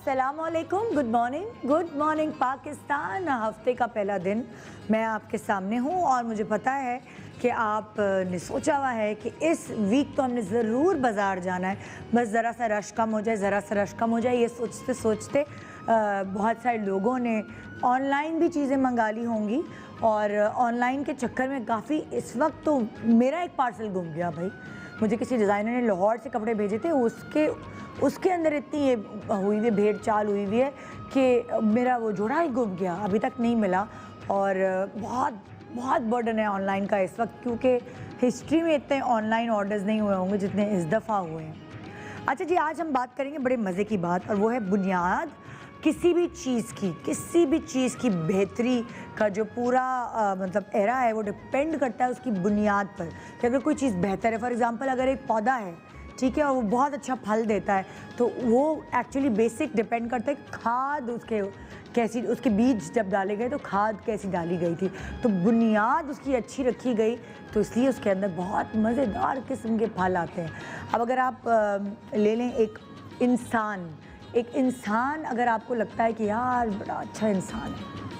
अस्सलामुअलैकुम, good morning Pakistan. हफ्ते का पहला दिन मैं आपके सामने हूँ और मुझे पता है कि आपने सोचा हुआ है कि इस वीक तो हमने ज़रूर बाज़ार जाना है, बस ज़रा सा रश कम हो जाए, ज़रा सा रश कम हो जाए। ये सोचते सोचते बहुत सारे लोगों ने ऑनलाइन भी चीज़ें मंगा ली होंगी और ऑनलाइन के चक्कर में काफ़ी इस वक्त तो मेरा एक पार्सल गुम गया भाई। मुझे किसी डिज़ाइनर ने लाहौर से कपड़े भेजे थे, उसके अंदर इतनी ये हुई हुई भेड़ चाल हुई हुई है कि मेरा वो जोड़ा ही गुम गया, अभी तक नहीं मिला। और बहुत बहुत बर्डन है ऑनलाइन का इस वक्त, क्योंकि हिस्ट्री में इतने ऑनलाइन ऑर्डर्स नहीं हुए होंगे जितने इस दफ़ा हुए हैं। अच्छा जी, आज हम बात करेंगे बड़े मज़े की बात, और वो है बुनियाद किसी भी चीज़ की बेहतरी का जो पूरा मतलब एरा है वो डिपेंड करता है उसकी बुनियाद पर कि अगर कोई चीज़ बेहतर है। फॉर एग्ज़ाम्पल, अगर एक पौधा है, ठीक है, और वो बहुत अच्छा फल देता है, तो वो एक्चुअली बेसिक डिपेंड करता है खाद उसके बीज जब डाले गए तो खाद कैसी डाली गई थी, तो बुनियाद उसकी अच्छी रखी गई, तो इसलिए उसके अंदर बहुत मज़ेदार किस्म के फल आते हैं। अब अगर आप ले लें एक इंसान, अगर आपको लगता है कि यार बड़ा अच्छा इंसान है,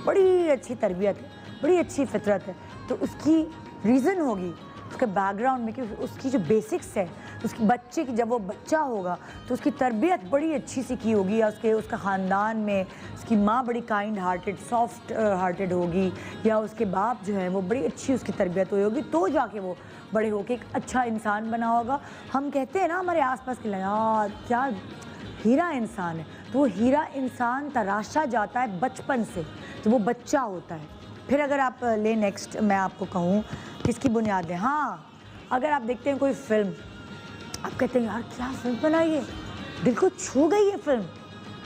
बड़ी अच्छी तरबियत है, बड़ी अच्छी फितरत है, तो उसकी रीज़न होगी उसके बैकग्राउंड में कि उसकी जो बेसिक्स है, उसकी बच्चे की, जब वो बच्चा होगा तो उसकी तरबियत बड़ी अच्छी सी की होगी, या उसका ख़ानदान में उसकी माँ बड़ी काइंड हार्टेड, सॉफ्ट हार्टेड होगी, या उसके बाप जो है वो बड़ी अच्छी उसकी तरबियत हुई होगी, तो जाके वो बड़े होके एक अच्छा इंसान बना होगा। हम कहते हैं ना हमारे आसपास के लोग, यार क्या हीरा इंसान है, तो वो हीरा इंसान तराशा जाता है बचपन से, तो वो बच्चा होता है। फिर अगर आप ले नेक्स्ट, मैं आपको कहूँ किसकी बुनियाद है, हाँ, अगर आप देखते हैं कोई फिल्म, आप कहते हैं यार क्या फिल्म बनाई है, दिल को छू गई है फिल्म,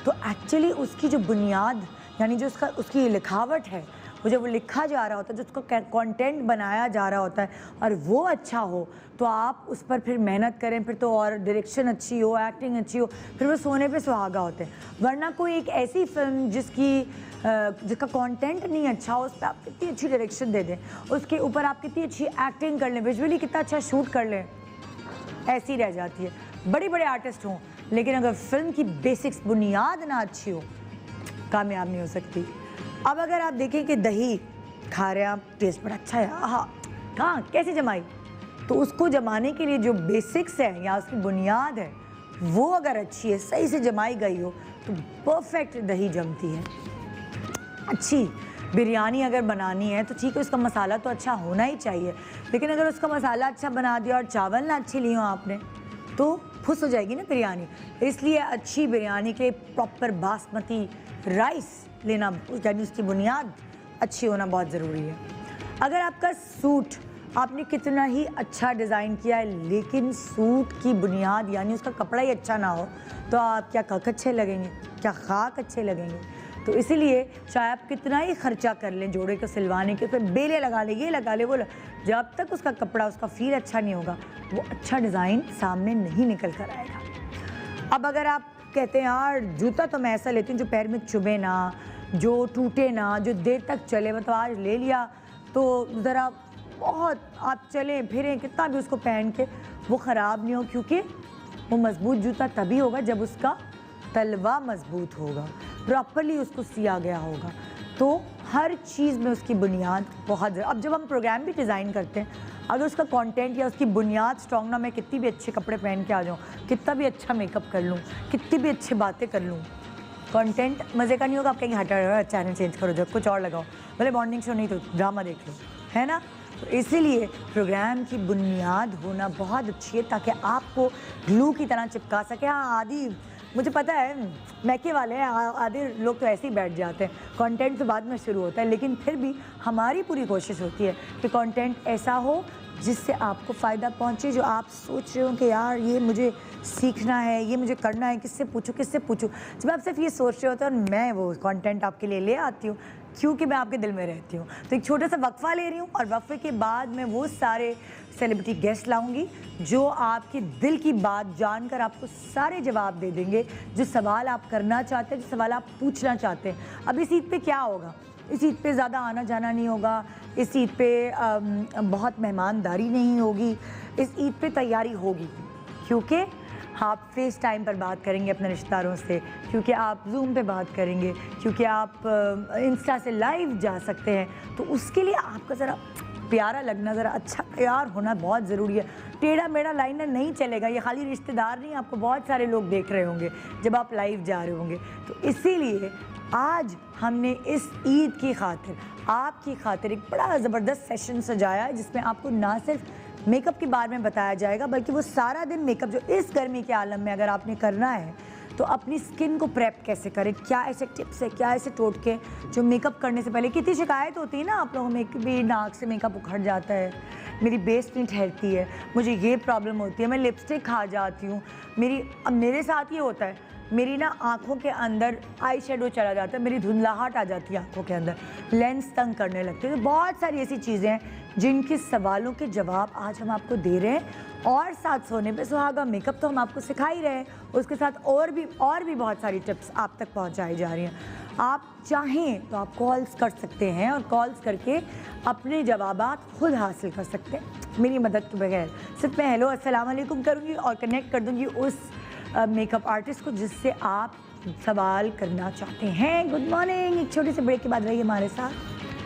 तो एक्चुअली उसकी जो बुनियाद, यानी जो उसकी लिखावट है, वो जब वो लिखा जा रहा होता है, जो उसका कंटेंट बनाया जा रहा होता है, और वो अच्छा हो तो आप उस पर फिर मेहनत करें, फिर तो और डायरेक्शन अच्छी हो, एक्टिंग अच्छी हो, फिर वो सोने पे सुहागा होते हैं। वरना कोई एक ऐसी फिल्म जिसका कंटेंट नहीं अच्छा हो, उस पर आप कितनी अच्छी डायरेक्शन दे दें, उसके ऊपर आप कितनी अच्छी एक्टिंग कर लें, विजुअली कितना अच्छा शूट कर लें, ऐसी रह जाती है। बड़े बड़े आर्टिस्ट हों, लेकिन अगर फिल्म की बेसिक्स बुनियाद ना अच्छी हो, कामयाब नहीं हो सकती। अब अगर आप देखें कि दही खा रहे हैं आप, टेस्ट बड़ा अच्छा है, हाँ, कहाँ कैसे जमाई, तो उसको जमाने के लिए जो बेसिक्स है या उसकी बुनियाद है वो अगर अच्छी है, सही से जमाई गई हो, तो परफेक्ट दही जमती है। अच्छी बिरयानी अगर बनानी है तो ठीक है, उसका मसाला तो अच्छा होना ही चाहिए, लेकिन अगर उसका मसाला अच्छा बना दिया और चावल ना अच्छे लिए हो आपने, तो फुस हो जाएगी ना बिरयानी। इसलिए अच्छी बिरयानी के प्रॉपर बासमती राइस लेना, यानी उसकी बुनियाद अच्छी होना बहुत ज़रूरी है। अगर आपका सूट आपने कितना ही अच्छा डिज़ाइन किया है, लेकिन सूट की बुनियाद यानी उसका कपड़ा ही अच्छा ना हो, तो आप क्या कक अच्छे लगेंगे, क्या खाक अच्छे लगेंगे। तो इसीलिए चाहे आप कितना ही खर्चा कर लें जोड़े को सिलवाने के, फिर बेले लगा ले, ये लगा ले, वो जब तक उसका कपड़ा, उसका फील अच्छा नहीं होगा, वो अच्छा डिज़ाइन सामने नहीं निकल कर आएगा। अब अगर आप कहते हैं यार जूता तो मैं ऐसा लेती हूँ जो पैर में चुभे ना, जो टूटे ना, जो देर तक चले, मतलब आज ले लिया तो ज़रा बहुत आप चलें फिरें कितना भी उसको पहन के वो ख़राब नहीं हो, क्योंकि वो मज़बूत जूता तभी होगा जब उसका तलवा मज़बूत होगा, प्रॉपरली उसको सिया गया होगा। तो हर चीज़ में उसकी बुनियाद बहुत। अब जब हम प्रोग्राम भी डिज़ाइन करते हैं, अगर उसका कंटेंट या उसकी बुनियाद स्ट्रॉन्ग ना, मैं कितनी भी अच्छे कपड़े पहन के आ जाऊँ, कितना भी अच्छा मेकअप कर लूँ, कितनी भी अच्छी बातें कर लूँ, कंटेंट मज़े का नहीं होगा। आप कहेंगे हटा, चैनल चेंज करो, जब कुछ और लगाओ, भले मॉर्निंग शो नहीं तो ड्रामा देख लो, है ना। तो इसीलिए प्रोग्राम की बुनियाद होना बहुत अच्छी है, ताकि आपको ग्लू की तरह चिपका सके। हाँ, आदि मुझे पता है मैके वाले हैं, आधे लोग तो ऐसे ही बैठ जाते हैं, कंटेंट तो बाद में शुरू होता है, लेकिन फिर भी हमारी पूरी कोशिश होती है कि कंटेंट ऐसा हो जिससे आपको फ़ायदा पहुंचे, जो आप सोच रहे हो कि यार ये मुझे सीखना है, ये मुझे करना है, किससे पूछूं। जब आप सिर्फ ये सोच रहे होते हैं और मैं वो कंटेंट आपके लिए ले आती हूँ, क्योंकि मैं आपके दिल में रहती हूँ, तो एक छोटा सा वक्फा ले रही हूँ, और वक्फे के बाद मैं वो सारे सेलिब्रिटी गेस्ट लाऊंगी जो आपके दिल की बात जानकर आपको सारे जवाब दे देंगे, जो सवाल आप करना चाहते हैं, जो सवाल आप पूछना चाहते हैं। अब इस ईद पे क्या होगा, इस ईद पे ज़्यादा आना जाना नहीं होगा, इस ईद पे बहुत मेहमानदारी नहीं होगी, इस ईद पे तैयारी होगी, क्योंकि आप फेस टाइम पर बात करेंगे अपने रिश्तेदारों से, क्योंकि आप जूम पे बात करेंगे, क्योंकि आप इंस्टा से लाइव जा सकते हैं, तो उसके लिए आपका ज़रा प्यारा लगना, ज़रा अच्छा तैयार होना बहुत ज़रूरी है। टेढ़ा मेढ़ा लाइनर नहीं चलेगा। ये खाली रिश्तेदार नहीं, आपको बहुत सारे लोग देख रहे होंगे जब आप लाइव जा रहे होंगे। तो इसीलिए आज हमने इस ईद की खातिर, आपकी खातिर एक बड़ा ज़बरदस्त सेशन सजाया है, जिसमें आपको ना सिर्फ मेकअप के बारे में बताया जाएगा, बल्कि वो सारा दिन मेकअप जो इस गर्मी के आलम में अगर आपने करना है तो अपनी स्किन को प्रेप कैसे करें, क्या ऐसे टिप्स है, क्या ऐसे टोटके जो मेकअप करने से पहले। कितनी शिकायत होती है ना आप लोगों में कि भी नाक से मेकअप उखड़ जाता है, मेरी बेस नहीं ठहरती है, मुझे ये प्रॉब्लम होती है, मैं लिपस्टिक खा जाती हूँ, अब मेरे साथ ये होता है, मेरी ना आँखों के अंदर आई शेडो चला जाता है, मेरी धुंधलाहट आ जाती है आँखों के अंदर, लेंस तंग करने लगते हैं। तो बहुत सारी ऐसी चीज़ें हैं जिनके सवालों के जवाब आज हम आपको दे रहे हैं, और साथ सोने पे सुहागा मेकअप तो हम आपको सिखा ही रहे हैं, उसके साथ और भी बहुत सारी टिप्स आप तक पहुंचाई जा रही हैं। आप चाहें तो आप कॉल्स कर सकते हैं और कॉल्स करके अपने जवाबात खुद हासिल कर सकते हैं मेरी मदद के बगैर। सिर्फ मैं हेलो अस्सलाम वालेकुम करूँगी और कनेक्ट कर दूँगी उस मेकअप आर्टिस्ट को जिससे आप सवाल करना चाहते हैं। गुड मॉर्निंग, एक छोटे से ब्रेक के बाद रहिए हमारे साथ।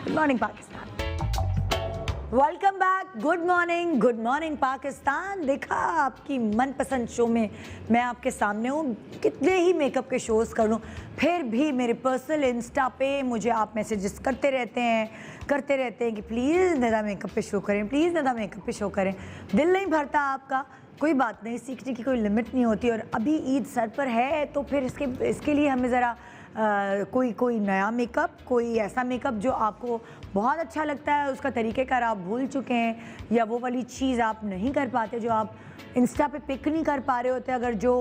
Good morning Pakistan, welcome back. Good morning Pakistan. देखा आपकी मनपसंद शो में मैं आपके सामने हूँ। कितने ही मेकअप के शोज़ कर लूँ, फिर भी मेरे पर्सनल इंस्टा पे मुझे आप मैसेजेस करते रहते हैं कि प्लीज़ निदा मेकअप पे शो करें, प्लीज़ निदा मेकअप पे शो करें। दिल नहीं भरता आपका, कोई बात नहीं, सीखने की कोई लिमिट नहीं होती। और अभी ईद सर पर है तो फिर इसके लिए हमें ज़रा कोई नया मेकअप, कोई ऐसा मेकअप जो आपको बहुत अच्छा लगता है, उसका तरीक़ेकार आप भूल चुके हैं, या वो वाली चीज़ आप नहीं कर पाते जो आप इंस्टा पे पिक नहीं कर पा रहे होते, अगर जो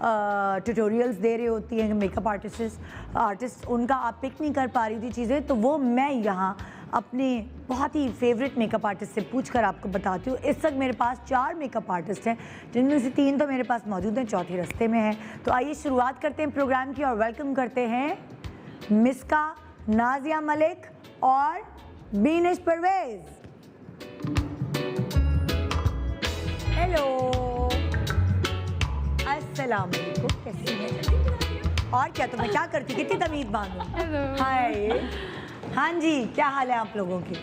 ट्यूटोरियल्स दे रहे होती हैं मेकअप आर्टिस्ट उनका आप पिक नहीं कर पा रही थी चीज़ें, तो वो मैं यहाँ अपने बहुत ही फेवरेट मेकअप आर्टिस्ट से पूछकर आपको बताती हूँ। इस वक्त मेरे पास 4 मेकअप आर्टिस्ट हैं, जिनमें से 3 तो मेरे पास मौजूद हैं, चौथी रास्ते में है। तो आइए शुरुआत करते हैं प्रोग्राम की और वेलकम करते हैं मिस्का, नाजिया मलिक और बीनिश परवेज। हेलो, अस्सलाम वालेकुम, कैसी हैं? और क्या तुम्हें क्या करती, कितनी तमीज़ मांगू। हाय, हाँ जी, क्या हाल है आप लोगों की?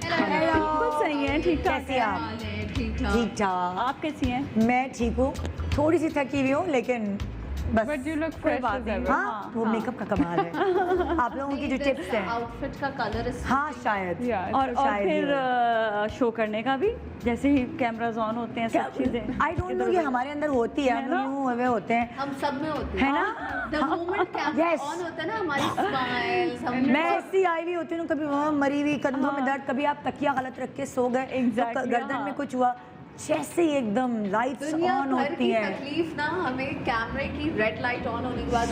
हेलो, बिल्कुल सही है, ठीक ठाक। कैसी आप? ठीक ठाक। आप कैसी हैं? मैं ठीक हूँ, थोड़ी सी थकी हुई हूँ, लेकिन बस But you look fresh as ever. हाँ, वो मेकअप का कमाल है। आप लोगों की जो टिप्स हैं, आउटफिट का कलर हाँ शायद, Yeah, और शायद फिर शो करने का भी, जैसे ही कैमराज ऑन होते हैं सब चीज़ें। आई डोंट नो, ये हमारे अंदर होती है, है ना? हम यूँ हुए होते हैं, हम सब में होती है ना? The moment camera Yes. On होता है ना, हमारी स्माइल्स हम मैं ऐसी आई हुई होती हूँ, कभी वहाँ मरी हुई, कंधों में दर्द, कभी आप तकिया गलत रख के सो गए, Exactly, गर्दन हाँ। में कुछ हुआ, जैसे ही एकदम लाइट्स दुनिया ऑन भर होती की है, तकलीफ ना हमें कैमरे की रेड लाइट ऑन होने के बाद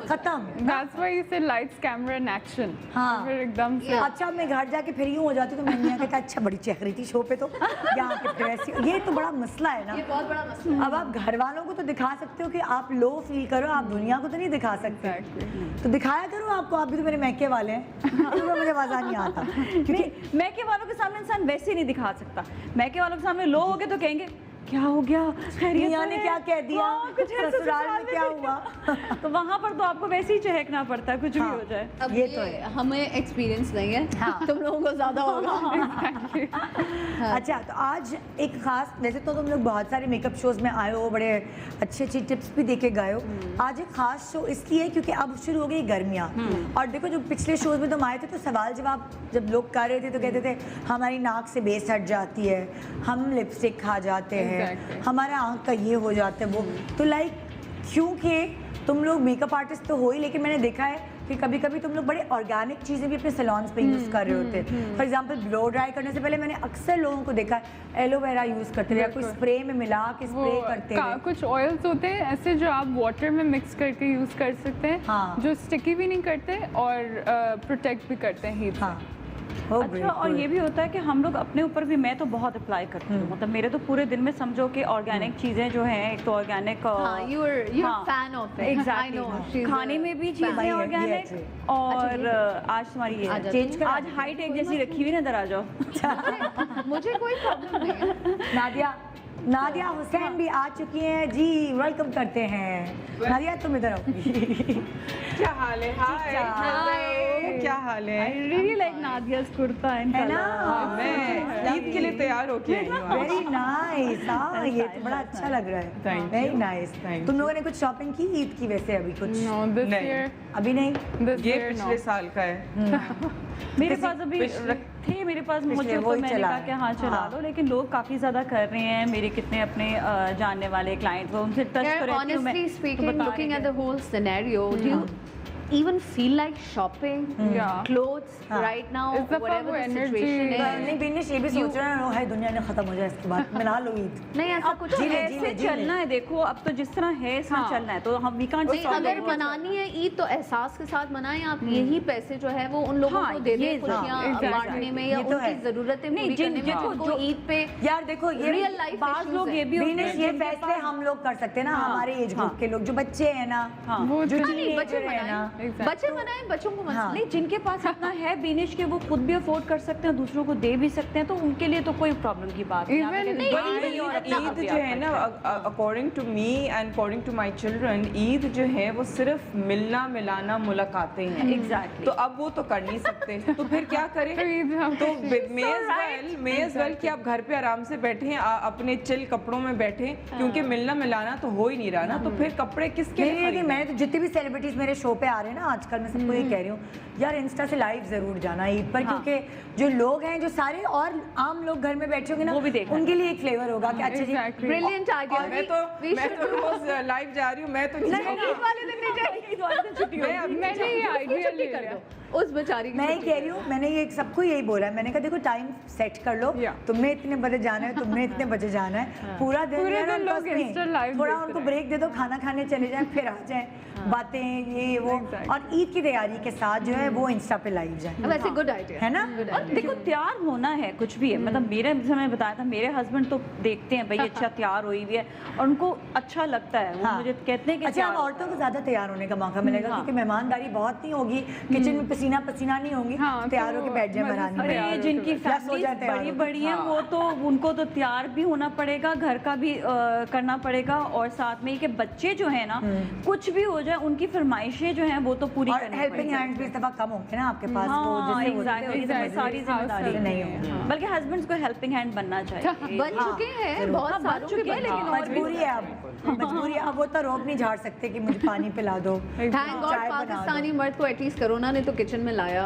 खत्म। That's why you say lights, camera and action. हाँ। फिर एकदम से Yeah. अच्छा, मैं घर जाके फिर यूँ हो जाती तो मैंने कहता अच्छा बड़ी चेक रही थी शो पे, तो यहाँ पे फिर ऐसी, ये तो बड़ा मसला है ना। ये बहुत बड़ा मसला है। अब आप घर वालों को तो दिखा सकते हो कि आप लो फील करो, आप दुनिया को तो नहीं दिखा सकते। Exactly. तो दिखाया करो आपको, आप भी तो मेरे मैके वाले हैं, तो मुझे मजा नहीं आता, क्योंकि मैके वालों के सामने इंसान वैसे ही नहीं दिखा सकता। मैके वालों के सामने लो हो गए तो कहेंगे क्या हो गया, खैरियत मियां तो ने है? क्या कह दिया, हाँ, कुछ ऐसे ससुराल में क्या भी- हुआ। तो वहाँ पर तो आपको वैसे ही चहकना पड़ता है, कुछ हाँ। भी हो जाए। अब ये तो है। हमें एक्सपीरियंस नहीं है, हाँ। तुम लोगों को ज्यादा होगा। अच्छा, तो आज एक खास, वैसे तो तुम लोग बहुत सारे मेकअप शोज में आए हो, बड़े अच्छी अच्छी टिप्स भी देके गए हो। आज एक खास शो इसलिए क्योंकि अब शुरू हो गई गर्मियाँ, और देखो जो पिछले शोज में तुम आए थे तो सवाल जवाब जब लोग कर रहे थे तो कहते थे हमारी नाक से बेस हट जाती है, हम लिपस्टिक खा जाते हैं, Exactly. हमारा आँख का ये हो जाता है वो। तो लाइक क्योंकि तुम लोग मेकअप आर्टिस्ट तो हो ही, लेकिन मैंने देखा है कि कभी कभी तुम लोग बड़े ऑर्गेनिक चीज़ें भी अपने सैलून्स पे यूज़ कर रहे होते हैं। फॉर एग्जांपल ब्लो ड्राई करने से पहले मैंने अक्सर लोगों को देखा है एलोवेरा यूज़ करते हैं, या कोई बिल्कुल। स्प्रे में मिला के वो स्प्रे करते हैं। कुछ ऑयल्स होते हैं ऐसे जो आप वाटर में मिक्स करके यूज कर सकते हैं, हाँ। जो स्टिकी भी नहीं करते और प्रोटेक्ट भी करते हैं हीट हाँ, से। अच्छा, और ये भी होता है कि हम लोग अपने ऊपर भी, मैं तो बहुत अप्लाई करती हूँ, मतलब मेरे तो पूरे दिन में समझो कि ऑर्गेनिक चीज़ें जो हैं, एक तो organic you're fan of it. I know. She's खाने a में भी fan. चीज़ें ये ऑर्गेनिक, अच्छी। और आज तुम्हारी ये आ जाओ। चेंज कर आज हाई टेक जैसी रखी हुई ना, इधर आ जाओ। मुझे कोई प्रॉब्लम नहीं है। नादिया, नादिया हुसैन भी आ चुकी हैं जी, वेलकम करते हैं। नादिया तुम इधर आओ। क्या हाल है? हाय, क्या हाल है? I really like Nadia's kurta and है ना? color. मैं ईद के लिए तैयार होके आई हूँ। Very nice. हाँ, ये तो बड़ा अच्छा लग रहा है। Thank you. Very nice. Thank तुम लोगों ने कुछ शॉपिंग की ईद की वैसे अभी कुछ? No, this नहीं। year. अभी नहीं? This ये year, पिछले no. साल का है। मेरे पास अभी थे, मेरे पास मुझे वही तो मैंने चला कहा है। कि हाँ चला हाँ। लो, लेकिन लोग काफ़ी ज़्यादा कर रहे हैं। मेरे कितने अपने जानने वाले क्लाइंट, वो उनसे टच Yeah, तो रहती हूँ मैं, honestly तो speaking, बता looking रहे at the थे। whole scenario, do you even feel like shopping? Yeah. Clothes हाँ. right now, It's the whatever the energy. situation नहीं is. बिनिश ये भी सोच रहा है हाय दुनिया ने खत्म हो जाए इसके बाद मना लो ईद। नहीं ऐसा अब कुछ तो जी ले, ऐसे जी ले, जी ले। चलना है, देखो अब तो जिस तरह है इस तरह हाँ। चलना है, तो हम वी कांट नहीं, अगर मनानी है ईद तो एहसास के साथ मनाएं आप। यही पैसे जो है वो उन लोगों हाँ, को दे ये दें खुशियाँ exactly. बांटने में या ये तो उनकी है। जरूरतें नहीं, पूरी जिन- करने में। देखो, उनको जो- ईद पे यार देखो ये रियल लाइफ बाज लोग ये भी होते बिनिश हैं ये जिनके फैसले पास- हम लोग कर सकते हैं ना, हाँ, हमारे एज ग्रुप हाँ। के लोग जो बच्चे हैं ना, हाँ। वो जो तो- नहीं बच्चे teenager है ना, बनाएं, Exactly. बच्चे बनाएं, बच्चों को मसला हाँ। नहीं, जिनके पास इतना है बीनिश के वो खुद भी अफोर्ड कर सकते हैं, दूसरों को दे भी सकते हैं, तो उनके लिए तो कोई प्रॉब्लम की बात नहीं। आप Even- कहते हैं, नहीं, बड़ी even भी और अपना अपना ईद जो है ना, according to me and according to my children, Eid जो है वो सिर्फ मिलना मिलाना मुलाकातें हैं। Exactly. तो अब वो तो कर नहीं सकते, तो फिर क्या करें? तो ईद हम तो खुशी- मे एज वेल कि आप घर पे आराम से बैठे अपने चिल कपड़ों में बैठे, क्योंकि मिलना मिलाना तो हो ही नहीं रहा ना, तो फिर कपड़े किसके लिए नहीं खरीदें? मैंने तो जितने भी सेलिब्रिटीज मेरे शो पे आ रहे हैं ना आजकल, मैं सबको ये कह रही हूँ यार इंस्टा से लाइव जरूर जाना ईद पर, क्योंकि जो लोग हैं जो सारे और आम लोग घर में बैठे होंगे ना, वो भी देखना उनके लिए एक फ्लेवर होगा कि अच्छा जी Exactly. Brilliant idea. मैं तो रोज लाइव जा रही हूँ, मैं तो नहीं ईद वाले दिन नहीं जाएगी। मैं अब मैंने ये आइडिया ले कर लिया। दो उस बेचारी की मैं ही छुट्टी कह रही हूँ, मैंने ये सबको यही बोला है, मैंने कहा देखो टाइम सेट कर लो, Yeah. तुम्हें इतने बजे जाना है, तुम्हें इतने बजे जाना है, पूरा दिन पूरे जो है ना दिन उनको लोग उसमें Insta live थोड़ा देखते उनको रहें। ब्रेक दे दो, खाना खाने चले जाएं, फिर आ जाएं, बातें ये वो, Exactly. और ईद की तैयारी के साथ जो है वो इंस्टा पे लाइव जाए, वैसे गुड आइडिया है ना? और देखो तैयार होना है, कुछ भी है, मतलब मेरे जैसे मैंने बताया था, मेरे हस्बैंड तो देखते हैं भाई अच्छा तैयार हुई हुई है और उनको अच्छा लगता है, वो हाँ। मुझे कहते हैं कि अच्छा, हम तैयार औरतों को ज्यादा तैयार होने का मौका मिलेगा हाँ। क्योंकि मेहमानदारी बहुत नहीं होगी, किचन में पसीना पसीना नहीं होंगी, हाँ, तैयार तो होके बैठ जाए मजे से बनाने अरे तैयार होके जिनकी बैठ- या सो फैमिली जाए तैयार बड़ी होके। बड़ी हैं, वो तो उनको तो तैयार भी होना पड़ेगा, घर का भी करना पड़ेगा, और साथ में ये कि बच्चे जो है ना कुछ भी हो जाए उनकी फरमाइशें जो हैं वो तो पूरी और करनी हेल्पिंग पड़ेगी। हैंड्स भी इस दफा कम होंगे ना आपके पास, वो हाँ, जिससे वो exactly, जिससे ये सारी जिम्मेदारी नहीं होगी। बल्कि हस्बैंड्स को हेल्पिंग हैंड बनना चाहिए। बन चुके हैं बहुत हाँ, बन सारों चुके के, हैं, लेकिन और भी मजबूरी है अब, मजबूरी है अब, वो तो रोक नहीं झाड़ सकते कि मुझे पानी पिला दो, थैंक गॉड चाय बना दो। पाकिस्तानी मर्द को एटलीस्ट कोरोना ने तो किचन में लाया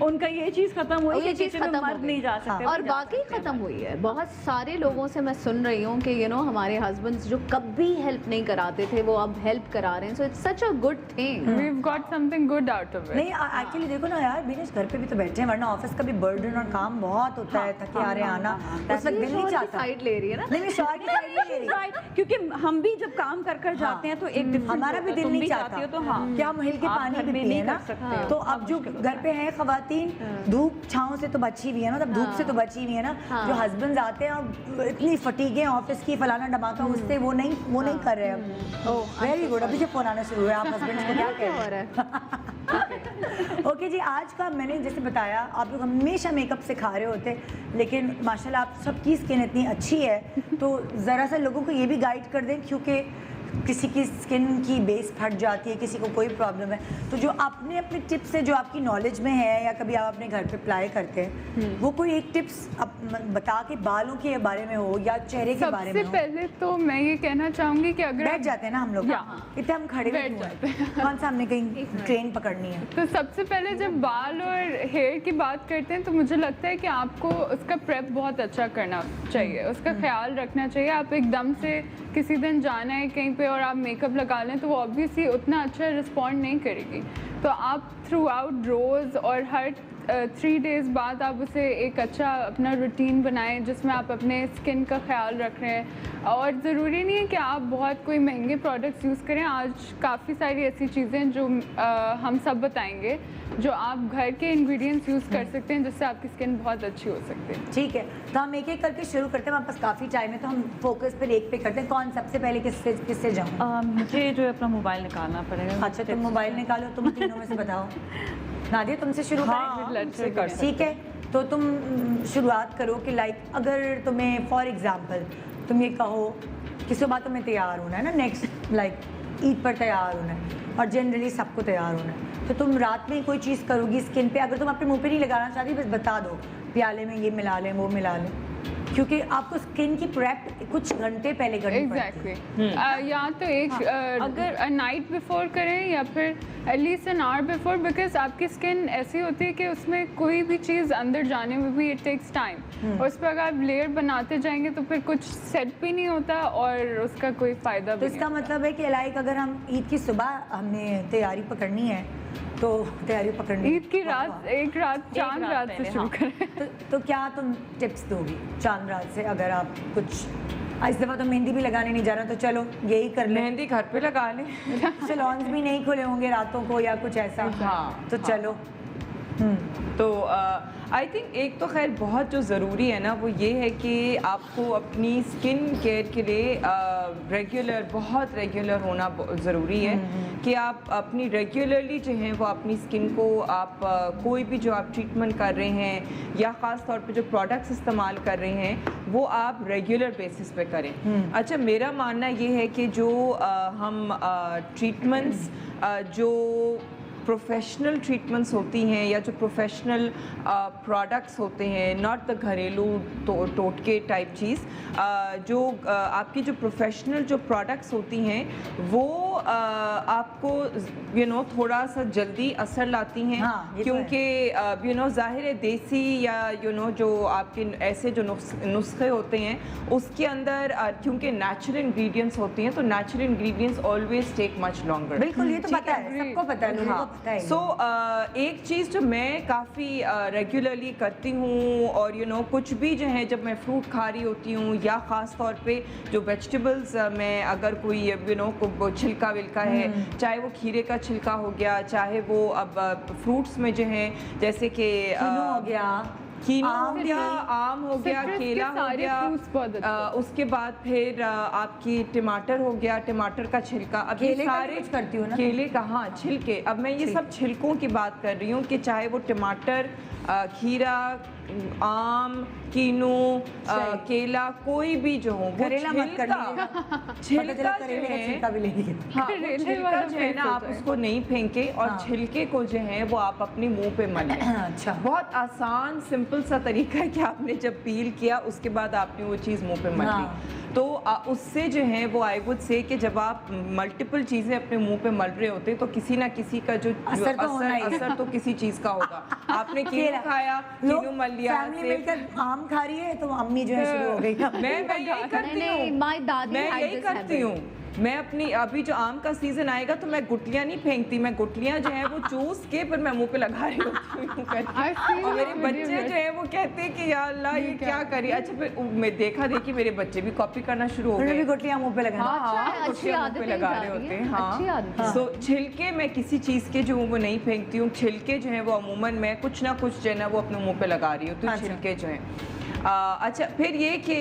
उनका ये चीज खत्म हुई और ये कि चीज किचन में खत्म हो मर्द गई। नहीं जा सकते और वाकई खत्म हुई है। बहुत सारे लोगों से मैं सुन रही हूँ कि यू नो हमारे हस्बैंड्स जो कभी हेल्प नहीं कराते थे वो अब हेल्प करा रहे हैं, so it's such a good thing. We've got something good out of it. नहीं एक्चुअली देखो ना यार, बिनेश घर पे भी तो बैठे हैं, वरना ऑफिस का भी बर्डन और काम बहुत होता है, थके आ रहे आना, उस वक्त दिल नहीं चाहता। साइड ले रही है ना। नहीं नहीं शौहर की साइड नहीं ले रही, Right, क्योंकि हम भी जब काम कर कर जाते हैं तो एक different हमारा भी होता है। दिल तुम नहीं भी चाहता जाती हो तो हाँ कि हम हिल के आप पानी घर भी में पिए नहीं ना, कर सकते हो। तो अब जो घर पे हैं खवातीन, धूप छाँव से तो बची हुई है ना, तब धूप से तो बची हुई है ना, जो हस्बैंड आते हैं और इतनी फटीगे ऑफिस की फलाना धमाका, उससे वो नहीं कर रहे अब। वेरी गुड, अभी से फोन आना शुरू हुआ, आप हस्बैंड को क्या कह रहे हैं? ओके जी, आज का मैंने जैसे बताया, आप लोग हमेशा मेकअप सिखा रहे होते, लेकिन माशाल्लाह आप सबकी स्किन इतनी अच्छी है, तो ज़रा सा लोगों को ये भी गाइड कर दें, क्योंकि किसी की स्किन की बेस फट जाती है, किसी को कोई प्रॉब्लम है, तो जो अपने अपने टिप्स है जो आपकी नॉलेज में है या कभी आप अपने घर पे अप्लाई करते हैं, वो कोई एक टिप्स बता के बालों के बारे में हो या चेहरे के बारे में सबसे हो। पहले तो मैं ये कहना चाहूँगी कि अगर बैठ आप- जाते हैं ना हम लोग, या। इतने हम खड़े भी बैठ क्यों जाते हैं? कौन सा हमने कहीं ट्रेन पकड़नी है? तो सबसे पहले जब बाल और हेयर की बात करते हैं तो मुझे लगता है कि आपको उसका प्रेप बहुत अच्छा करना चाहिए, उसका ख्याल रखना चाहिए। आप एकदम से किसी दिन जाना है कहीं पे और आप मेकअप लगा लें तो वो ऑब्वियसली उतना अच्छा रिस्पॉन्ड नहीं करेगी, तो आप थ्रू आउट रोज़ और हर 3 डेज़ बाद आप उसे एक अच्छा अपना रूटीन बनाएं जिसमें आप अपने स्किन का ख्याल रख रहे हैं। और ज़रूरी नहीं है कि आप बहुत कोई महंगे प्रोडक्ट्स यूज़ करें, आज काफ़ी सारी ऐसी चीज़ें जो हम सब बताएंगे जो आप घर के इंग्रेडिएंट्स यूज़ कर सकते हैं जिससे आपकी स्किन बहुत अच्छी हो सकती है। ठीक है, तो हम एक एक करके शुरू करते हैं, हमारे पास काफ़ी टाइम है, तो हम फोकस पर एक पे करते हैं। कौन सबसे पहले किससे जाऊँ? मुझे जो है अपना मोबाइल निकालना पड़ेगा। अच्छा, तुम मोबाइल निकालो, तुम तीनों में से बताओ। नादिया तुमसे शुरू हाँ, करें? से कर ठीक है, तो तुम शुरुआत करो कि लाइक अगर तुम्हें फॉर एग्जांपल तुम ये कहो कि सुबह तुम्हें तैयार होना है ना, नेक्स्ट लाइक ईद पर तैयार होना है और जनरली सबको तैयार होना है, तो तुम रात में कोई चीज़ करोगी स्किन पे, अगर तुम अपने मुंह पे नहीं लगाना चाहती बस बता दो प्याले में ये मिला लें वो मिला लें, क्योंकि आपको स्किन की प्रेप कुछ घंटे पहले करनी पड़ती एग्जैक्टली है। या तो एक अगर नाइट बिफोर करें या फिर at least an hour before, because आपकी स्किन ऐसी होती है कि उसमें कोई भी चीज़ अंदर जाने में भी इट टेक्स टाइम, और उस पर अगर आप लेयर बनाते जाएंगे तो फिर कुछ सेट भी नहीं होता और उसका कोई फ़ायदा तो भी इसका नहीं। मतलब है कि लाइक अगर हम ईद की सुबह हमने तैयारी पकड़नी है तो तैयारी पकड़नी ईद की रात, एक रात चांद रात से शुरू करें। तो क्या तुम टिप्स दोगी चांद रात से? अगर आप कुछ इस दफ़ा तो मेहंदी भी लगाने नहीं जा रहा, तो चलो यही कर लें। मेहंदी घर पे लगा लें। सैलून्स भी नहीं खुले होंगे रातों को या कुछ ऐसा, हाँ, तो चलो। तो आई थिंक एक तो खैर बहुत जो ज़रूरी है ना वो ये है कि आपको अपनी स्किन केयर के लिए रेगुलर, बहुत रेगुलर होना ज़रूरी है कि आप अपनी रेगुलरली जो है वो अपनी स्किन को आप कोई भी जो आप ट्रीटमेंट कर रहे हैं या ख़ास तौर पे जो प्रोडक्ट्स इस्तेमाल कर रहे हैं वो आप रेगुलर बेसिस पे करें। अच्छा, मेरा मानना ये है कि जो हम ट्रीटमेंट्स जो प्रोफेशनल ट्रीटमेंट्स होती हैं या जो प्रोफेशनल प्रोडक्ट्स होते हैं, नॉट द घरेलू टोटके टाइप चीज़, जो आपकी जो प्रोफेशनल जो प्रोडक्ट्स होती हैं वो आपको थोड़ा सा जल्दी असर लाती हैं। हाँ, ये तो क्योंकि ज़ाहिर है देसी या जो आपके ऐसे जो नुस्खे होते हैं उसके अंदर क्योंकि नेचुरल इंग्रेडिएंट्स होती हैं तो natural ingredients always take much longer. बिल्कुल, ये तो पता है, सबको पता है, लोगों को पता है। सो एक चीज़ जो मैं काफ़ी रेगुलरली करती हूँ और कुछ भी जो है जब मैं फ्रूट खा रही होती हूँ या ख़ास तौर पे जो वेजिटेबल्स मैं अगर कोई को छिलका विलका है, चाहे वो खीरे का छिलका हो गया, चाहे वो अब फ्रूट्स में जो है जैसे कि हो गया, कीनो हो गया, आम हो गया, Citrus के केला हो सारे गया, fruits बहुत अच्छे हैं। उसके बाद फिर आपकी टमाटर हो गया, टमाटर का छिलका, अब ये केले का सारे यूज़ करती हो ना? केले का, हाँ, छिलके। अब मैं ये सब छिलकों की बात कर रही हूँ कि चाहे वो टमाटर, खीरा, आम, कीनू, केला, कोई भी जो हो वो करेला मत छिलका जो करेले का है, छिलका भी लेंगे। हाँ, वो करेले छिलका वाला जो है ना फेंक आप होता है। उसको नहीं फेंके और हाँ। छिलके को जो है वो आप अपने मुंह पे मल लें। अच्छा, बहुत आसान सिंपल सा तरीका है कि आपने जब पील किया उसके बाद आपने वो चीज़ मुंह पे मल ली, हाँ। तो उससे जो है वो आई वुड से कि जब आप मल्टीपल चीज़ें अपने मुंह पे मल रहे होते हैं तो किसी ना किसी का जो असर तो होना ही है। असर तो किसी चीज़ का होगा। आपने कीनू खाया, कीनू मल लिया, फैमिली मिलकर आम खा रही है तो अम्मी जो है शुरू हो गई। मैं यही करती नहीं, हूँ, my daddy मैं had यही this करती habit. हूँ। मैं अपनी अभी जो आम का सीजन आएगा तो मैं गुटलियाँ नहीं फेंकती, मैं गुटलियाँ जो है वो चूस के फिर मैं मुंह पे लगा रही होती हूँ I've seen और मेरे this बच्चे video जो है वो कहते हैं कि यार अल्लाह ये क्या करी। अच्छा, फिर मैं देखा देखी मेरे बच्चे भी कॉपी करना शुरू हो उन्होंने भी गए। गुटलियां मुंह पे लगाना। हाँ, अच्छा, अच्छी गुटलियाँ मुंह पे आदतें लगा जा रहे रही होते हैं, हैं। हाँ, अच्छी आदतें। सो छिलके मैं किसी चीज़ के जो वो नहीं फेंकती हूँ, छिलके जो है वो अमूमन मैं कुछ ना कुछ जो है ना वो अपने मुंह पे लगा रही हूँ, तो अच्छा। छिलके जो हैं। अच्छा, फिर ये कि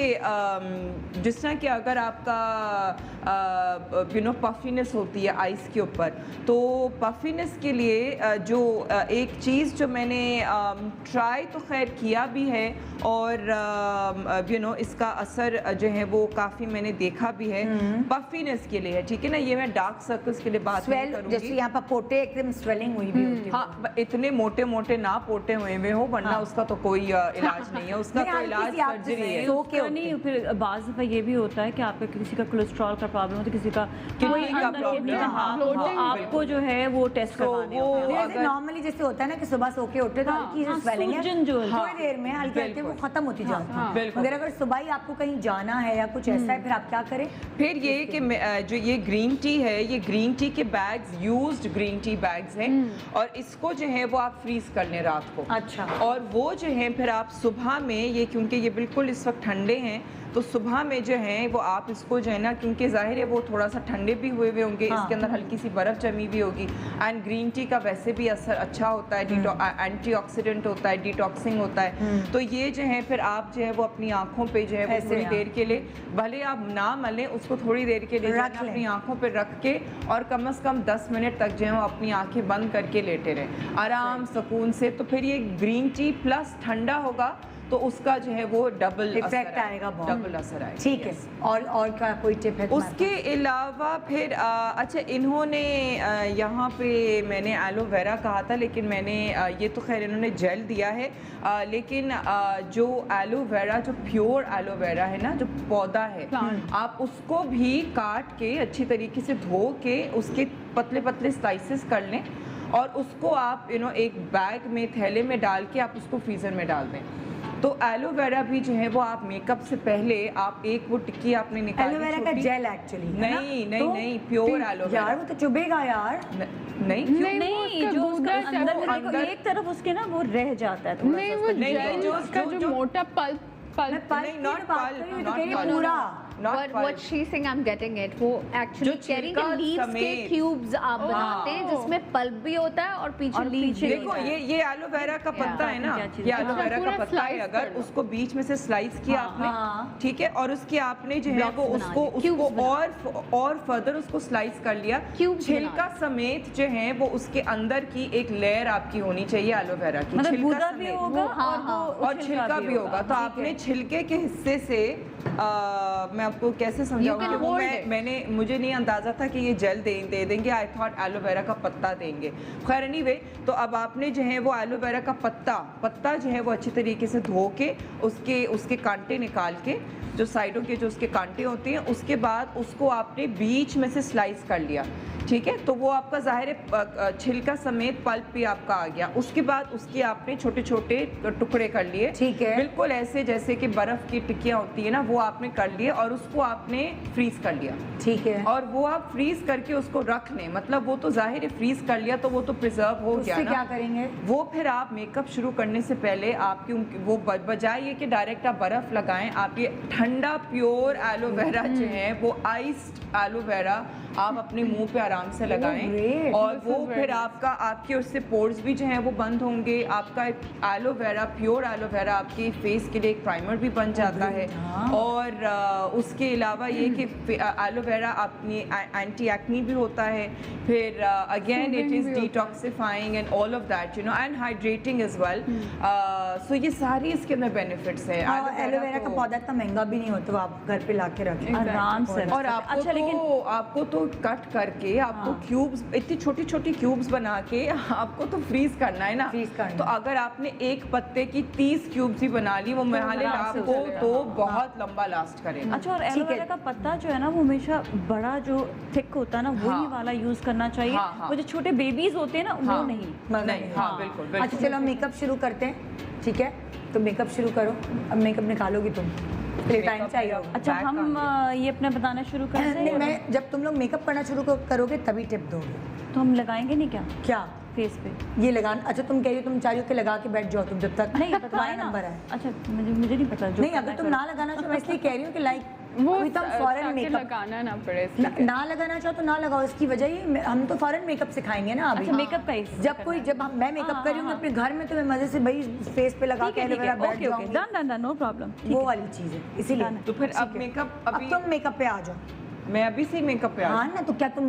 जिस तरह कि अगर आपका पफीनेस होती है आइस के ऊपर, तो पफीनेस के लिए जो एक चीज़ जो मैंने ट्राई तो खैर किया भी है और इसका असर जो है वो काफ़ी मैंने देखा भी है पफीनेस के लिए है, ठीक है ना। ये मैं डार्क सर्कल्स के लिए बात नहीं स्वेल, जैसे करूँगी। यहाँ पर पोटे एकदम स्वेलिंग हुई भी होती है। हाँ, इतने मोटे मोटे ना पोटे हुए हुए हो वरना हाँ। उसका तो कोई इलाज नहीं है, उसका नहीं, तो हल्की इलाज सी आप सर्जरी है। सो के तो होते नहीं, हैं। फिर बाज़ दफ़ा ये भी होता है कि आपका किसी का कोलेस्ट्रॉल का प्रॉब्लम होता है, किसी का कोई का अंदर problem, किडनी का, हाँ, तो bloating, आपको जो है वो टेस्ट तो करवाने वो होते हैं। जैसे नॉर्मली जैसे होता है ना कि सुबह सो के उठे तो हल्की सी स्वेलिंग है, सूजन जो है। थोड़ी देर में हल्की हल्की वो खत्म होती जाती है। बिल्कुल। मगर अगर सुबह ही आपको कहीं जाना है या कुछ ऐसा है फिर आप क्या करें? फिर ये कि जो ये ग्रीन टी है, ये ग्रीन टी के bags used green tea bags हैं और इसको जो है वो आप फ्रीज कर लें रात को। अच्छा। और वो जो है फिर आप सुबह में ये क्योंकि ये बिल्कुल इस वक्त ठंडे हैं, तो सुबह में जो है वो आप इसको जो है ना, क्योंकि ज़ाहिर है वो थोड़ा सा ठंडे भी हुए हुए होंगे, इसके अंदर हल्की सी बर्फ़ जमी हुई होगी। एंड ग्रीन टी का वैसे भी असर अच्छा होता है, एंटीऑक्सीडेंट होता है, डिटॉक्सिंग होता है। तो ये जो है फिर आप जो है वो अपनी आँखों पे जो है वो थोड़ी देर के लिए, भले आप ना मलें, उसको थोड़ी देर के लिए अपनी आँखों पर रख के और कम से कम 10 मिनट तक जो है वो अपनी आँखें बंद करके लेटे रहें आराम सुकून से। तो फिर ये ग्रीन टी प्लस ठंडा होगा तो उसका जो है वो डबल इफेक्ट आएगा, डबल असर आएगा। ठीक है। और क्या कोई टिप है? उसके अलावा फिर अच्छा, इन्होंने यहाँ पे मैंने एलोवेरा कहा था, लेकिन मैंने ये तो खैर इन्होंने जेल दिया है, लेकिन जो एलोवेरा, जो प्योर एलोवेरा है ना, जो पौधा है, आप उसको भी काट के अच्छी तरीके से धो के उसके पतले पतले स्लाइसेस कर लें और उसको आप एक बैग में, थैले में डाल के आप उसको फ्रीज़र में डाल दें। तो एलोवेरा भी जो है वो आप मेकअप से पहले आप एक वो टिक्की आपने निकाली, एलोवेरा का जेल एक्चुअली नहीं प्योर एलोवेरा। यार वो तो चुभेगा यार। नहीं क्यों? नहीं, जो उसका अंदर एक तरफ उसके ना वो रह जाता है थोड़ा नहीं, सा वो उसका जेल जो- उसका जो- जो मोटा पल्प नहीं, not pulp, पूरा What she's saying, I'm getting it. वो actually जो कैरी छिलका के लीव्स के समेत। क्यूब्स आप बनाते हैं जिसमें पल्प भी होता है और पीछे लीव्स भी देखो होता है। ये एलोवेरा का पत्ता है ना, क्या चीज़ ये है? एलोवेरा का पूरा पत्ता है, slice अगर कर लो। उसको बीच में से स्लाइस किया आपने, ठीक है, और उसके आपने जो है Blocks वो बना उसको लिए, cubes और फर्दर उसको स्लाइस कर लिया, Cubes छिलका समेत जो है वो उसके अंदर की एक लेयर आपकी होनी चाहिए एलोवेरा की, मतलब छिलका गूदा भी समेत। होगा और छिलका भी होगा। तो आपने छिलके के हिस्से से मैं आपको कैसे समझाऊंगी, can वो hold it. मुझे नहीं अंदाजा था कि ये जेल दे देंगे, आई थॉट एलोवेरा का पत्ता देंगे। खैर एनीवे, तो अब आपने जो है वो एलोवेरा का पत्ता जो है वो अच्छी तरीके से धो के उसके कांटे निकाल के, जो साइडों के जो उसके कांटे होते हैं, उसके बाद उसको आपने बीच में से स्लाइस कर लिया, ठीक है। तो वो आपका ज़ाहिर है छिलका समेत पल्प भी आपका आ गया। उसके बाद उसके आपने छोटे छोटे टुकड़े कर लिए, ठीक है, बिल्कुल ऐसे जैसे कि बर्फ़ की टिक्कियाँ होती है ना, वो आपने कर लिए और उसको आपने फ्रीज़ कर लिया, ठीक है। और वो आप फ्रीज़ करके उसको रख लें। मतलब वो तो ज़ाहिर है फ्रीज़ कर लिया तो वो तो प्रिजर्व हो गया ना। क्या करेंगे वो फिर आप मेकअप शुरू करने से पहले आपकी वो बजाय ये कि डायरेक्ट आप बर्फ़ लगाएं, आप ये ठंडा प्योर एलोवेरा जो है वो आइस्ड एलोवेरा आप अपने मुंह पे आराम से लगाएं, और वो फिर आपके उससे पोर्स भी जो हैं वो बंद होंगे। आपका एलोवेरा, प्योर एलोवेरा आपके फेस के लिए एक प्राइमर भी बन जाता है। और उसके अलावा ये कि एलोवेरा अपनी एंटी एक्नी भी होता है, फिर again it is detoxifying and all of that, and hydrating as well. So ये सारी इसके अंदर बेनिफिट्स हैं। एलोवेरा का पौधा इतना महंगा भी नहीं होता, आप घर पे ला के रखें आराम से। और आपको तो कट करके आपको क्यूब्स, इतनी छोटी छोटी क्यूब्स बना के आपको तो फ्रीज करना है ना। तो अगर आपने एक पत्ते की 30 क्यूब्स ही बना ली, वो महले आपको तो बहुत लंबा लास्ट करेगा। अच्छा, और एलोवेरा का पत्ता जो है ना वो हमेशा बड़ा जो थिक होता है ना वही वाला यूज करना चाहिए। वो जो छोटे बेबीज होते हैं ना वो नहीं। बिल्कुल। अच्छा चलो मेकअप शुरू करते हैं, ठीक है? तो मेकअप शुरू करो। अब मेकअप निकालोगी तुम, टाइम चाहिए होगा। अच्छा, हम ये अपना बताना शुरू कर नहीं, मैं जब तुम लोग मेकअप करना शुरू करोगे तभी टिप दोगे। तो हम लगाएंगे नहीं क्या फेस पे ये लगाना? अच्छा तुम कह रही हो, तुम चाह रही हो कि लगा के बैठ जाओ तुम जब तक नहीं बताया नंबर है। अच्छा, मुझे नहीं पता। नहीं, अगर तुम ना लगाना चाहो, मैं इसलिए कह रही हूँ कि लाइक वो फॉरन मेकअप लगाना ना पड़े, ना लगाना चाहो तो ना लगाओ। इसकी वजह ही हम तो फॉरन मेकअप सिखाएंगे ना अभी। अच्छा, मेकअप का जब मैं मेकअप कर रही हूँ अपने घर में, तो मैं मजे से भाई फेस पे लगा के एलोवेरा बैठ जाऊंगी। Done, no problem. वो वाली चीज है, इसीलिए। तो फिर अब मेकअप, अब तुम मेकअप पे आ जाओ। मैं अभी से मेकअप पे हाँ ना, तो क्या तुम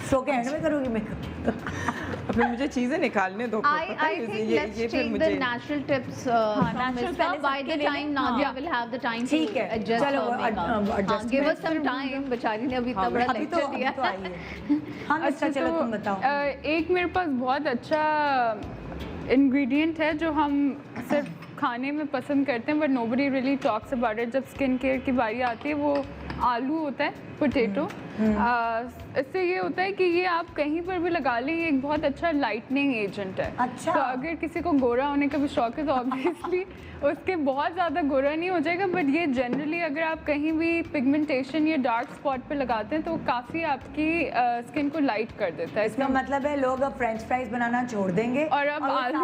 शो के एंड में करोगी मेकअप? अब मुझे चीजें निकालने दो। I think let's take the natural tips from Mr. By the time Nadia will have the time to adjust her makeup. Give us some time. बेचारी ने अभी इतना बड़ा लेक्चर दिया। हाँ मिस्टर, चलो तुम बताओ। एक मेरे पास बहुत अच्छा इंग्रेडिएंट है जो हम सिर्फ खाने में पसंद करते हैं, but nobody really talks about it. जब स्किन केयर की बारी आती है वो आलू होता है, पोटैटो। इससे ये होता है कि ये आप कहीं पर भी लगा लें, ये एक बहुत अच्छा लाइटनिंग एजेंट है। अच्छा। तो अगर किसी को गोरा होने का भी शौक है तो ऑब्वियसली उसके बहुत ज़्यादा गोरा नहीं हो जाएगा, बट ये जनरली अगर आप कहीं भी पिगमेंटेशन या डार्क स्पॉट पे लगाते हैं तो काफ़ी आपकी स्किन को लाइट कर देता है। इसका मतलब है लोग अब फ्रेंच फ्राइज बनाना छोड़ देंगे और अब आलू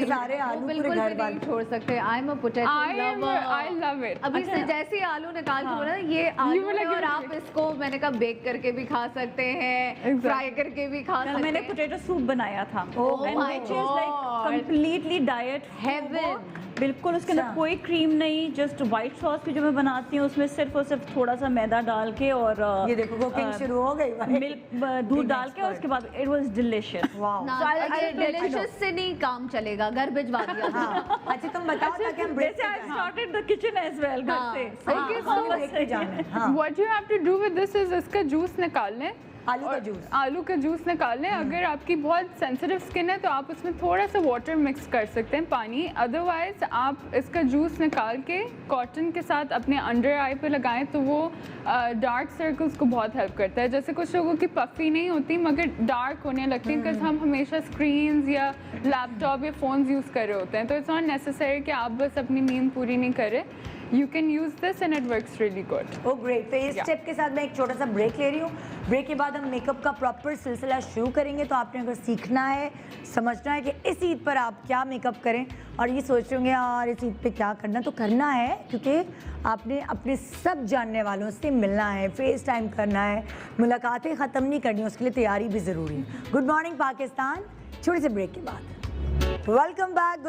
सारे आलू बिल्कुल पूरे भी घर नहीं छोड़ सकते। I am a potato I love it. अभी से जैसे ही आलू निकाल के बोला ये आलू है और आप इसको मैंने कहा बेक करके भी खा सकते हैं, फ्राई करके भी खा सकते मैंने हैं। पोटैटो सूप बनाया था, Oh my God. Completely diet Heaven. बिल्कुल उसके अंदर कोई क्रीम नहीं, जस्ट व्हाइट सॉस भी जो मैं बनाती हूँ उसमें सिर्फ और सिर्फ थोड़ा सा मैदा डाल के और ये देखो कुकिंग शुरू हो गई भाई। मिल्क दूध डाल के और उसके बाद it was delicious. Wow delicious से नहीं काम चलेगा, घर भिजवा दिया। हाँ अच्छा तुम बताओ ताकि हम ब्रेक वैसे I started the kitchen as well घर हाँ, से। Okay, so हाँ what you have to do with this is इसका जूस निकाल लें। आलू का और जूस। आलू का जूस निकाल लें। अगर आपकी बहुत सेंसिटिव स्किन है तो आप उसमें थोड़ा सा वाटर मिक्स कर सकते हैं, पानी। अदरवाइज आप इसका जूस निकाल के कॉटन के साथ अपने अंडर आई पे लगाएं तो वो डार्क सर्कल्स को बहुत हेल्प करता है। जैसे कुछ लोगों की पफ़ी नहीं होती मगर डार्क होने लगती हैं बिकॉज हम हमेशा स्क्रीन्स या लैपटॉप या फ़ोन्स यूज़ कर रहे होते हैं, तो इट्स नॉट नेसेसरी कि आप बस अपनी नींद पूरी नहीं करें। You can use this and it works really good. Oh great. तो इस टिप के साथ मैं एक छोटा सा ब्रेक ले रही हूँ। ब्रेक के बाद हम मेकअप का प्रॉपर सिलसिला शुरू करेंगे। तो आपने अगर सीखना है, समझना है कि इस ईद पर आप क्या मेकअप करें और ये सोच रहे होंगे यार इस ईद पे क्या करना, तो करना है क्योंकि आपने अपने सब जानने वालों से मिलना है, फेस टाइम करना है, मुलाकातें ख़त्म नहीं करनी, उसके लिए तैयारी भी ज़रूरी है। गुड मॉर्निंग पाकिस्तान, छोटे से ब्रेक के बाद welcome back.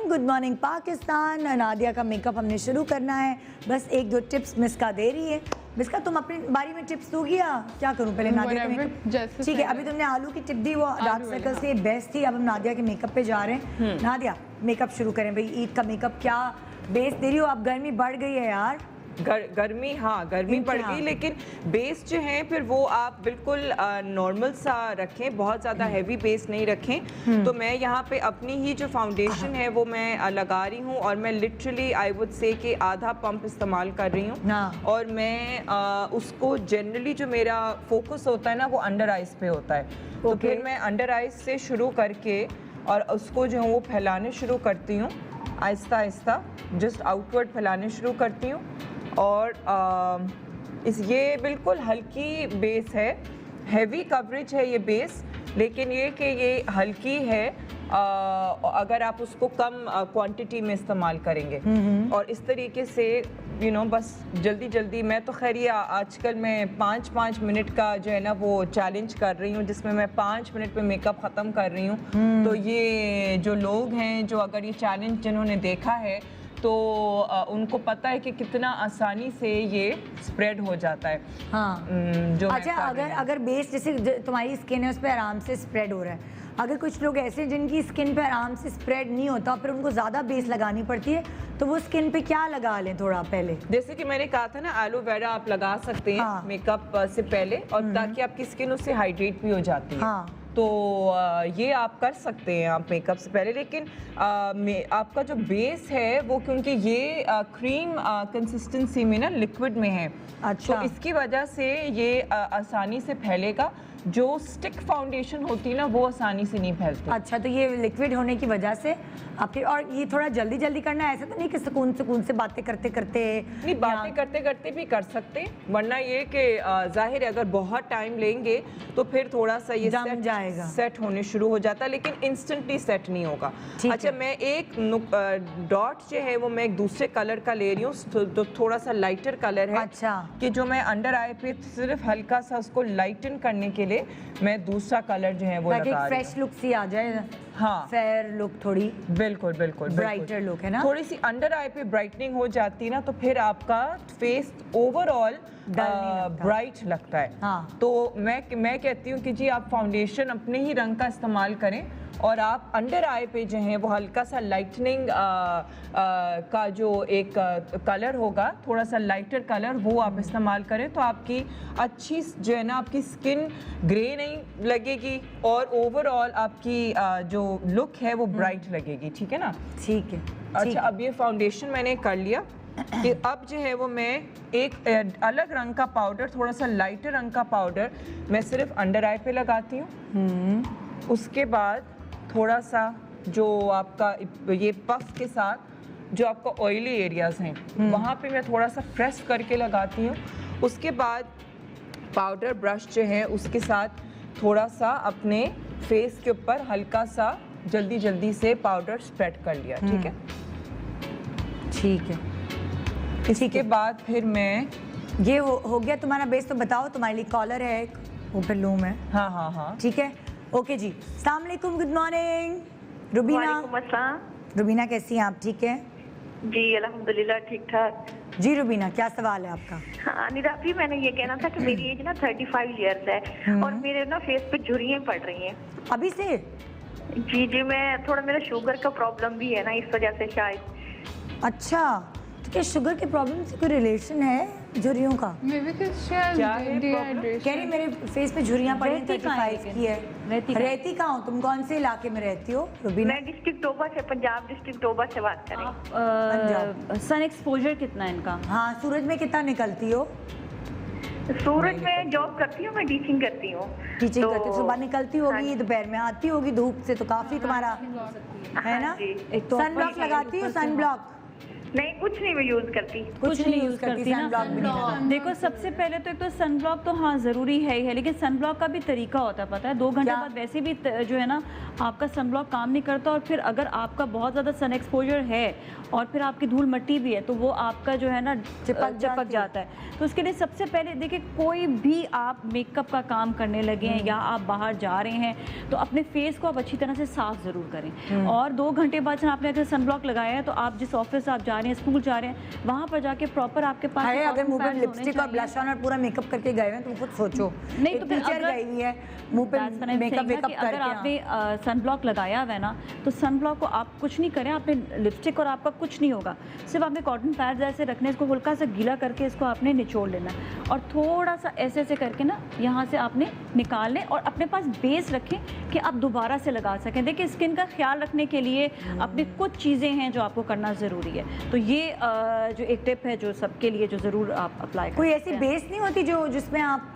Good morning Pakistan. Nadia का मेकअप हमने शुरू करना है, बस एक दो टिप्स मिस्का दे रही है। मिस्का तुम अपने बारे में टिप्स दोगी या क्या करूं पहले नादिया के मेकअप? ठीक है, अभी तुमने आलू की टिप दी, वो डार्क सर्कल से बेस्ट थी। अब हम नादिया के मेकअप पे जा रहे हैं। नादिया मेकअप शुरू करें भाई, ईद का मेकअप क्या बेस दे रही हो? अब गर्मी बढ़ गई है यार। गर्मी, हाँ गर्मी पड़ गई, लेकिन बेस जो है फिर वो आप बिल्कुल नॉर्मल सा रखें, बहुत ज़्यादा हैवी बेस नहीं रखें। तो मैं यहाँ पे अपनी ही जो फाउंडेशन है वो मैं लगा रही हूँ और मैं लिटरली आई वुड से कि आधा पंप इस्तेमाल कर रही हूँ। और मैं उसको जनरली जो मेरा फोकस होता है ना वो अंडर आइज पे होता है। तो फिर मैं अंडर आइज से शुरू करके और उसको जो है वो फैलाने शुरू करती हूँ, आहिस्ता आहिस्ता जस्ट आउटवर्ड फैलाने शुरू करती हूँ। और ये बिल्कुल हल्की बेस है, हैवी कवरेज है ये बेस, लेकिन ये कि ये हल्की है अगर आप उसको कम क्वांटिटी में इस्तेमाल करेंगे। और इस तरीके से बस जल्दी जल्दी, मैं तो खैर ये आजकल मैं 5-5 मिनट का जो है ना वो चैलेंज कर रही हूँ, जिसमें मैं 5 मिनट में मेकअप ख़त्म कर रही हूँ। तो ये जो लोग हैं जो अगर ये चैलेंज जिन्होंने देखा है तो उनको पता है कि कितना आसानी से ये स्प्रेड हो जाता है। हाँ जो अच्छा, अगर बेस जैसे तुम्हारी स्किन है उस पर आराम से स्प्रेड हो रहा है, अगर कुछ लोग ऐसे जिनकी स्किन पे आराम से स्प्रेड नहीं होता फिर उनको ज़्यादा बेस लगानी पड़ती है, तो वो स्किन पे क्या लगा लें थोड़ा पहले? जैसे कि मैंने कहा था ना, एलोवेरा आप लगा सकते हैं मेकअप से पहले, और ताकि आपकी स्किन उससे हाइड्रेट भी हो जाती है। तो ये आप कर सकते हैं आप मेकअप से पहले, लेकिन आपका जो बेस है वो क्योंकि ये क्रीम कंसिस्टेंसी में ना लिक्विड में है, अच्छा, तो इसकी वजह से ये आसानी से फैलेगा। जो स्टिक फाउंडेशन होती है ना वो आसानी से नहीं फैलती। अच्छा, तो ये लिक्विड होने की वजह से आपके, और ये थोड़ा जल्दी जल्दी करना है, ऐसा तो नहीं कि सुकून से बातें करते करते? नहीं, बातें करते करते भी कर सकते हैं, वरना ये कि जाहिर है अगर बहुत टाइम लेंगे तो फिर थोड़ा सा ये जम जाएगा, सेट होने शुरू हो जाता है, लेकिन इंस्टेंटली सेट नहीं होगा। अच्छा, मैं एक डॉट जो है वो मैं एक दूसरे कलर का ले रही हूँ, तो थोड़ा सा लाइटर कलर है। अच्छा, कि जो मैं अंडर आई पे सिर्फ हल्का सा उसको लाइटन करने के लिए मैं दूसरा कलर जो है वो लगा रही हूँ, फ्रेश लुक सी आ जाए। हाँ, फेयर लुक, थोड़ी बिल्कुल ब्राइटर लुक है ना, थोड़ी सी अंडर आई पे ब्राइटनिंग हो जाती है ना, तो फिर आपका फेस ओवरऑल ब्राइट लगता है। हाँ। तो मैं कहती हूँ कि जी आप फाउंडेशन अपने ही रंग का इस्तेमाल करें और आप अंडर आई पे जो है वो हल्का सा लाइटनिंग का जो एक कलर होगा, थोड़ा सा लाइटर कलर, वो आप इस्तेमाल करें तो आपकी अच्छी जो है ना आपकी स्किन ग्रे नहीं लगेगी और ओवरऑल आपकी जो लुक है वो ब्राइट लगेगी। ठीक है ना? ठीक है। अच्छा, अब ये फाउंडेशन मैंने कर लिया कि अब जो है वो मैं एक अलग रंग का पाउडर, थोड़ा सा लाइटर रंग का पाउडर मैं सिर्फ अंडर आई पे लगाती हूँ। उसके बाद थोड़ा सा जो आपका ये पफ के साथ जो आपका ऑयली एरियाज हैं वहाँ पे मैं थोड़ा सा प्रेस करके लगाती हूँ। उसके बाद पाउडर ब्रश जो है उसके साथ थोड़ा सा अपने फेस के ऊपर हल्का सा जल्दी जल्दी से पाउडर स्प्रेड कर लिया। ठीक है, ठीक है। इसके बाद फिर मैं ये हो गया तुम्हारा बेस। तो बताओ, तुम्हारे लिए कॉलर है एक, ऊपर लूम है। हाँ हाँ हाँ ठीक है, ओके जी। अस्सलाम वालेकुम, गुड मॉर्निंग रुबीना। वालेकुम अस्सलाम। रुबीना कैसी हैं आप? ठीक है जी अल्हम्दुलिल्लाह ठीक ठाक। जी। रुबीना क्या सवाल है आपका? हाँ निराफी, मैंने ये कहना था कि मेरी एज ना 35 इयर्स है और मेरे ना फेस पे झुर्रियाँ पड़ रही हैं अभी से? जी जी, मैं थोड़ा, मेरा शुगर का प्रॉब्लम भी है ना, इस वजह से शायद। अच्छा, तो क्या शुगर के प्रॉब्लम से कोई रिलेशन है झुर्रियों का? मे बी क्या है कह रही मेरे फेस पे झुर्रियाँ पड़ी हैं, रहती कहाँ है 35 की है। रहती कहाँ हो तुम? कौन से इलाके में रहती हो रुबीना? मैं डिस्ट्रिक्ट टोबा से, पंजाब डिस्ट्रिक्ट टोबा से बात कर रही हूँ। पंजाब। सन एक्सपोजर कितना है इनका? हाँ, सूरज में कितना निकलती हो? सूरत में जॉब करती हूँ, मैं टीचिंग करती हूँ। टीचिंग तो- करती हो, सुबह निकलती होगी, दोपहर में आती होगी धूप से, तो काफी तुम्हारा है ना। हाँ जी। सन ब्लॉक लगाती हो? Sunblock? नहीं, कुछ नहीं मैं यूज करती। कुछ नहीं यूज करती ना। सनब्लॉक भी नहीं लगाती। देखो सबसे पहले तो एक तो सन ब्लॉक तो हाँ ज़रूरी है ही है, लेकिन सन ब्लॉक का भी तरीका होता है, पता है? 2 घंटे क्या? बाद वैसे भी जो है ना आपका सन ब्लॉक काम नहीं करता, और फिर अगर आपका बहुत ज़्यादा सन एक्सपोजर है और फिर आपकी धूल मट्टी भी है तो वो आपका जो है ना चिपक जाता है। तो उसके लिए सबसे पहले देखिए, कोई भी आप मेकअप का काम करने लगे हैं या आप बाहर जा रहे हैं तो अपने फेस को आप अच्छी तरह से साफ ज़रूर करें। और 2 घंटे बाद जब आपने अगर सन ब्लॉक लगाया है तो आप जिस ऑफिस आप जा रहे हैं, स्कूल जा रहे हैं, वहाँ पर जाके प्रॉपर आपके पास अरे अगर cotton मुंह पे pads होने लिपस्टिक और चाहिए। ब्लश ऑन और पूरा मेकअप करके गए हैं तो खुद सोचो। नहीं एक तो फिर टीचर अगर- गई हुई है मुंह पे That's what I'm makeup saying ना वेकअप कि करके। अगर आपने सन ब्लॉक लगाया हुआ है ना, तो सन ब्लॉक को आप कुछ नहीं करें, आपने लिपस्टिक और आपका कुछ नहीं होगा, सिर्फ आपने कॉटन पैड्स ऐसे रखने, इसको हल्का सा गीला करके इसको आपने निचोड़ लेना और थोड़ा सा ऐसे ऐसे करके ना यहाँ से आपने निकाल लें और अपने पास बेस रखें कि आप दोबारा से लगा सकें। देखिए स्किन का ख्याल रखने के लिए अपनी कुछ चीज़ें हैं जो आपको करना ज़रूरी है। तो ये जो एक टिप है जो सबके लिए जो ज़रूर आप अप्लाई करें। कोई ऐसी बेस नहीं होती जो जिसमें आप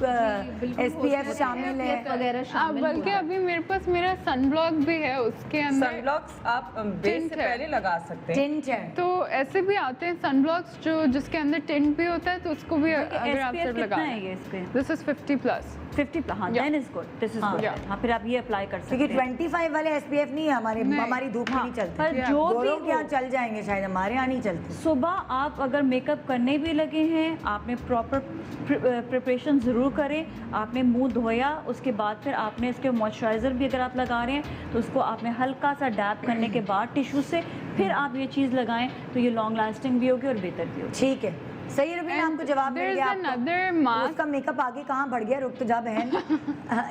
SPF शामिल है? वगैरह शामिल बल्कि अभी मेरे पास मेरा सन ब्लॉक भी है, उसके अंदर सनब्लॉक्स आप बेस से Tint है। पहले लगा सकते हैं। टिंट है। तो ऐसे भी आते हैं सन ब्लॉक्स जो जिसके अंदर टिंट भी होता है, तो उसको भी अगर आप SPF सिर्फ कितना लगा है ये इसके? This is 50+। 50 हाँ, Yeah. then is good, this is हाँ. good। Yeah. हाँ, फिर आप ये अप्लाई कर सकते क्योंकि हैं। 25 वाले SPF नहीं है हमारे, नहीं। हमारी धूप में नहीं चलते। पर Yeah. जो गोरों भी के यहाँ हो, चल जाएंगे शायद, हमारे यहाँ नहीं चलते। सुबह आप अगर मेकअप करने भी लगे हैं, आपने प्रॉपर प्रिपरेशन ज़रूर करें। आपने मुंह धोया, उसके बाद फिर आपने इसके मॉइस्चराइज़र भी अगर आप लगा रहे हैं तो उसको आपने हल्का सा डैप करने के बाद टिश्यू से फिर आप ये चीज़ लगाएं तो ये लॉन्ग लास्टिंग भी होगी और बेहतर भी होगी। ठीक है, सही है रुबीना, आपको जवाब मिल There's गया। आपको- another mask। उसका मेकअप आगे कहाँ बढ़ गया? रुक तो जा बहन।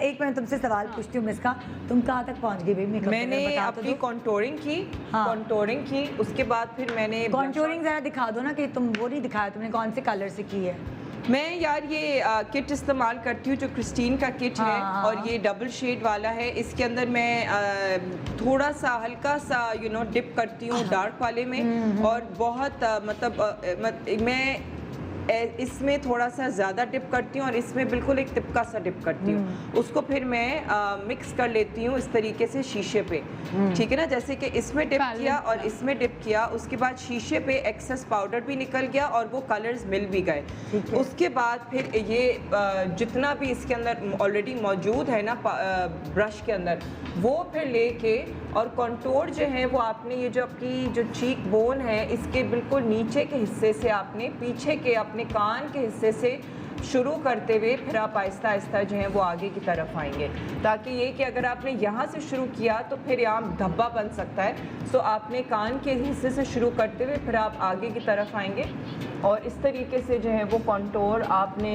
एक मिनट तुमसे सवाल पूछती हूँ मिस का, तुम कहाँ तक पहुँच गई भाई मेकअप? मैंने बता तो अपनी दो। कॉन्टोरिंग की, हाँ। कॉन्टोरिंग की, उसके बाद फिर मैंने कॉन्टोरिंग जरा दिखा दो ना, कि तुम वो नहीं दिखाया तुमने कौन से कलर से की है। मैं यार ये किट इस्तेमाल करती हूँ जो क्रिस्टीन का किट है हाँ। और ये डबल शेड वाला है। इसके अंदर मैं थोड़ा सा हल्का सा डिप करती हूँ डार्क वाले में और बहुत मैं इसमें थोड़ा सा ज़्यादा डिप करती हूँ और इसमें बिल्कुल एक तिपका सा डिप करती हूँ। उसको फिर मैं मिक्स कर लेती हूँ इस तरीके से शीशे पे, ठीक है ना, जैसे कि इसमें डिप Palette किया और इसमें डिप किया, उसके बाद शीशे पे एक्सेस पाउडर भी निकल गया और वो कलर्स मिल भी गए। उसके बाद फिर ये जितना भी इसके अंदर ऑलरेडी मौजूद है ना ब्रश के अंदर, वो फिर लेके और कंटूर जो है वो आपने ये जो आपकी जो चीक बोन है इसके बिल्कुल नीचे के हिस्से से आपने पीछे के अपने कान के हिस्से से शुरू करते हुए फिर आप आहिस्ता आहिस्ता जो है वो आगे की तरफ आएंगे, ताकि ये कि अगर आपने यहाँ से शुरू किया तो फिर यहाँ धब्बा बन सकता है। सो आपने कान के हिस्से से शुरू करते हुए फिर आप आगे की तरफ आएंगे और इस तरीके से जो है वो कंटूर आपने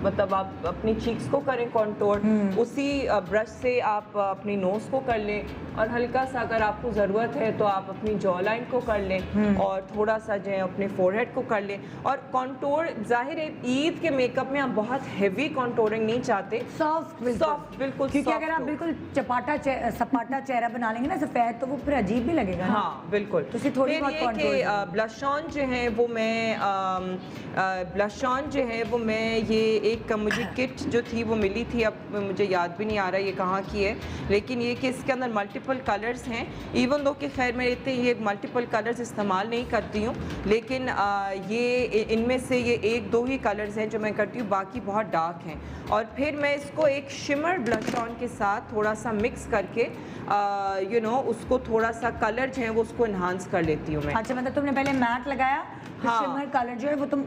मतलब आप अपनी चीक्स को करें कंटूर, उसी ब्रश से आप अपनी नोज़ को कर लें और हल्का सा अगर आपको ज़रूरत है तो आप अपनी जॉ लाइन को कर लें और थोड़ा सा जो है अपने फोरहेड को कर लें। और कंटूर ज़ाहिर है ईद के मेकअप में आप बहुत हैवी कंटूरिंग नहीं चाहते, सॉफ्ट बिल्कुल क्योंकि soft अगर आप हो। बिल्कुल सपाटा चेहरा बना लेंगे ना सफेद, तो वो फिर अजीब भी लगेगा ना। हाँ बिल्कुल। तो इसे थोड़ी फिर बहुत ये कि contour ब्लश ऑन जो है वो मैं ये एक मुझे किट जो थी वो मिली थी, अब मुझे याद भी नहीं आ रहा ये कहाँ की है, लेकिन ये कि इसके अंदर मल्टीपल कलर्स हैं। इवन दो कि खैर मैं इतने ये मल्टीपल कलर्स इस्तेमाल नहीं करती हूँ, लेकिन ये इनमें से ये एक दो ही कलर्स हैं जो मैं करती हूँ, बाकी बहुत डार्क हैं। और फिर मैं इसको एक शिमर ब्लश ऑन के साथ थोड़ा सा मिक्स करके उसको थोड़ा सा कलर जो है वो उसको इन्हांस कर लेती हूँ मैं। अच्छा, मतलब तुमने पहले मैट लगाया, फिर हाँ। शिमर कलर जो है वो तुम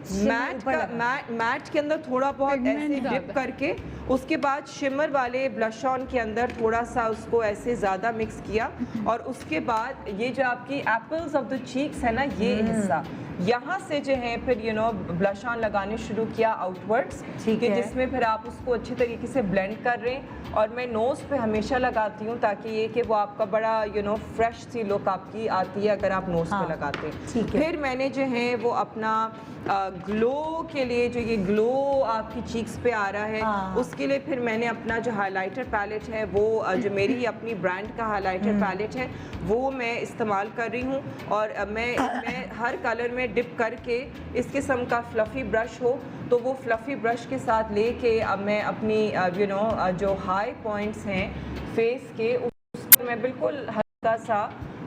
मैट के अंदर थोड़ा बहुत Pigment ऐसे ज़्यादा। डिप करके उसके बाद शिमर वाले ब्लश ऑन के अंदर थोड़ा सा उसको ऐसे ज़्यादा मिक्स किया, और उसके बाद ये जो आपकी एप्पल्स ऑफ द चीक्स है ना, ये हिस्सा यहाँ से जो है फिर ब्लश ऑन लगाने शुरू किया आउटवर्ड्स, ठीक है। जिसमें फिर आप उसको अच्छी तरीके से ब्लेंड कर रहे हैं। और मैं नोज़ पे हमेशा लगाती हूँ ताकि ये कि वो आपका बड़ा फ्रेश सी लुक आपकी आती है अगर आप नोज़ हाँ, पे लगाते हैं। ठीक है। फिर मैंने जो है वो अपना ग्लो के लिए, जो ये ग्लो आपकी चीक्स पे आ रहा है, हाँ। उसके लिए फिर मैंने अपना जो हाइलाइटर पैलेट है वो जो मेरी ही अपनी ब्रांड का हाइलाइटर पैलेट है वो मैं इस्तेमाल कर रही हूँ। और मैं हर कलर में डिप करके इस किस्म का फ्लफ़ी ब्रश हो तो वो फ्लफ़ी ब्रश के साथ लेके अब मैं अपनी जो हाई पॉइंट्स हैं फेस के उस पर मैं बिल्कुल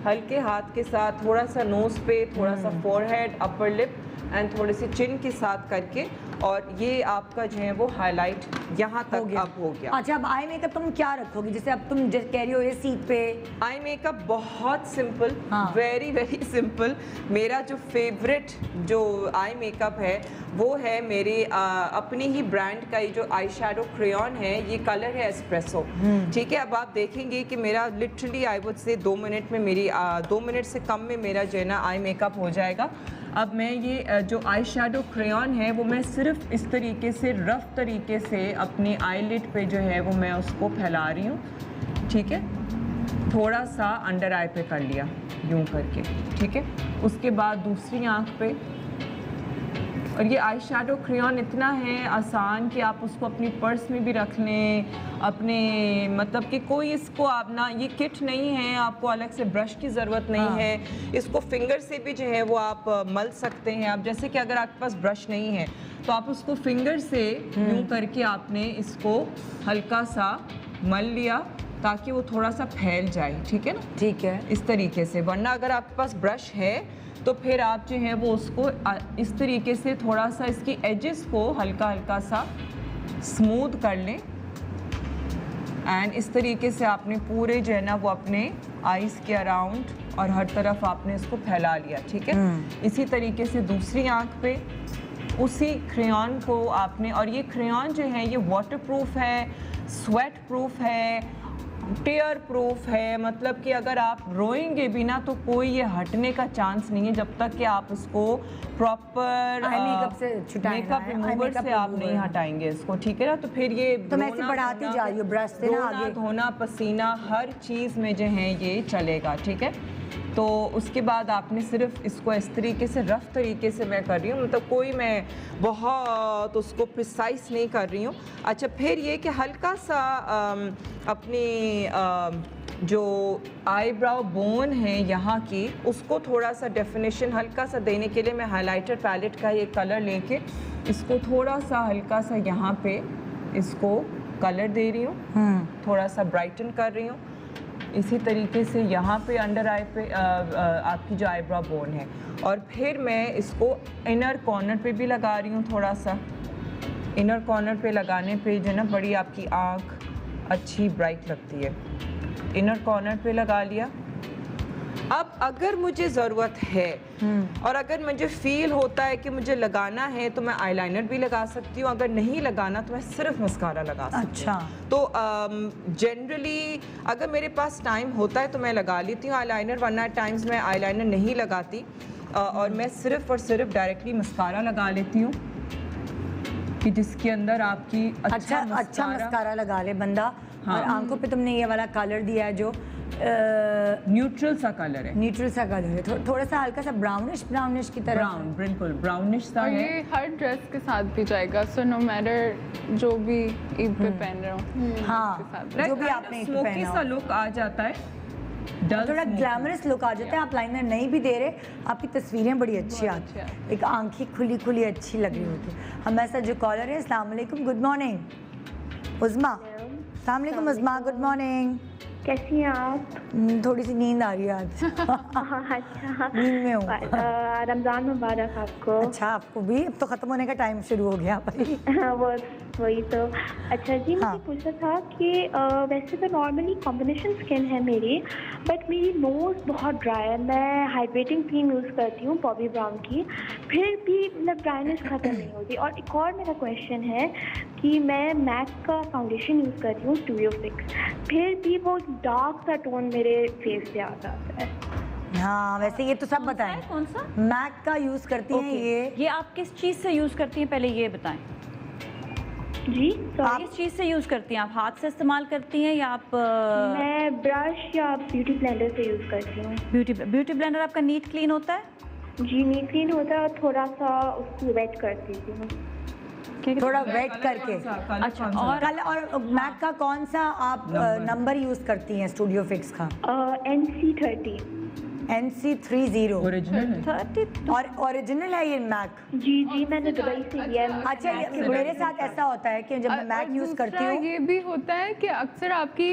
हल्के हाथ के साथ थोड़ा सा नोज़ पे, थोड़ा सा फोरहेड, अपर लिप एंड थोड़े से चिन के साथ करके, और ये आपका जो है वो हाईलाइट यहाँ तक अब हो गया। अच्छा, अब आई मेकअप तुम क्या रखोगी? जैसे अब तुम जैसे कह रही हो ये सीट पे आई मेकअप बहुत सिंपल, हाँ। Very very simple. मेरा जो फेवरेट जो आई मेकअप है वो है मेरे अपनी ही ब्रांड का ये जो आई शैडो क्रेयॉन है, ये कलर है एस्प्रेसो। ठीक है, अब आप देखेंगे कि मेरा literally I would say 2 minute में मेरी 2 मिनट से कम में मेरा जो है ना आई मेकअप हो जाएगा। अब मैं ये जो आई शैडो क्रेयॉन है वो मैं सिर्फ इस तरीके से रफ तरीके से अपनी आईलिड पे जो है वो मैं उसको फैला रही हूँ। ठीक है, थोड़ा सा अंडर आई पे कर लिया यूं करके। ठीक है, उसके बाद दूसरी आंख पे। और ये आई शैडो क्रेयॉन इतना है आसान कि आप उसको अपनी पर्स में भी रख लें, अपने मतलब कि कोई इसको आप ना, ये किट नहीं है, आपको अलग से ब्रश की ज़रूरत नहीं है। इसको फिंगर से भी जो है वो आप मल सकते हैं। आप जैसे कि अगर आपके पास ब्रश नहीं है तो आप उसको फिंगर से यूं करके आपने इसको हल्का सा मल लिया ताकि वो थोड़ा सा फैल जाए। ठीक है ना, ठीक है, इस तरीके से। वरना अगर आपके पास ब्रश है तो फिर आप जो है वो उसको इस तरीके से थोड़ा सा इसकी एजेस को हल्का हल्का सा स्मूथ कर लें, एंड इस तरीके से आपने पूरे जो है ना वो अपने आईज के अराउंड और हर तरफ आपने इसको फैला लिया। ठीक है, इसी तरीके से दूसरी आंख पे उसी क्रेयॉन को आपने, और ये क्रेयॉन जो है ये वाटरप्रूफ है, स्वेट प्रूफ है, टेयर प्रूफ है, मतलब कि अगर आप रोएंगे भी ना तो कोई ये हटने का चांस नहीं है जब तक कि आप उसको प्रॉपर मेकअप से छुटाएं ना, मेकअप रिमूवर से आप नहीं हटाएंगे इसको। ठीक है ना, तो फिर ये तो मैं ऐसे बढ़ाती जा रही हूँ ब्रश से ना आगे। धोना, पसीना, हर चीज़ में जो है ये चलेगा। ठीक है, तो उसके बाद आपने सिर्फ इसको इस तरीके से रफ तरीके से मैं कर रही हूँ, मतलब कोई मैं बहुत उसको प्रिसाइज नहीं कर रही हूँ। अच्छा, फिर ये कि हल्का सा अपनी जो आईब्राउ बोन है यहाँ की, उसको थोड़ा सा डेफिनेशन हल्का सा देने के लिए मैं हाइलाइटर पैलेट का ये कलर लेके इसको थोड़ा सा हल्का सा यहाँ पे इसको कलर दे रही हूँ, थोड़ा सा ब्राइटन कर रही हूँ। इसी तरीके से यहाँ पे अंडर आई पे आपकी जो आईब्रो बोन है, और फिर मैं इसको इनर कॉर्नर पे भी लगा रही हूँ। थोड़ा सा इनर कॉर्नर पे लगाने पे जो ना बड़ी आपकी आँख अच्छी ब्राइट लगती है। इनर कॉर्नर पे लगा लिया। अब अगर मुझे ज़रूरत है और अगर मुझे फील होता है कि मुझे लगाना है तो मैं आईलाइनर भी लगा सकती हूँ, अगर नहीं लगाना तो मैं सिर्फ मस्कारा लगा सकती हूँ। अच्छा, तो जनरली अगर मेरे पास टाइम होता है तो मैं लगा लेती हूँ आईलाइनर, वरना टाइम्स मैं आईलाइनर नहीं लगाती और मैं सिर्फ और सिर्फ डायरेक्टली मस्कारा लगा लेती हूँ कि जिसके अंदर आपकी अच्छा मस्कारा लगा ले बंदा। हाँ। और आंखों पे तुमने ये वाला कलर दिया है जो, न्यूट्रल सा कलर है, न्यूट्रल सा कलर है, थोड़ा सा हल्का सा ब्राउनिश की तरह। ब्राउन, बिल्कुल ब्राउनिश सा और है। ये हर ड्रेस के साथ भी जाएगा, सो नो मैटर जो भी ईद पे पहन रहे हो। हाँ, जो भी आपने ईद पे स्मोकी पहना सा हो। लुक आ जाता है, थोड़ा ग्लैमरस लुक आ जाता है। आप लाइनर नहीं भी दे रहे, आपकी तस्वीरें बड़ी अच्छी आती हैं, एक आंखें खुली खुली अच्छी लग रही होती है। हमारे साथ जो कॉलर है, अस्सलाम वालेकुम, गुड मॉर्निंग उज़मा। अस्सलाम वालेकुम उज़मा, गुड मॉर्निंग। कैसी हैं आप? थोड़ी सी नींद आ रही है आज। अच्छा, नींद में हूँ। रमज़ान मुबारक आपको। अच्छा, आपको भी? अब तो ख़त्म होने का टाइम शुरू हो गया भाई। वही तो। अच्छा जी, हाँ। मुझे पूछना था कि वैसे तो नॉर्मली कॉम्बिनेशन स्किन है मेरी, बट मेरी नोज़ बहुत ड्राई है। मैं हाइड्रेटिंग क्रीम यूज़ करती हूँ बॉबी ब्राउन की, फिर भी मतलब ड्राइनेस ख़त्म नहीं होती। और एक और मेरा क्वेश्चन है कि मैं मैक का फाउंडेशन यूज़ करती हूँ स्टूडियो फिक्स, फिर भी वो डार्क सा टोन मेरे फेस पे आ जाता है। हाँ, वैसे ये तो सब बताएं। कौन सा? मैक का यूज़ करती हैं ये आप किस चीज़ से यूज़ करती हैं, पहले ये बताएं। जी आप किस चीज़ से यूज़ करती हैं? आप हाथ से इस्तेमाल करती हैं या आप मैं ब्रश या ब्यूटी ब्लेंडर से यूज़ करती हूँ। ब्यूटी ब्लेंडर आपका नीट क्लीन होता है? जी, नीट क्लीन होता है और थोड़ा सा उसको वेट कर देती हूँ। थोड़ा वेट करके। अच्छा, और मैक का कौन सा आप नंबर यूज़ करती हैं स्टूडियो फिक्स का? NC30। NC30 ओरिजिनल है। 30 और ओरिजिनल है ये मैक? जी, मैंने दुबई से लिया है। अच्छा, ये मेरे साथ ऐसा होता है कि जब मैं मैक यूज़ करती दूसरा हूँ, ये भी होता है कि अक्सर आपकी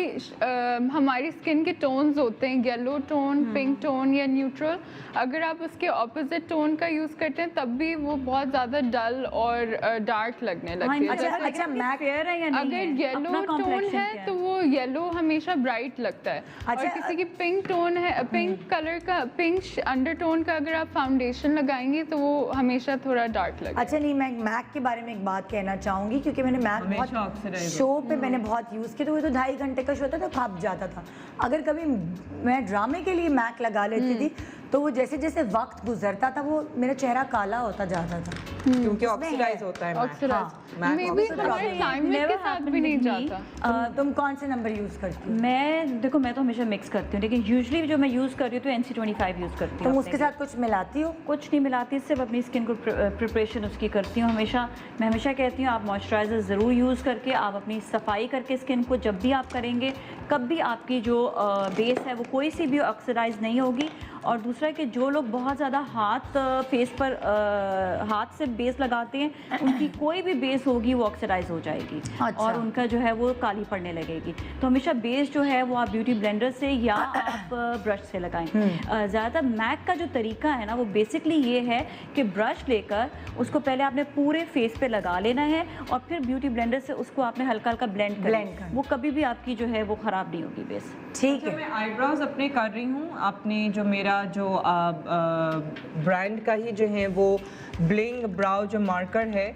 हमारी स्किन के टोन्स होते हैं, येलो टोन, पिंक टोन या न्यूट्रल। अगर आप उसके ऑपोजिट टोन का यूज़ करते हैं तब भी वो बहुत ज़्यादा डल और डार्क लगने लगती है। अच्छा मैक फेयर है या नहीं अगर है? येलो अपना टोन complexion है क्या तो वो येलो हमेशा ब्राइट लगता है। और अच्छा, किसी की पिंक टोन है, पिंक कलर का, पिंक अंडरटोन का अगर आप फाउंडेशन लगाएंगे तो वो हमेशा थोड़ा डार्क लगेगा। अच्छा नहीं, मैं मैक के बारे में एक बात कहना चाहूँगी, क्योंकि मैंने मैक हमेशा बहुत oxidize शो पे मैंने बहुत यूज़ किया, तो वो तो 2.5 घंटे का शो था तो खप जाता था। अगर कभी मैं ड्रामे के लिए मैक लगा लेती थी तो वो जैसे जैसे वक्त गुजरता था वो मेरा चेहरा काला होता जाता था। क्योंकि ऑक्सीडाइज होता है मैक। मे बी हमारे क्लाइमेट के साथ भी नहीं जाता। तुम कौन से नंबर यूज़ करती हो? मैं तो हमेशा मिक्स करती हूँ, लेकिन यूजुअली जो मैं यूज़ कर रही हूँ तो NC25 यूज़ करती हूँ। तुम उसके साथ कुछ मिलाती हो? कुछ नहीं मिलाती, सिर्फ अपनी स्किन को प्रिपरेशन उसकी करती हूँ। मैं हमेशा कहती हूँ आप मॉइस्चराइज़र ज़रूर यूज़ करके आप अपनी सफाई करके स्किन को जब भी आप करेंगे, कभी आपकी जो बेस है वो कोई सी भी ऑक्सीडाइज नहीं होगी। और दूसरा कि जो लोग बहुत ज़्यादा फेस पर हाथ से बेस लगाते हैं, उनकी कोई भी बेस होगी वो ऑक्सीडाइज हो जाएगी। अच्छा। और उनका जो है वो काली पड़ने लगेगी। तो हमेशा बेस जो है वो आप ब्यूटी ब्लेंडर से या आप ब्रश से लगाएं। ज़्यादातर मैक का जो तरीका है ना वो बेसिकली ये है कि ब्रश लेकर उसको पहले आपने पूरे फेस पे लगा लेना है और फिर ब्यूटी ब्लेंडर से उसको आपने हल्का हल्का ब्लेंड करना। वो कभी भी आपकी जो है वो ख़राब नहीं होगी बेस। ठीक है। मैं आईब्रोज अपने कर रही हूँ, अपने जो मेरा जो ब्रांड का ही जो है वो ब्लिंग ब्राउ जो मार्कर है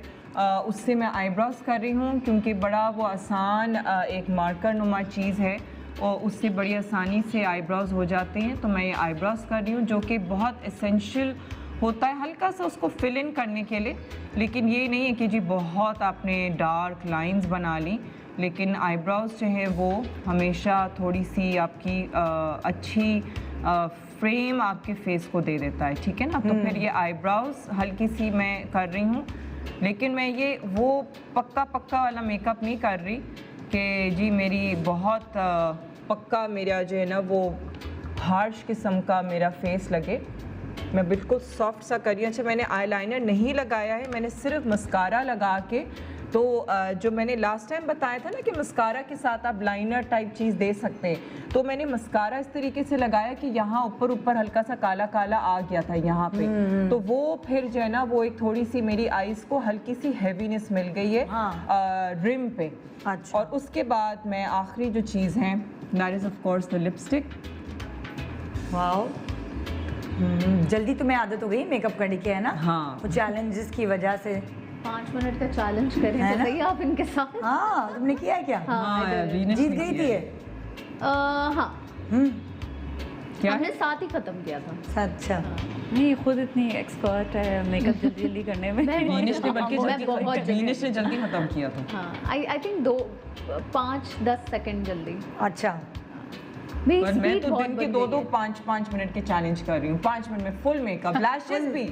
उससे मैं आईब्रोज कर रही हूँ, क्योंकि बड़ा वो आसान एक मार्कर नुमा चीज़ है और उससे बड़ी आसानी से आईब्रोज हो जाते हैं। तो मैं ये आईब्रोज कर रही हूँ जो कि बहुत एसेंशियल होता है हल्का सा उसको फिल इन करने के लिए। लेकिन ये नहीं है कि जी बहुत आपने डार्क लाइंस बना ली, लेकिन आईब्रोज जो है वो हमेशा थोड़ी सी आपकी अच्छी फ्रेम आपके फेस को दे देता है, ठीक है ना। तो फिर ये आईब्रोज हल्की सी मैं कर रही हूँ, लेकिन मैं ये वो पक्का वाला मेकअप नहीं कर रही कि जी मेरी बहुत पक्का मेरा जो है ना वो हार्श किस्म का मेरा फेस लगे। मैं बिल्कुल सॉफ्ट सा कर रही हूँ। अच्छा, मैंने आईलाइनर नहीं लगाया है, मैंने सिर्फ मस्कारा लगा के, तो जो मैंने लास्ट टाइम बताया था ना कि मस्कारा के साथ आप लाइनर टाइप चीज़ दे सकते हैं, तो मैंने मस्कारा इस तरीके से लगाया कि यहाँ ऊपर हल्का सा काला काला आ गया था यहाँ पे। तो वो फिर जो है ना वो एक थोड़ी सी मेरी आईज को हल्की सी हैवीनेस मिल गई है रिम पे। अच्छा। और उसके बाद मैं आखिरी जो चीज़ है that is of course the lipstick. Wow, जल्दी तुम्हें आदत हो गई मेकअप करने की, है ना? हाँ। वो चैलेंजेस की वजह से। 5 मिनट का चैलेंज करें तो सही आप इनके साथ। हाँ, तुमने किया है क्या? रीनेश जीत ने गई किया थी है। ये? हाँ, क्या हमने है? साथ ही खत्म किया था। अच्छा। नहीं, खुद इतनी एक्सपर्ट है मेकअप जल्दी करने में। रीनेश ने बल्कि बहुत रीनेश ने जल्दी खत्म किया था। हाँ, आई थिंक 5-10 सेकंड जल्दी। अच्छा, मेरी पर मैं speed तो बहुत दिन के बन 2-2 गई है। 5-5 मिनट के चैलेंज कर रही हूँ, 5 मिनट में फुल मेकअप, लैशेस भी।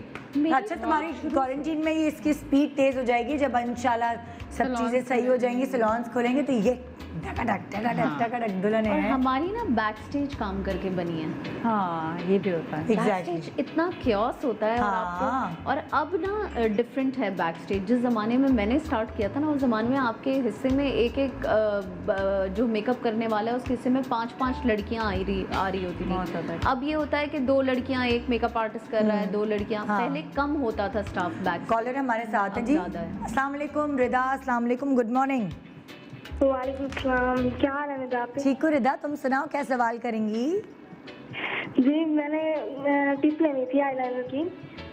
अच्छा, तुम्हारी क्वारंटीन में ये इसकी स्पीड तेज हो जाएगी जब इंशाल्लाह सब चीज़ें सही हो जाएंगी, सैलून्स खोलेंगे तो ये टक दुल्हन और है। हमारी ना बैक स्टेज काम करके बनी है। हाँ ये भी होता है। एग्जैक्टली। बैक स्टेज इतना क्योस होता है और हाँ। आपको, और अब ना डिफरेंट है बैक स्टेज। जिस ज़माने में मैंने स्टार्ट किया था ना, उस ज़माने में आपके हिस्से में एक जो मेकअप करने वाला है उसके हिस्से में 5-5 लड़कियां आ रही होती बहुत थी। ज़्यादा। अब ये होता है कि 2 लड़कियां एक मेकअप आर्टिस्ट कर रहा है, 2 लड़कियां। हाँ। पहले कम होता था स्टाफ बैक। कॉलर हमारे साथ है अब जी। ज़्यादा है। अस्सलाम वालेकुम रिदा, अस्सलाम वालेकुम, गुड मॉर्निंग। वालेकुम सलाम, क्या हाल है निदा आपके? ठीक हो रिदा, तुम सुनाओ क्या सवाल करेंगी? जी मैंने टिप लेनी थी आईलाइनर की,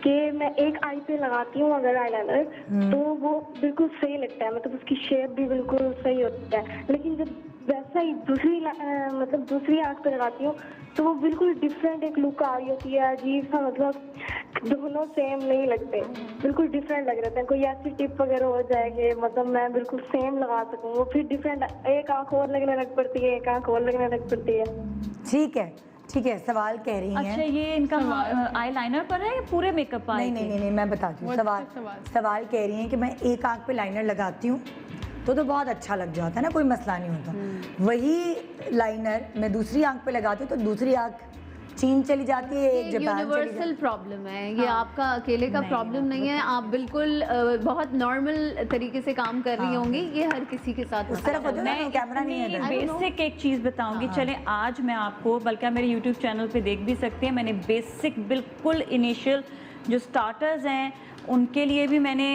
कि मैं एक आई पे लगाती हूँ अगर आईलाइनर तो वो बिल्कुल सही लगता है, मतलब उसकी शेप भी बिल्कुल सही होता है। लेकिन जब वैसा ही मतलब दूसरी आँख पे लगाती हूँ तो वो बिल्कुल डिफरेंट एक लुक आ रही होती है, अजीब सा, मतलब दोनों सेम नहीं लगते, बिल्कुल डिफरेंट लग रहे थे। कोई ऐसी टिप वगैरह हो जाए कि मतलब मैं बिल्कुल सेम लगा सकूँ, वो फिर डिफरेंट, एक आँख और लगने लग पड़ती है, एक आँख और लगने लग पड़ती है। ठीक है, सवाल कह रही हैं। अच्छा, ये इनका आई लाइनर पर है या पूरे मेकअप पर? नहीं, मैं बताती हूँ। सवाल कह रही हैं कि मैं एक आँख पे लाइनर लगाती हूँ तो बहुत अच्छा लग जाता है ना, कोई मसला नहीं होता। वही लाइनर मैं दूसरी आँख पे लगाती हूँ तो दूसरी आँख चीन चली जाती है, एक जापान चली यूनिवर्सल जाती प्रॉब्लम है ये, आपका अकेले का प्रॉब्लम नहीं है। आप बिल्कुल बहुत नॉर्मल तरीके से काम कर रही होंगी, ये हर किसी के साथ उस तरफ होता है ना, कैमरा नहीं है इधर। बेसिक एक चीज़ बताऊंगी। चले आज मैं आपको, बल्कि आप मेरे यूट्यूब चैनल पे देख भी सकते हैं, मैंने बेसिक बिल्कुल इनिशियल जो स्टार्टर्स हैं उनके लिए भी मैंने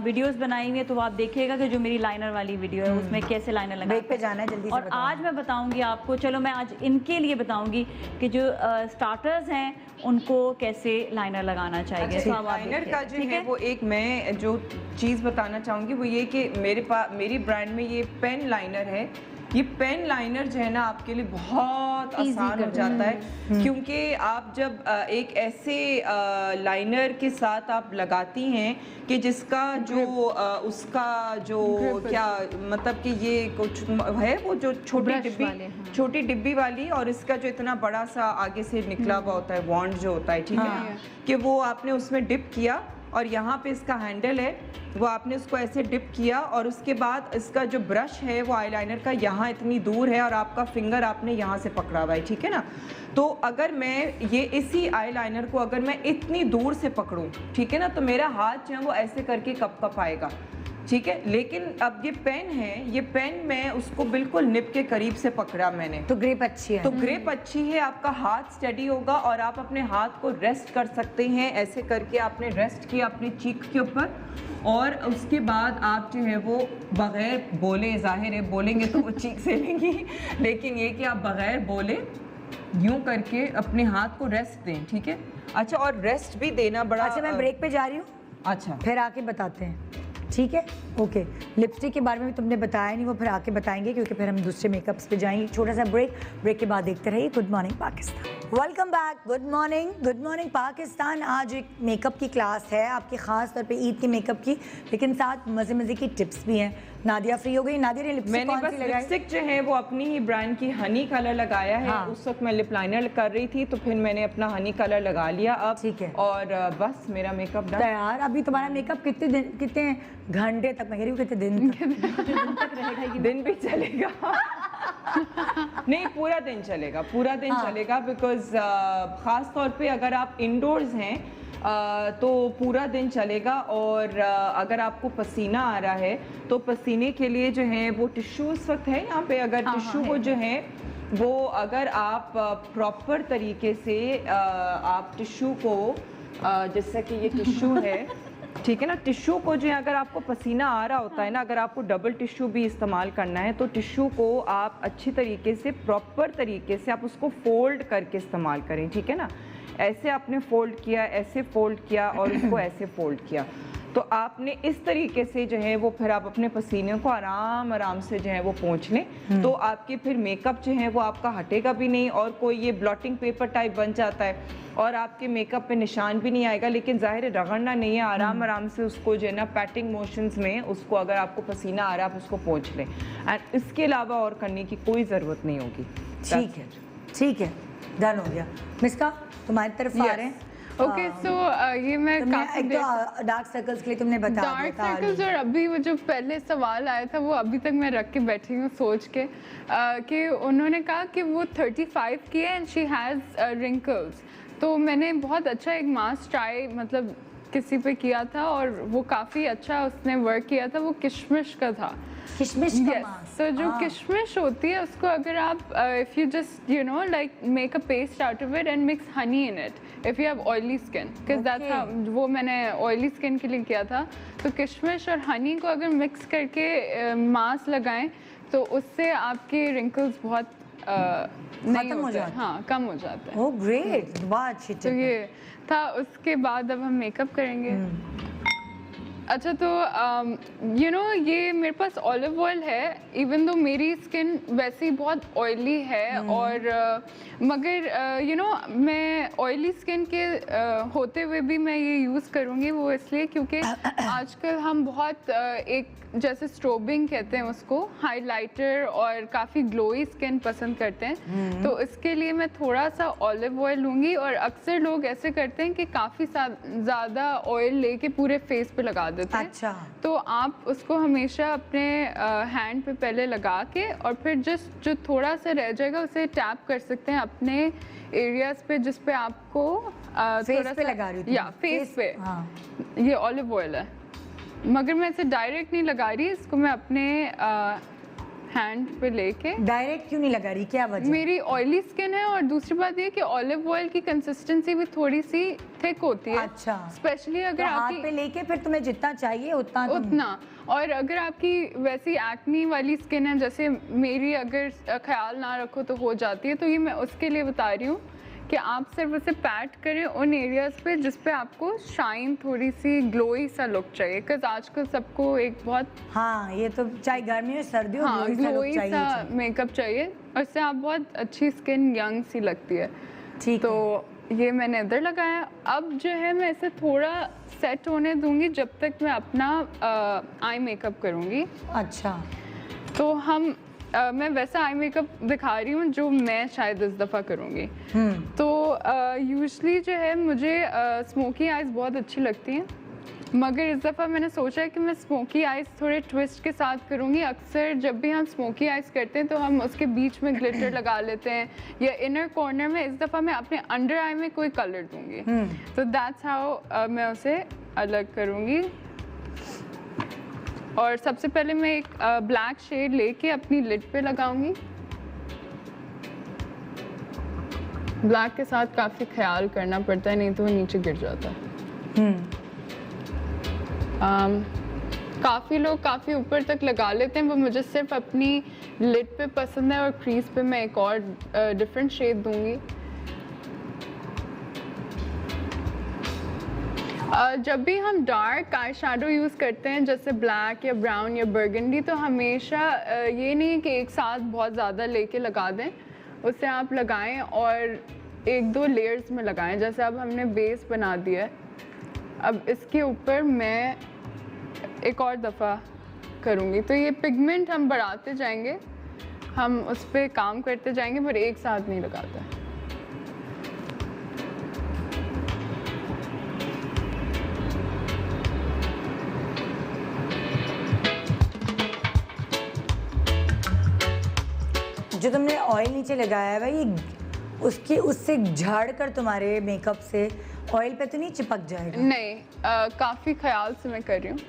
वीडियोस बनाई हुई है, तो आप देखिएगा कि जो मेरी लाइनर वाली वीडियो है उसमें कैसे लाइनर लगा। ब्रेक पे जाना है, जल्दी से और बताओ। आज मैं बताऊंगी आपको, चलो मैं आज इनके लिए बताऊंगी कि जो स्टार्टर्स हैं उनको कैसे लाइनर लगाना चाहिए। अच्छा, तो अब आप लाइनर देखिए, का जो ठीक है वो एक मैं जो चीज़ बताना चाहूँगी वो ये कि मेरी ब्रांड में ये पेन लाइनर है। ये पेन लाइनर जो है ना आपके लिए बहुत आसान हो जाता है, क्योंकि आप जब एक ऐसे लाइनर के साथ आप लगाती हैं कि जिसका जो उसका जो क्या मतलब कि ये कुछ है, वो जो छोटी डिब्बी वाली, और इसका जो इतना बड़ा सा आगे से निकला हुआ होता है वॉन्ड जो होता है, ठीक है, कि वो आपने उसमें डिप किया और यहाँ पे इसका हैंडल है, वो आपने उसको ऐसे डिप किया और उसके बाद इसका जो ब्रश है वो आईलाइनर का यहाँ इतनी दूर है और आपका फिंगर आपने यहाँ से पकड़ा हुआ है, ठीक है ना। तो अगर मैं ये इसी आईलाइनर को अगर मैं इतनी दूर से पकड़ूं, ठीक है ना, तो मेरा हाथ जो है वो ऐसे करके कप आएगा, ठीक है। लेकिन अब ये पेन है, ये पेन मैं उसको बिल्कुल निप के करीब से पकड़ा मैंने, तो ग्रिप अच्छी है, तो ग्रिप अच्छी है, आपका हाथ स्टेडी होगा और आप अपने हाथ को रेस्ट कर सकते हैं। ऐसे करके आपने रेस्ट किया अपने चीक के ऊपर, और उसके बाद आप जो है वो बगैर बोले, जाहिर है बोलेंगे तो वो चीक से लेंगी, लेकिन ये कि आप बगैर बोले यूं करके अपने हाथ को रेस्ट दें, ठीक है। अच्छा, और रेस्ट भी देना बड़ा अच्छा, मैं ब्रेक पे जा रही हूँ, अच्छा फिर आके बताते हैं, ठीक है, ओके। लिपस्टिक के बारे में भी तुमने बताया नहीं, वो फिर आके बताएंगे क्योंकि फिर हम दूसरे मेकअप्स पे जाएंगे। छोटा सा ब्रेक के बाद देखते रहिए good morning Pakistan. Welcome back, good morning Pakistan. आज एक मेकअप की क्लास है आपकी, ख़ास तौर पे ईद के मेकअप की, लेकिन साथ मज़े की टिप्स भी हैं। नादिया फ्री हो गई। नादिया ने लिपस्टिक मैंने कौन सी बस लगाई? लिपस्टिक जो है वो अपनी ही ब्रांड की हनी कलर लगाया है। हाँ। उस वक्त मैं लिप लाइनर कर रही थी तो फिर मैंने अपना हनी कलर लगा लिया अब, ठीक है। और बस मेरा मेकअप डन। तैयार। अभी तुम्हारा मेकअप कितने घंटे तक, मैं कह रही हूँ कितने दिन तक? दिन भी चलेगा नहीं, पूरा दिन चलेगा, पूरा दिन हाँ। चलेगा, बिकॉज ख़ास तौर पे अगर आप इंडोर्स हैं तो पूरा दिन चलेगा। और अगर आपको पसीना आ रहा है तो पसीने के लिए जो है वो टिश्यू इस वक्त है यहाँ पे, अगर टिश्यू को जो है वो अगर आप प्रॉपर तरीके से आप टिश्यू को जैसा कि ये टिश्यू है, ठीक है ना, टिश्यू को जो है अगर आपको पसीना आ रहा होता है ना, अगर आपको डबल टिश्यू भी इस्तेमाल करना है तो टिश्यू को आप अच्छी तरीके से प्रॉपर तरीके से आप उसको फोल्ड करके इस्तेमाल करें, ठीक है ना। ऐसे आपने फोल्ड किया, ऐसे फोल्ड किया और उसको ऐसे फोल्ड किया, तो आपने इस तरीके से जो है वो फिर आप अपने पसीने को आराम से जो है वो पोंछ लें, तो आपके फिर मेकअप जो है वो आपका हटेगा भी नहीं और कोई ये ब्लॉटिंग पेपर टाइप बन जाता है और आपके मेकअप पे निशान भी नहीं आएगा। लेकिन ज़ाहिर है रगड़ना नहीं है, आराम से उसको जो है ना पैटिंग मोशंस में उसको, अगर आपको पसीना आ रहा है आप उसको पोंछ लें, एंड इसके अलावा और करने की कोई ज़रूरत नहीं होगी। ठीक है, ठीक है, डन हो गया। मिस्का तुम्हारी तरफ आ रहे हैं। ओके, सो ये मैं काफी एक तो डार्क सर्कल्स के लिए तुमने बता दिया डार्क था। सर्कल्स, और अभी वो जो पहले सवाल आया था वो अभी तक मैं रख के बैठी हूँ सोच के कि उन्होंने कहा कि वो 35 की है एंड शी हैज़ रिंकल्स। तो मैंने बहुत अच्छा एक मास्क ट्राई मतलब किसी पे किया था और वो काफ़ी अच्छा उसने वर्क किया था। वो किशमिश का था। किशमिश का Yes. मास्क। So जो किशमिश होती है उसको अगर आप if you just you know like make a paste out of it and mix honey in it if you have oily skin because that's Okay. how वो मैंने oily skin के लिए किया था। तो किशमिश और हनी को अगर मिक्स करके मास्क लगाएं तो उससे आपके रिंकल्स बहुत नहीं हो होते जाते हैं। हाँ, कम हो जाते हैं। ओह ग्रेट, बहुत अच्छी तो tip है। ये था। उसके बाद अब हम मेकअप करेंगे। अच्छा, तो यू नो ये मेरे पास ऑलिव ऑयल है, इवन दो मेरी स्किन वैसे ही बहुत ऑयली है और मगर यू नो मैं ऑयली स्किन के होते हुए भी मैं ये यूज़ करूँगी। वो इसलिए क्योंकि आजकल हम बहुत एक जैसे स्ट्रोबिंग कहते हैं उसको, हाइलाइटर और काफ़ी ग्लोई स्किन पसंद करते हैं। तो इसके लिए मैं थोड़ा सा ऑलिव ऑयल लूँगी और अक्सर लोग ऐसे करते हैं कि काफ़ी ज़्यादा ऑयल लेके पूरे फेस पे लगा देते हैं। अच्छा। तो आप उसको हमेशा अपने हैंड पे पहले लगा के और फिर जस्ट जो थोड़ा सा रह जाएगा उसे टैप कर सकते हैं अपने एरियाज पे जिस पे आपको फेस पे लगा रही हूँ या फेस पे। हाँ। ये ऑलिव ऑयल है मगर मैं इसे डायरेक्ट नहीं लगा रही, इसको मैं अपने हैंड पे लेके। डायरेक्ट क्यों नहीं लगा रही, क्या वजह? मेरी ऑयली स्किन है और दूसरी बात ये कि ऑलिव ऑयल की कंसिस्टेंसी भी थोड़ी सी थिक होती है। अच्छा। स्पेशली अगर तो हाथ आपकी पे लेके फिर तुम्हें जितना चाहिए उतना उतना, और अगर आपकी वैसी एक्नी वाली स्किन है जैसे मेरी, अगर ख्याल ना रखो तो हो जाती है, तो ये मैं उसके लिए बता रही हूँ कि आप सिर्फ उसे पैट करें उन एरियाज पे जिस पे आपको शाइन, थोड़ी सी ग्लोई सा लुक चाहिए। बिकॉज आजकल सबको एक बहुत हाँ, ये तो चाहे गर्मी हो सर्दी हो हाँ ग्लोई सा मेकअप चाहिए और इससे आप बहुत अच्छी स्किन यंग सी लगती है। ठीक। तो ये मैंने इधर लगाया। अब जो है मैं इसे थोड़ा सेट होने दूंगी जब तक मैं अपना आई मेकअप करूँगी। अच्छा। तो हम मैं वैसा आई मेकअप दिखा रही हूँ जो मैं शायद इस दफ़ा करूँगी। तो यूजुअली जो है मुझे स्मोकी आइज़ बहुत अच्छी लगती हैं, मगर इस दफ़ा मैंने सोचा है कि मैं स्मोकी आइज़ थोड़े ट्विस्ट के साथ करूँगी। अक्सर जब भी हम स्मोकी आइज़ करते हैं तो हम उसके बीच में ग्लिटर लगा लेते हैं या इनर कॉर्नर में। इस दफ़ा मैं अपने अंडर आई में कोई कलर दूँगी। तो दैट्स हाउ मैं उसे अलग करूँगी। और सबसे पहले मैं एक ब्लैक शेड लेके अपनी लिड पे लगाऊंगी। ब्लैक के साथ काफ़ी ख्याल करना पड़ता है, नहीं तो वो नीचे गिर जाता है। काफ़ी लोग काफ़ी ऊपर तक लगा लेते हैं, वो मुझे सिर्फ अपनी लिड पे पसंद है। और क्रीज पे मैं एक और डिफरेंट शेड दूंगी। जब भी हम डार्क आई शेडो यूज़ करते हैं जैसे ब्लैक या ब्राउन या बर्गंडी, तो हमेशा ये नहीं कि एक साथ बहुत ज़्यादा लेके लगा दें। उसे आप लगाएं और एक दो लेयर्स में लगाएं। जैसे अब हमने बेस बना दिया है, अब इसके ऊपर मैं एक और दफ़ा करूँगी। तो ये पिगमेंट हम बढ़ाते जाएंगे, हम उस पर काम करते जाएंगे, पर एक साथ नहीं लगाते। जो तुमने ऑयल नीचे लगाया है भाई, उसके उससे झाड़ कर तुम्हारे मेकअप से ऑयल पे तो नहीं चिपक जाएगा? नहीं, काफ़ी ख्याल से मैं कर रही हूँ,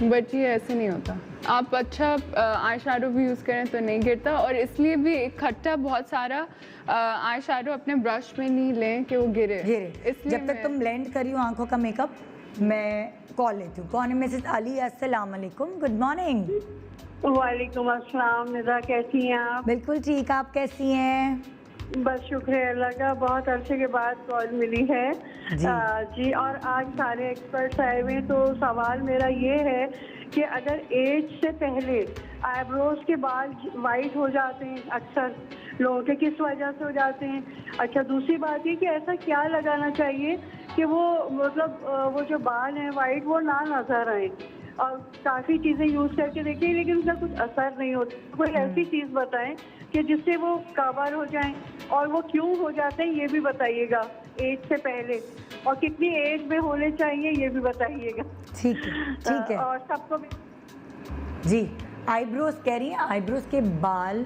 बट ये ऐसे नहीं होता। आप अच्छा आई शेडो भी यूज़ करें तो नहीं गिरता। और इसलिए भी इकट्ठा बहुत सारा आई शेडो अपने ब्रश में नहीं लें कि वो गिरे। इसलिए जब तक तुम ब्लेंड करी हो आंखों का मेकअप, मैं कॉल लेती हूँ। कौन है? मिसेस अली, अस्सलाम वालेकुम, गुड मॉर्निंग। वालेकुम अस्सलाम। निदा कैसी हैं आप? बिल्कुल ठीक, आप कैसी हैं? बस शुक्र है अल्लाह का, बहुत अरसे के बाद कॉल मिली है जी। और आज सारे एक्सपर्ट्स आए हुए हैं, तो सवाल मेरा ये है कि अगर एज से पहले आईब्रोज के बाल वाइट हो जाते हैं अक्सर लोगों के, किस वजह से हो जाते हैं? अच्छा, दूसरी बात ये कि ऐसा क्या लगाना चाहिए कि वो मतलब वो जो बाल हैं वाइट वो ना नजर आए। और काफ़ी चीज़ें यूज़ करके देखी लेकिन उसका कुछ असर नहीं होता। कोई ऐसी चीज़ बताएं कि जिससे वो कवर हो जाएं, और वो क्यों हो जाते हैं ये भी बताइएगा एज से पहले, और कितनी एज में होने चाहिए ये भी बताइएगा। ठीक है। और सबको जी, आईब्रोज कह रही हैं, आईब्रोज के बाल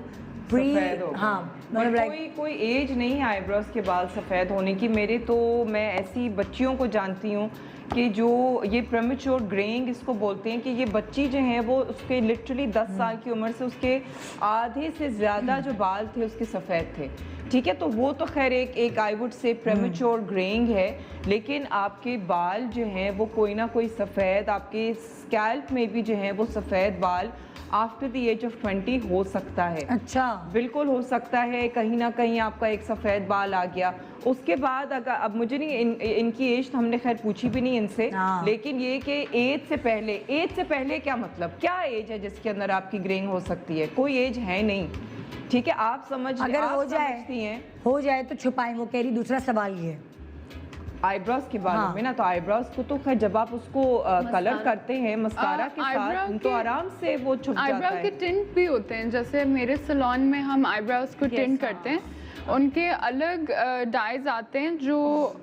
प्री, सफेद हो गए। हाँ पर मतलब कोई एज नहीं है आईब्रोज के बाल सफ़ेद होने की। मेरे तो मैं ऐसी बच्चियों को जानती हूँ कि जो ये प्रेमेच्योर ग्रेइंग इसको बोलते हैं, कि ये बच्ची जो है वो उसके लिटरली 10 साल की उम्र से उसके आधे से ज़्यादा जो बाल थे उसके सफ़ेद थे। ठीक है, तो वो तो खैर एक आई वुड से प्रेमेच्योर ग्रेइंग है, लेकिन आपके बाल जो हैं वो कोई ना कोई सफ़ेद, आपके स्कैल्प में भी जो है वो सफ़ेद बाल आफ्टर द एज ऑफ 20 हो सकता है। अच्छा, बिल्कुल हो सकता है, कहीं ना कहीं आपका एक सफ़ेद बाल आ गया। उसके बाद अगर अब मुझे नहीं इनकी एज तो हमने खैर पूछी भी नहीं इनसे, लेकिन ये कि एज से पहले क्या मतलब, क्या एज है जिसके अंदर आपकी ग्रेइंग हो सकती है? कोई एज है नहीं। ठीक है, आप समझ अगर आप हो जाए तो छुपाएं। वो कह रही दूसरा सवाल ये है आईब्रोज के बालों में ना, तो आईब्रोज को तो खैर जब आप उसको कलर करते हैं मस्कारा के साथ तो आराम से वो छुप जाता है। आईब्रो के टिंट भी होते हैं, जैसे मेरे सैलून में हम आईब्रोज को टिंट करते हैं, उनके अलग डाइज आते हैं जो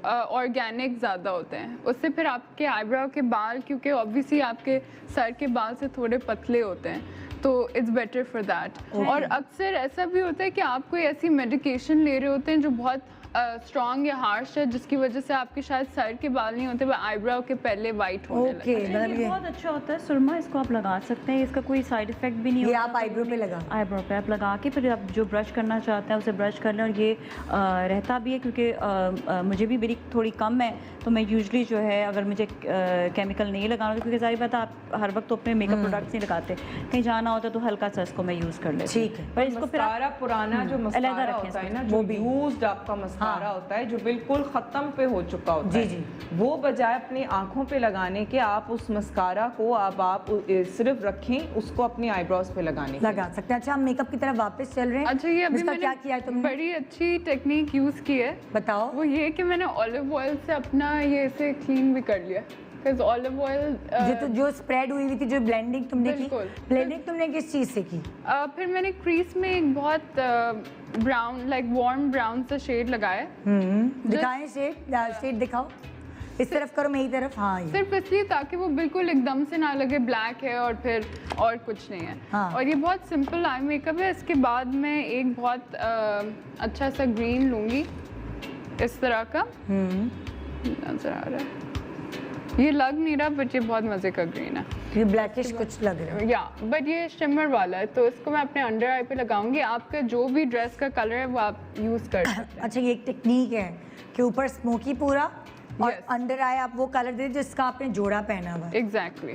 ऑर्गेनिक ज़्यादा होते हैं। उससे फिर आपके आईब्रो के बाल, क्योंकि ऑब्वियसली आपके सर के बाल से थोड़े पतले होते हैं, तो इट्स बेटर फॉर दैट। और अक्सर ऐसा भी होता है कि आप कोई ऐसी मेडिकेशन ले रहे होते हैं जो बहुत स्ट्रॉन्ग या हार्श है, जिसकी वजह से आपके शायद सर के बाल नहीं होते, वह आईब्रो के पहले वाइट होने लगते हैं। ये बहुत अच्छा होता है सुरमा, इसको आप लगा सकते हैं, इसका कोई साइड इफेक्ट भी नहीं होता। आप आईब्रो पे लगा, आईब्रो पे आप लगा के फिर आप जो ब्रश करना चाहते हैं उसे ब्रश कर लें। और ये रहता भी है क्योंकि मुझे भी मेरी थोड़ी कम है, तो मैं यूजली जो है अगर मुझे केमिकल नहीं लगाना होता, क्योंकि सारी बात आप हर वक्त तो अपने मेकअप प्रोडक्ट्स नहीं लगाते, कहीं जाना होता तो हल्का सा इसको मैं यूज़ कर लेती हूँ। ठीक है, पर इसको फिर मस्कारा पुराना जो मस्कारा होता है ना, जो यूज्ड आपका मस्कारा होता है, जो बिल्कुल खत्म पे हो चुका होता है, वो बजाय अपनी आंखों पे लगाने के आप उस मस्कारा को आप सिर्फ रखें, उसको अपनी आईब्रोज पे लगा सकते हैं। अच्छा, हम मेकअप की तरफ वापस चल रहे हैं। अच्छा, ये अभी मैंने क्या किया है तुमने? बड़ी अच्छी टेक्निक यूज़ की है, बताओ। वो ये कि मैंने ऑलिव ऑयल से अपना ये इसे क्लीन भी कर लिया। ऑलिव ऑयल जो स्प्रेड हुई थी, जो ब्लेंडिंग तुमने की, ब्लेंडिंग तुमने किस चीज़ से की? फिर मैंने क्रीज में एक बहुत ब्राउन, लाइक वार्म ब्राउन सा शेड लगाया। दिखाएं शेड दिखाओ, इस तरफ करो, मेरी तरफ। हाँ, सिर्फ इसलिए ताकि वो बिल्कुल एकदम से ना लगे ब्लैक है और फिर और कुछ नहीं है। हाँ। और ये बहुत सिंपल आई मेकअप है। इसके बाद मैं एक बहुत अच्छा सा ग्रीन लूँगी, इस तरह का नजर आ रहा है, ये लग नहीं रहा बट ये बहुत मज़े का ग्रीन है। ये ब्लैकिश कुछ लग रहा है, या बट ये शिमर वाला है, तो इसको मैं अपने अंडर आई पे लगाऊंगी। आपका जो भी ड्रेस का कलर है वो आप यूज़ कर सकते हैं। अच्छा, ये एक टेक्निक है कि ऊपर स्मोकी पूरा और अंडर आई आप वो कलर दे जिसका आपने जोड़ा पहना हुआ है। एग्जैक्टली।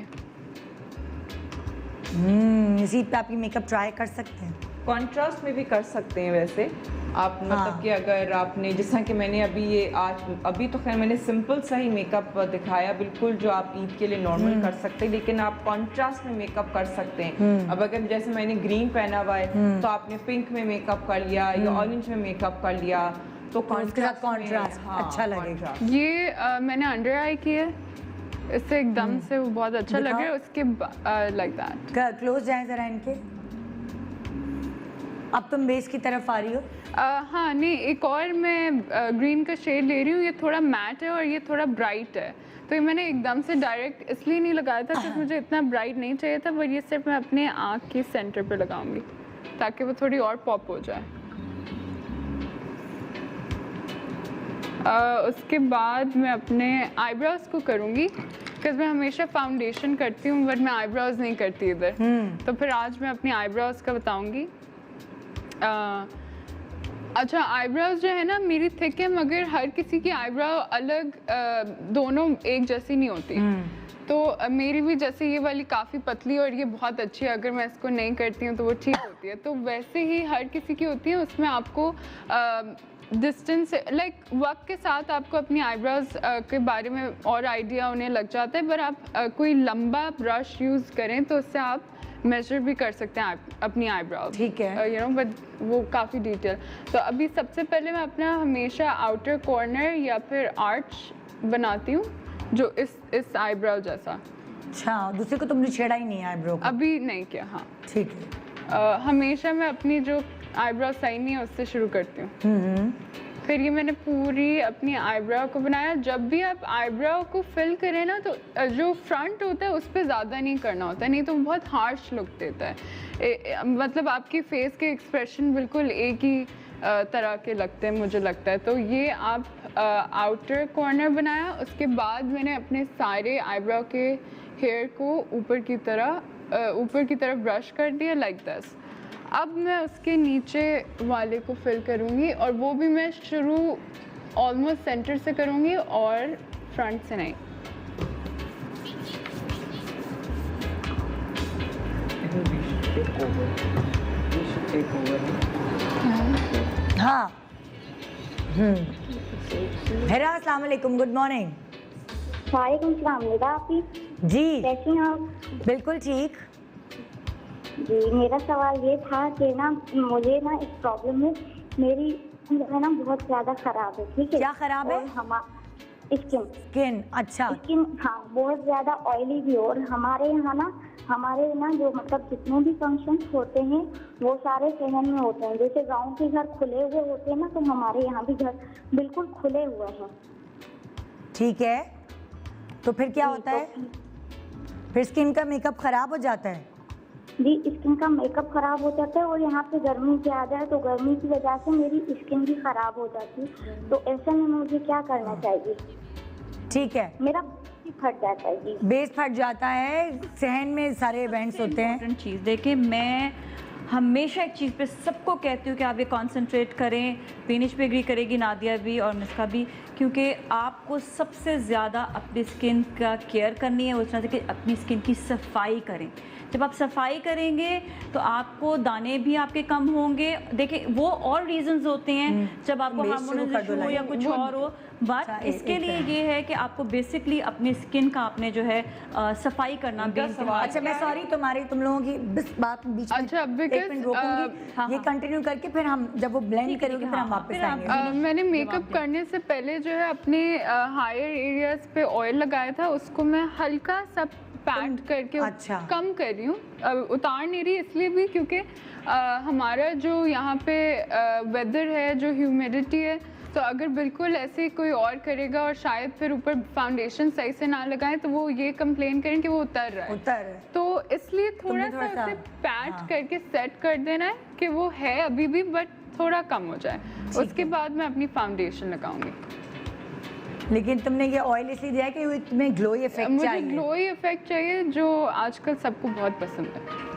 इसी पे आप ये मेकअप ट्राई कर सकते हैं, कॉन्ट्रास्ट में भी कर सकते हैं वैसे आप। मतलब कि अगर आपने, जिस तरह कि मैंने अभी तो खैर मैंने सिंपल सा ही मेकअप दिखाया, बिल्कुल जो आप ईद के लिए नॉर्मल कर सकते हैं, लेकिन आप कॉन्ट्रास्ट में मेकअप कर सकते हैं। अब अगर जैसे मैंने ग्रीन पहना हुआ है तो आपने पिंक में मेकअप कर लिया या ऑरेंज में मेकअप कर लिया, तो कॉन्ट्रास्ट अच्छा लगेगा। ये मैंने अंडर आई की है, इससे एकदम से वो बहुत अच्छा लग रहा है। उसके लाइक दैट क्लोज जाए जरा इनके। अब तुम बेस की तरफ आ रही हो। हाँ, नहीं, एक और मैं ग्रीन का शेड ले रही हूँ। ये थोड़ा मैट है और ये थोड़ा ब्राइट है, तो ये मैंने एकदम से डायरेक्ट इसलिए नहीं लगाया था क्योंकि मुझे इतना ब्राइट नहीं चाहिए था, पर ये सिर्फ मैं अपने आँख के सेंटर पे लगाऊंगी ताकि वो थोड़ी और पॉप हो जाए। उसके बाद मैं अपने आईब्रोज को करूँगी, बिकॉज मैं हमेशा फाउंडेशन करती हूँ बट मैं आईब्रोज नहीं करती इधर। तो फिर आज मैं अपनी आईब्रोज का बताऊँगी। अच्छा, आईब्रोज जो है ना मेरी थिक है, मगर हर किसी की आईब्रो अलग, दोनों एक जैसी नहीं होती। तो मेरी भी जैसे ये वाली काफ़ी पतली और ये बहुत अच्छी है, अगर मैं इसको नहीं करती हूँ तो वो ठीक होती है। तो वैसे ही हर किसी की होती है, उसमें आपको डिस्टेंस, लाइक वक्त के साथ आपको अपनी आईब्रोज के बारे में और आइडिया होने लग जाता है। पर आप कोई लंबा ब्रश यूज़ करें तो उससे आप मेजर भी कर सकते हैं अपनी आईब्रोज, ठीक है, यू नो, बट वो काफ़ी डिटेल। तो अभी सबसे पहले मैं अपना हमेशा आउटर कॉर्नर या फिर आर्च बनाती हूँ, जो इस आईब्रो जैसा। अच्छा, दूसरे को तुमने छेड़ा ही नहीं आईब्रो को? अभी नहीं किया। हाँ ठीक है। हमेशा मैं अपनी जो आईब्रो सही नहीं है उससे शुरू करती हूँ। फिर ये मैंने पूरी अपनी आईब्रो को बनाया। जब भी आप आईब्रो को फिल करें ना तो जो फ्रंट होता है उस पर ज़्यादा नहीं करना होता है, नहीं तो बहुत हार्श लुक देता है। मतलब आपकी फेस के एक्सप्रेशन बिल्कुल एक ही तरह के लगते हैं मुझे लगता है। तो ये आप आउटर कॉर्नर बनाया, उसके बाद मैंने अपने सारे आईब्रो के हेयर को ऊपर की तरफ ब्रश कर दिया लाइक दिस। अब मैं उसके नीचे वाले को फिल करूँगी और वो भी मैं शुरू ऑलमोस्ट सेंटर से करूँगी और फ्रंट से नहीं। हाँ। हेरा, अस्सलाम वालेकुम, गुड मॉर्निंग। वालेकुम सलाम। निदा आपी जी कैसी हैं आप? बिल्कुल ठीक। जी मेरा सवाल ये था कि ना मुझे ना एक प्रॉब्लम है, मेरी स्किन है ना बहुत ज़्यादा ख़राब है। ठीक है, क्या खराब है? स्किन। अच्छा। स्किन हाँ बहुत ज़्यादा ऑयली भी हो। और हमारे यहाँ जो मतलब जितने भी फंक्शंस होते हैं वो सारे शहर में होते हैं। जैसे गांव के घर खुले हुए होते हैं ना, तो हमारे यहाँ भी घर बिल्कुल खुले हुए हैं। ठीक है, तो फिर क्या होता है? फिर स्किन का मेकअप खराब हो जाता है? जी स्किन का मेकअप खराब हो जाता है और यहाँ पे गर्मी ज़्यादा है, तो गर्मी की वजह से मेरी स्किन भी खराब हो जाती है। तो ऐसे में मुझे क्या करना चाहिए? ठीक है, मेरा फट जाता है जी। बेस फट जाता है, सहन में सारे इवेंट्स होते हैं। इम्पोर्टेंट चीज़ देखिए, मैं हमेशा एक चीज़ पे सबको कहती हूँ कि आप ये कंसंट्रेट करें। फिनिश पे एग्री करेगी नादिया भी और मिस्का भी, क्योंकि आपको सबसे ज़्यादा अपनी स्किन का केयर करनी है। उस तरह से कि अपनी स्किन की सफाई करें। जब आप सफाई करेंगे तो आपको दाने भी आपके कम होंगे। देखिए वो और रीजंस होते हैं जब आपको हार्मोनल इशू हो या कुछ और हो, बट इसके लिए ये है कि आपको बेसिकली अपनी स्किन का आपने जो है सफाई करना बेसिकली। अच्छा मैं सॉरी तुम लोगों की बात बीच में अच्छा, एक मिनट रोकूंगी। ये कंटिन्यू करके फिर हम जब वो ब्लेंड करेंगे फिर हम वापस आएंगे। मैंने मेकअप करने से पहले जो है अपने हायर एरियाज पे ऑयल लगाया था, उसको मैं हल्का सा पैड करके अच्छा। कम कर रही हूँ। उतार नहीं रही इसलिए भी क्योंकि हमारा जो यहाँ पे वेदर है, जो ह्यूमिडिटी है, तो अगर बिल्कुल ऐसे कोई और करेगा और शायद फिर ऊपर फाउंडेशन सही से ना लगाए तो वो ये कंप्लेन करें कि वो उतर रहा है। तो इसलिए थोड़ा सा उसे पैड करके सेट कर देना है कि वो है अभी भी बट थोड़ा कम हो जाए। उसके बाद मैं अपनी फाउंडेशन लगाऊंगी। लेकिन तुमने ये ऑयल इसलिए दिया है कि तुम्हें ग्लोई इफेक्ट चाहिए। मुझे ग्लोई इफेक्ट चाहिए जो आजकल सबको बहुत पसंद है।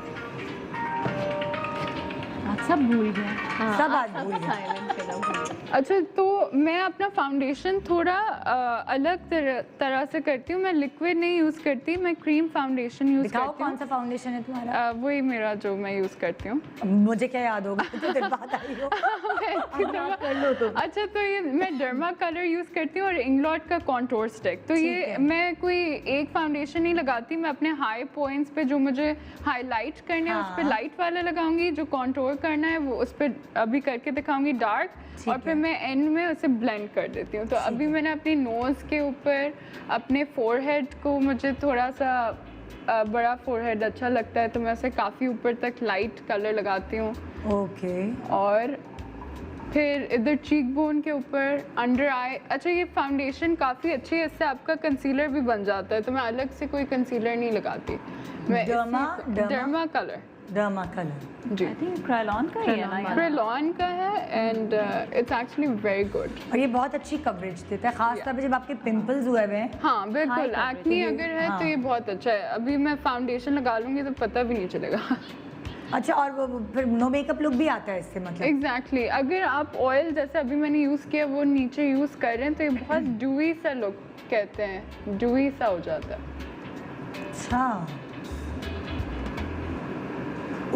सब भूल गए। हाँ, सब आज भूल गए। अच्छा, तो मैं अपना फाउंडेशन थोड़ा अलग तरह से करती हूँ। मैं लिक्विड नहीं यूज़ करती, मैं क्रीम फाउंडेशन यूज़ करती हूँ। कौन सा फाउंडेशन है तुम्हारा? वही मेरा जो मैं यूज़ करती हूँ। मुझे क्या याद होगा, तो दिन बाद आई हो। कर लो तुम। अच्छा, तो ये मैं डर्मा कलर यूज़ करती हूँ और इंग्लॉट का कॉन्टोर स्टिक। तो ये मैं कोई एक फाउंडेशन नहीं लगाती, मैं अपने हाई पॉइंट्स पे जो मुझे हाईलाइट करने हैं उस पर लाइट वाला लगाऊंगी, जो कॉन्टोर करना है वो उस पर अभी करके दिखाऊंगी डार्क, और फिर मैं एंड में उसे ब्लेंड कर देती हूँ। तो अभी मैंने अपनी नोज़ के ऊपर, अपने फोरहेड को, मुझे थोड़ा सा बड़ा फोरहेड अच्छा लगता है तो मैं उसे काफ़ी ऊपर तक लाइट कलर लगाती हूँ। ओके। और फिर इधर चीक बोन के ऊपर, अंडर आई। अच्छा, ये फाउंडेशन काफ़ी अच्छी है, इससे आपका कंसीलर भी बन जाता है, तो मैं अलग से कोई कंसीलर नहीं लगाती। मैं डर्मा कलर जी, आई थिंक क्रायलॉन का ही है ना? क्रेलॉन का है and it's actually very good. और ये बहुत अच्छी कवरेज देता है, खास तौर पे जब आपके पिंपल्स हुए हुए हैं। हाँ बिल्कुल, एक्ने अगर है तो ये बहुत अच्छा है। अभी मैं फाउंडेशन लगा लूँगी तो पता भी नहीं चलेगा। अच्छा, और वो फिर नो मेकअप लुक भी आता है इससे, मतलब? एग्जैक्टली। अगर आप ऑयल जैसे अभी मैंने यूज़ किया वो नीचे यूज़ कर रहे हैं तो ये बहुत ड्यूई सा लुक कहते हैं, ड्यूई सा हो जाता है। अच्छा,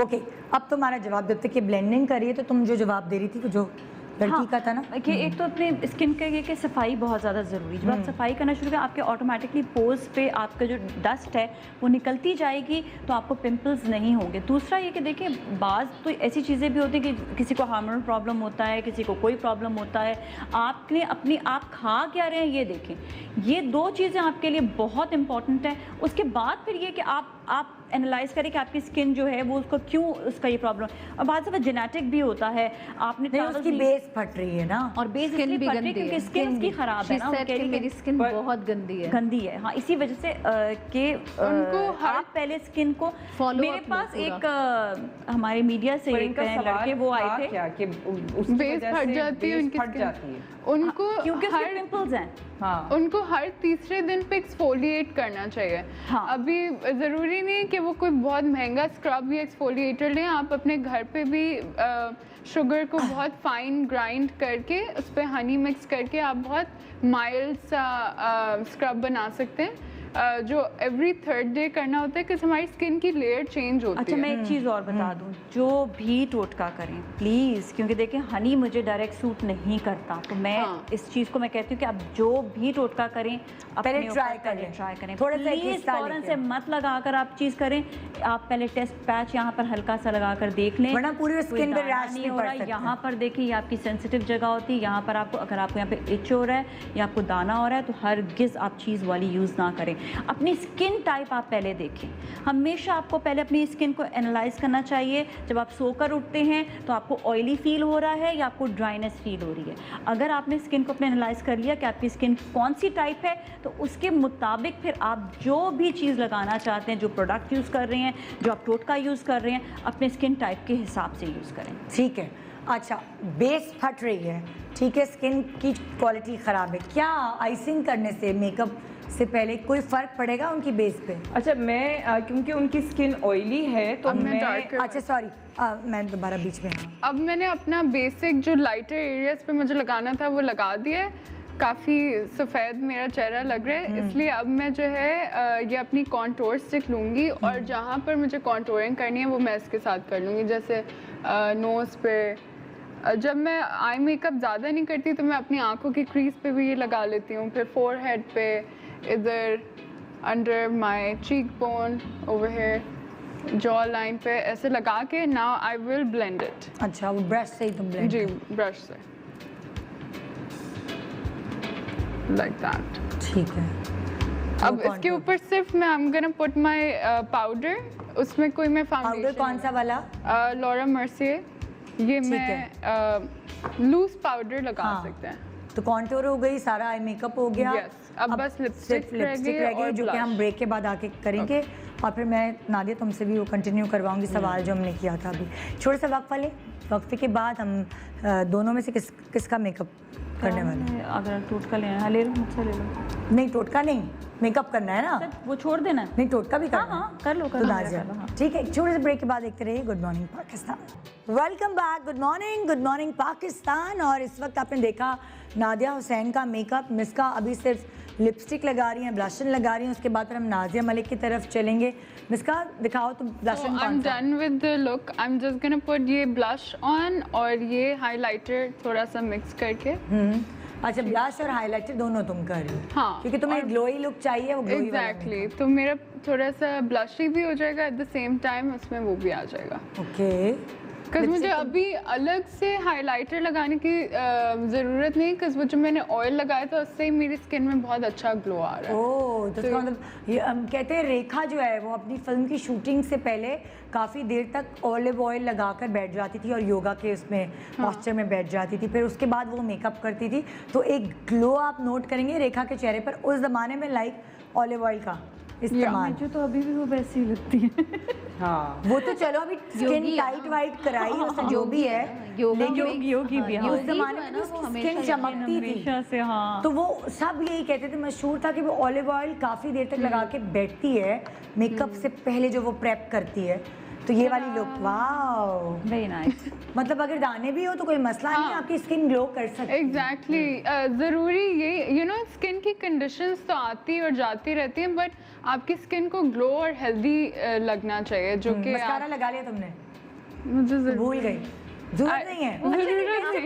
ओके। अब तुम्हारा जवाब देते कि ब्लेंडिंग करिए, तो तुम जो जवाब दे रही थी, जो लड़की का था ना कि एक तो अपने स्किन के सफाई बहुत ज़्यादा ज़रूरी। जब आप सफाई करना शुरू करें, आपके ऑटोमेटिकली पोर्स पे आपका जो डस्ट है वो निकलती जाएगी, तो आपको पिंपल्स नहीं होंगे। दूसरा ये कि देखिए, बाज़ तो ऐसी चीज़ें भी होती हैं कि किसी को हार्मोनल प्रॉब्लम होता है, किसी को कोई प्रॉब्लम होता है। आपने अपनी आप खा क्या रहे हैं ये देखें, ये 2 चीज़ें आपके लिए बहुत इंपॉर्टेंट है। उसके बाद फिर ये कि आप एनालाइज करें कि आपकी स्किन जो है वो उसको क्यों उसका ये प्रॉब्लम, और बाद से जेनेटिक भी होता है। आपने उसकी बेस फट रही है ना, और बेस स्किन भी गंदी है, क्योंकि स्किन उसकी खराब है ना, मेरी स्किन बहुत गंदी है। हाँ, इसी वजह से कि उनको आप पहले स्किन को follow मेरे up पास लो एक हमारे मीडिया से एक लड़के वो आए थे, क्या कि उसकी बेस वजह फट से जाती है बेस उनकी फट skin। जाती है। उनको क्योंकि उसके हर पिंपल्स हैं। हाँ, उनको हर तीसरे दिन पे एक्सफोलिएट करना चाहिए। हाँ। अभी ज़रूरी नहीं कि वो कोई बहुत महंगा स्क्रब या एक्सफोलिएटर लें, आप अपने घर पे भी शुगर को बहुत फाइन ग्राइंड करके उस पर हनी मिक्स करके आप बहुत माइल्ड सा स्क्रब बना सकते हैं, जो एवरी 3rd डे करना होता है, क्योंकि हमारी स्किन की लेयर चेंज होती अच्छा, है। मैं एक चीज़ और बता दूं, जो भी टोटका करें प्लीज़, क्योंकि देखिए हनी मुझे डायरेक्ट सूट नहीं करता, तो मैं इस चीज़ को मैं कहती हूँ कि आप जो भी टोटका करें पहले ट्राई करें, थोड़ा सा प्लीज़ फ़ौरन से मत लगा कर आप चीज़ करें। आप पहले टेस्ट पैच यहाँ पर हल्का सा लगा कर देख लें, वरना पूरी कोई स्किन पे दाना रैश नहीं नहीं हो पड़ रहा। सकता। यहाँ पर देखिए, ये आपकी सेंसिटिव जगह होती है, यहाँ पर आपको अगर आपको यहाँ पे इच हो रहा है या आपको दाना हो रहा है, तो हरगिज़ आप चीज़ वाली यूज़ ना करें। अपनी स्किन टाइप आप पहले देखें। हमेशा आपको पहले अपनी स्किन को एनालाइज करना चाहिए। जब आप सोकर उठते हैं तो आपको ऑयली फील हो रहा है या आपको ड्राइनेस फील हो रही है। अगर आपने स्किन को अपने एनालाइज कर लिया कि आपकी स्किन कौन सी टाइप है, तो उसके मुताबिक फिर आप जो भी चीज़ लगाना चाहते हैं, जो प्रोडक्ट यूज़ कर रहे हैं, जो आप टोटका यूज़ कर रहे हैं, अपने स्किन टाइप के हिसाब से यूज़ करें। ठीक है। अच्छा, बेस फट रही है, ठीक है, स्किन की क्वालिटी ख़राब है, क्या आइसिंग करने से मेकअप से पहले कोई फ़र्क पड़ेगा उनकी बेस पे? अच्छा, मैं क्योंकि उनकी स्किन ऑयली है तो मैं अच्छा सॉरी, मैं दोबारा बीच में। अब मैंने अपना बेसिक जो लाइटर एरियाज पे मुझे लगाना था वो लगा दिया है। काफ़ी सफ़ेद मेरा चेहरा लग रहा है, इसलिए अब मैं जो है ये अपनी कॉन्टोर स्टिक लूँगी और जहाँ पर मुझे कॉन्टोरिंग करनी है वो मैं इसके साथ कर लूँगी। जैसे नोज़ पे, जब मैं आई मेकअप ज़्यादा नहीं करती तो मैं अपनी आँखों की क्रीज पे भी ये लगा लेती हूँ, फिर फोरहेड पे, इधर under my cheek bone, over here, jaw line पे ऐसे लगा के now I will blend it. अच्छा, वो ब्रश से ही तुम ब्लेंड? जी, ब्रश से, लाइक दैट। ठीक है। अब इसके ऊपर सिर्फ मैं I am gonna put my powder, उसमें कोई मैं फाउंडेशन। पाउडर कौन सा वाला? लॉरा मर्सियर, ये मैं लूज पाउडर लगा सकते हैं। तो कॉन्टूर हो गई, सारा आई मेकअप हो गया। Yes, अब बस लिपस्टिक रह गई, जो कि हम ब्रेक के बाद आके करेंगे। और फिर मैं नादिया तुमसे भी वो कंटिन्यू करवाऊंगी सवाल जो हमने किया था अभी। छोटे सा वक्फा ले, वक्फे के बाद हम दोनों में से किसका मेकअप करने वाले हैं? अगर टोटका लेना है ले लो, मुझसे ले लो। नहीं, टोटका नहीं, मेकअप करना है ना, वो छोड़ देना है। नहीं टोटका भी करना है। हाँ, कर लो, तो नाज़िया, ठीक है। छोटे से ब्रेक के बाद देखते रहिए good morning Pakistan. Welcome back, good morning Pakistan. और इस वक्त आपने देखा नादिया हुसैन का मेकअप। मिस्का अभी सिर्फ लिपस्टिक लगा रही हैं, ब्लशन लगा रही हैं, उसके बाद फिर हम नाज़िया मलिक की तरफ चलेंगे। मिस्का दिखाओ तुम blush on I am done with the look. I am just gonna put ये ब्लश ऑन और ये हाइलाइटर थोड़ा सा मिक्स करके। अच्छा, ब्लश और हाइलाइटर दोनों तुम कर रही हो? हाँ, क्योंकि तुम्हें ग्लोई लुक चाहिए, वो ग्लोई वाला एग्जैक्टली, तो मेरा थोड़ा सा ब्लशी भी हो जाएगा एट द सेम टाइम, उसमें वो भी आ जाएगा। ओके। बिकॉज मुझे अभी अलग से हाइलाइटर लगाने की ज़रूरत नहीं, बिकॉज वो जो मैंने ऑयल लगाया था उससे ही मेरी स्किन में बहुत अच्छा ग्लो आ रहा है। ओह, तो इसका मतलब ये कहते हैं रेखा जो है वो अपनी फिल्म की शूटिंग से पहले काफ़ी देर तक ऑलिव ऑयल लगाकर बैठ जाती थी और योगा के उसमें पॉस्चर में बैठ जाती थी, फिर उसके बाद वो मेकअप करती थी। तो एक ग्लो आप नोट करेंगे रेखा के चेहरे पर उस ज़माने में, लाइक ऑलिव ऑयल का इस्तेमाल। मुझे तो अभी भी वो वैसी ही लगती है। हाँ, वो तो चलो अभी स्किन टाइट वाइट कराई उसने जो भी है, लेकिन योगी भी उस जमाने में स्किन चमकती थी से। हाँ, तो वो सब यही कहते थे, मशहूर था कि वो ऑलिव ऑयल काफ़ी देर तक लगा के बैठती है मेकअप से पहले जो वो प्रेप करती है। तो ये वाली लुक, वाओ, वेरी नाइस। मतलब अगर दाने भी हो तो कोई मसला नहीं, आपकी स्किन ग्लो कर सकती है। एग्जैक्टली, ज़रूरी ये स्किन की कंडीशंस तो आती और जाती रहती हैं, बट आपकी स्किन को ग्लो और हेल्दी लगना चाहिए, जो कि मस्कारा लगा लिया तुमने? मुझे भूल गई। जरूरत नहीं है।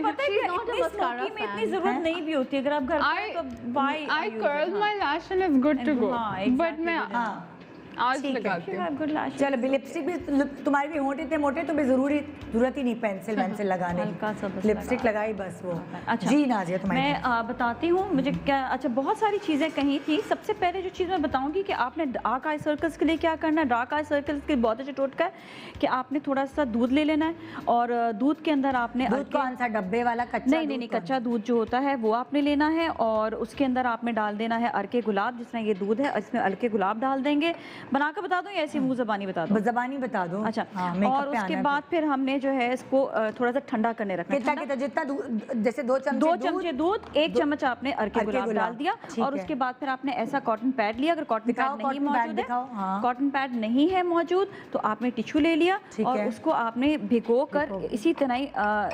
पता है She's क्या, not a इतनी mascara smoky में fan. इतनी जरूरत नहीं भी होती, अगर आप घर पे हो तो why I use curl it? my lash and it's good to go. हाँ, But exactly, मैं good enough. आज ठीक है। लगाती You हूँ। have good lashes. चलो भी लिपस्टिक भी तुम्हारे भी होंठ इतने मोटे, तो भी जरूरत ही नहीं पेंसिल वेंसिल लगाने हल्का सा की, बस लिपस्टिक लगाई बस वो। अच्छा, जी नाजिया तुम्हारी मैं बताती हूँ मुझे क्या। अच्छा, बहुत सारी चीज़ें कही थी। सबसे पहले जो चीज़ मैं बताऊंगी कि आपने डार्क आई सर्कल्स के लिए क्या करना है। डार्क आई सर्कल्स के बहुत अच्छा टोटका है कि आपने थोड़ा सा दूध ले लेना है, और दूध के अंदर आपने दूध कौन सा, डब्बे वाला कच्चा? नहीं, कच्चा दूध जो होता है वो आपने लेना है, और उसके अंदर आपने डाल देना है अर्के गुलाब। जिस तरह ये दूध है, इसमें अर्के गुलाब डाल देंगे। बनाकर बता दूं या ऐसे मुंह ज़बानी बता दूं? ज़बानी बता दो। अच्छा, हाँ, और उसके बाद फिर हमने जो है इसको थोड़ा सा ठंडा करने रखना है। कितना जितना जैसे 2 चमचे दूध, 1 चम्मच आपने अर्के गुलाब डाल दिया, और उसके बाद फिर आपने ऐसा कॉटन पैड लिया। अगर कॉटन पैड नहीं मौजूद है, कॉटन पैड नहीं है मौजूद, तो आपने टिश्यू ले लिया और उसको आपने भिगो कर इसी तरह ही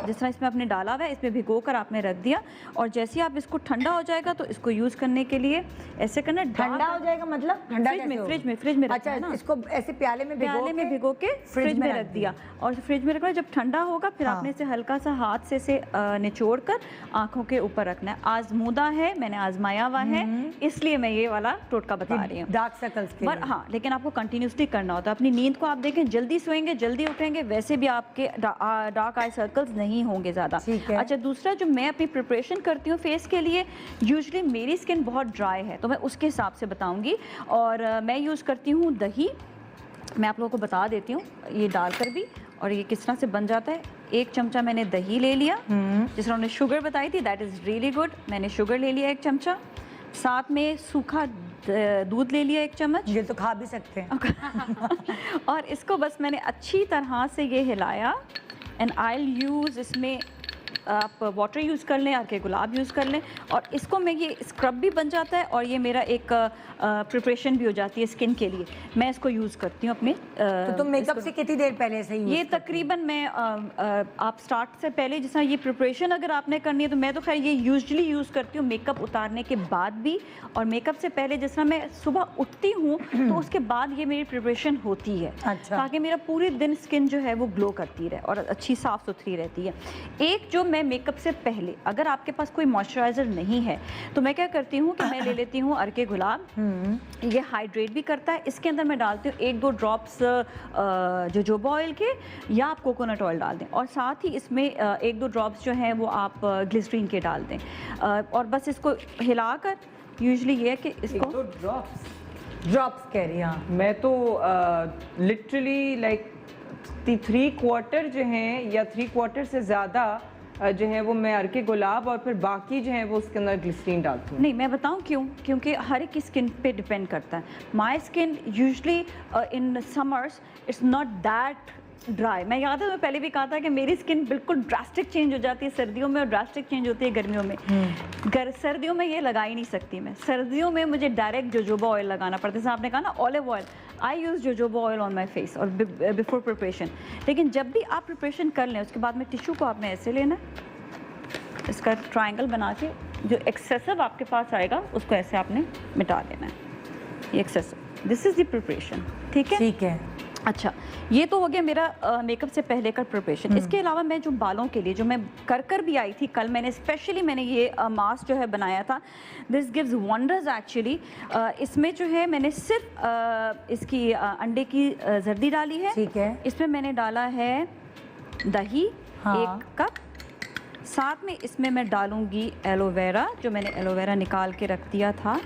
जिस तरह इसमें आपने डाला हुआ है, इसमें भिगो कर आपने रख दिया। और जैसे ही आप इसको ठंडा हो जाएगा तो इसको यूज करने के लिए ऐसे करना। ठंडा हो जाएगा मतलब ठंडा फ्रिज में अच्छा, इसको ऐसे प्याले में भिगो के फ्रिज में रख दिया, और फ्रिज में रखना। जब ठंडा होगा फिर आपने इसे हल्का सा हाथ से निचोड़ कर आंखों के ऊपर रखना है। आजमूदा है, मैंने आजमाया हुआ है, इसलिए मैं ये वाला टोटका बता रही हूँ डार्क सर्कल्स के पर। हाँ, लेकिन आपको कंटिन्यूसली करना होता है। अपनी नींद को आप देखें, जल्दी सोएंगे जल्दी उठेंगे, वैसे भी आपके डार्क आई सर्कल्स नहीं होंगे ज़्यादा। अच्छा, दूसरा जो मैं अपनी प्रिपरेशन करती हूँ फेस के लिए, यूजुअली मेरी स्किन बहुत ड्राई है तो मैं उसके हिसाब से बताऊँगी। और मैं यूज़ करती हूँ दही। मैं आप लोगों को बता देती हूँ ये डालकर भी, और ये किस तरह से बन जाता है। 1 चमचा मैंने दही ले लिया, जिस तरह उन्होंने शुगर बताई थी, दैट इज़ रियली गुड। मैंने शुगर ले लिया 1 चमचा, साथ में सूखा दूध ले लिया 1 चम्मच। ये तो खा भी सकते हैं। और इसको बस मैंने अच्छी तरह से ये हिलाया। एंड आई यूज़ इसमें आप वाटर यूज़ कर लें, अर्के गुलाब यूज़ कर लें, और इसको मैं ये स्क्रब भी बन जाता है और ये मेरा एक प्रिपरेशन भी हो जाती है स्किन के लिए। मैं इसको यूज़ करती हूँ अपने। तो तुम मेकअप से कितनी देर पहले से ये तकरीबन मैं आप स्टार्ट से पहले, जिस तरह ये प्रिपरेशन अगर आपने करनी है तो मैं तो खैर ये यूजुअली यूज़ करती हूँ मेकअप उतारने के बाद भी, और मेकअप से पहले जिस तरह मैं सुबह उठती हूँ तो उसके बाद ये मेरी प्रिपरेशन होती है। अच्छा। ताकि मेरा पूरे दिन स्किन जो है वो ग्लो करती रहे और अच्छी साफ़ सुथरी रहती है। एक जो मैं मेकअप से पहले, अगर आपके पास कोई मॉइस्चराइज़र नहीं है तो मैं क्या करती हूँ कि मैं ले लेती हूँ अर्के गुलाब। ये हाइड्रेट भी करता है। इसके अंदर मैं डालती हूँ 1-2 ड्रॉप्स जोजोबा ऑयल के, या आप कोकोनट ऑयल डाल दें, और साथ ही इसमें 1-2 ड्रॉप्स जो हैं वो आप ग्लिसरीन के डाल दें, और बस इसको हिलाकर यूजुअली ये है कि इसको ड्रॉप्स कह रही हैं। मैं तो लिटरली लाइक 3/4 जो हैं या 3/4 से ज़्यादा जो है वो मैं अर्के गुलाब, और फिर बाकी जो है वो उसके अंदर ग्लिसरीन डालती हूँ। नहीं, मैं बताऊँ क्यों? क्योंकि हर एक की स्किन पे डिपेंड करता है। My skin usually in summers it's not that dry. मैं याद है मैं पहले भी कहा था कि मेरी स्किन बिल्कुल ड्रास्टिक चेंज हो जाती है सर्दियों में और ड्रास्टिक चेंज होती है गर्मियों में। सर्दियों में ये लगा ही नहीं सकती मैं। सर्दियों में मुझे डायरेक्ट जोजोबा ऑयल लगाना पड़ता है। जैसे आपने कहा ना olive oil, I use jojoba oil on my face और बिफोर प्रिपरेशन। लेकिन जब भी आप प्रिपरेशन कर लें उसके बाद में टिश्यू को आपने ऐसे लेना है, इसका ट्रायंगल बना के जो एक्सेसिव आपके पास आएगा उसको ऐसे आपने मिटा देना है, ये excessive. This is the preparation. ठीक है, ठीक है। अच्छा, ये तो हो गया मेरा मेकअप से पहले का प्रिपरेशन। इसके अलावा मैं जो बालों के लिए जो मैं कर भी आई थी कल, मैंने ये मास्क जो है बनाया था। This gives wonders actually. इसमें जो है मैंने सिर्फ इसकी अंडे की जर्दी डाली है। ठीक है। इसमें मैंने डाला है दही 1 कप, साथ में इसमें मैं डालूंगी एलोवेरा, जो मैंने एलोवेरा निकाल के रख दिया था।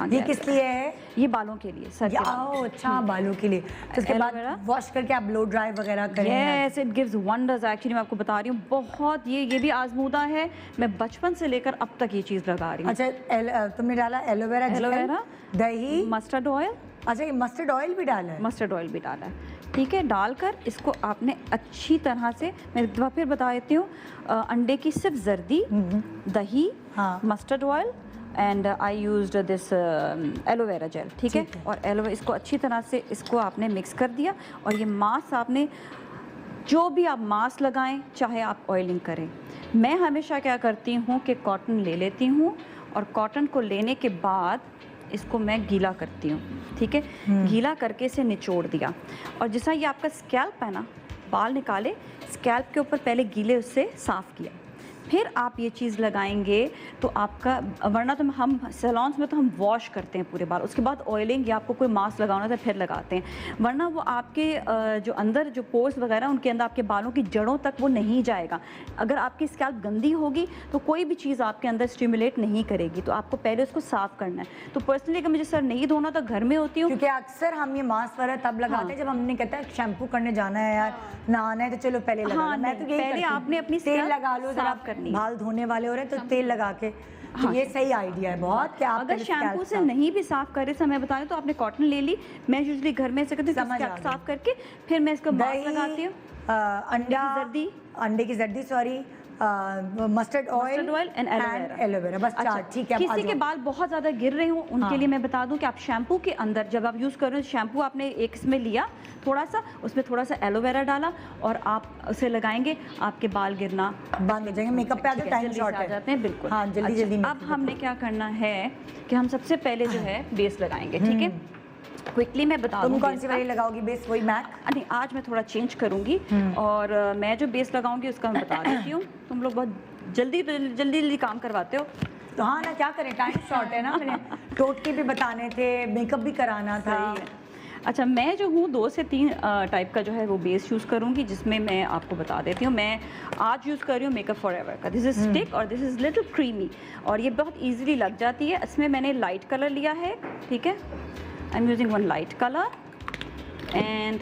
ये किस लिए है? ये बालों के लिए, सर के बालों। अच्छा, बालों के लिए। तो उसके बाद वॉश करके आप ब्लो ड्राई वगैरह करें। Yes, it gives wonders actually. मैं आपको बता रही हूँ बहुत, ये भी आजमूदा है। मैं बचपन से लेकर अब तक ये चीज़ लगा रही हूँ। अच्छा, तुमने डाला एलोवेरा, दही, मस्टर्ड ऑयल। अच्छा, ये मस्टर्ड ऑयल भी डाला है? मस्टर्ड ऑयल भी डाला है। ठीक है, डालकर इसको आपने अच्छी तरह से, मैं एक दफ़ा फिर बता देती हूँ, अंडे की सिर्फ जर्दी, दही, mustard oil and I used this aloe vera gel. ठीक है, और एलोवेरा इसको अच्छी तरह से इसको आपने मिक्स कर दिया। और ये मास्क आपने, जो भी आप मास्क लगाएं, चाहे आप ऑयलिंग करें, मैं हमेशा क्या करती हूँ कि कॉटन ले लेती हूँ, और कॉटन को लेने के बाद इसको मैं गीला करती हूँ। ठीक है, गीला करके इसे निचोड़ दिया, और जैसा ये आपका स्कैल्प है ना, बाल निकाले, स्कैल्प के ऊपर पहले गीले उससे साफ़ किया, फिर आप ये चीज़ लगाएंगे तो आपका, वरना तो हम सैलून्स में तो हम वॉश करते हैं पूरे बाल, उसके बाद ऑयलिंग या आपको कोई मास्क लगाना होता है फिर लगाते हैं, वरना वो आपके जो अंदर जो पोर्स वगैरह उनके अंदर आपके बालों की जड़ों तक वो नहीं जाएगा। अगर आपकी स्कैल्प गंदी होगी तो कोई भी चीज़ आपके अंदर स्टिमुलेट नहीं करेगी, तो आपको पहले उसको साफ़ करना है। तो पर्सनली अगर मुझे सर नहीं धोना तो घर में होती हूँ, क्योंकि अक्सर हम ये मास्क वगैरह तब लगाते हैं जब हमने कहता है शैम्पू करने जाना है यार, नहाना है तो चलो पहले लगा लो। मैं तो यही पहले करती हूँ, आपने अपनी तेल scalp लगा लो, साफ करनी है। बाल धोने वाले हो रहे हैं तो तेल लगा के, तो ये सही आइडिया है बहुत कि आप अगर शैम्पू से नहीं भी साफ करे, समय बता रहे तो आपने कॉटन ले ली, मैं यूजुअली घर में ऐसे करती हूँ, साफ करके फिर मैं इसको मास्क लगाती हूँ। अंडे की जर्दी sorry, mustard oil and aloe vera, बस चार, ठीक है। किसी के बाल बहुत ज़्यादा गिर रहे हो उनके लिए मैं बता दूं कि आप शैम्पू के अंदर जब आप यूज़ कर रहे हो, शैम्पू आपने एक इसमें लिया थोड़ा सा, उसमें थोड़ा सा एलोवेरा डाला और आप उसे लगाएंगे, आपके बाल गिरना बंद हो जाएंगे। मेकअप पे आगे टाइम शॉर्ट आ जाते हैं, बिल्कुल। हाँ, जल्दी जल्दी। अब हमने क्या करना है कि हम सबसे पहले जो है बेस लगाएंगे, ठीक है। क्विकली मैं बता दूं, तुम कौन सी वाली लगाओगी बेस? वही मैक? नहीं, आज मैं थोड़ा चेंज करूंगी और मैं जो बेस लगाऊंगी उसका मैं बता देती हूँ। तुम लोग बहुत जल्दी काम करवाते हो। तो हाँ ना, क्या करें, टाइम शॉर्ट है ना। मैंने टोटके भी बताने थे, मेकअप भी कराना था। अच्छा, मैं जो हूँ 2 से 3 टाइप का जो है वो बेस यूज़ करूँगी, जिसमें मैं आपको बता देती हूँ। मैं आज यूज़ कर रही हूँ मेकअप फॉरएवर का, दिस इज स्टिक और दिस इज़ लिटिल क्रीमी, और ये बहुत इजीली लग जाती है। इसमें मैंने लाइट कलर लिया है, ठीक है। आई am using 1 light colour and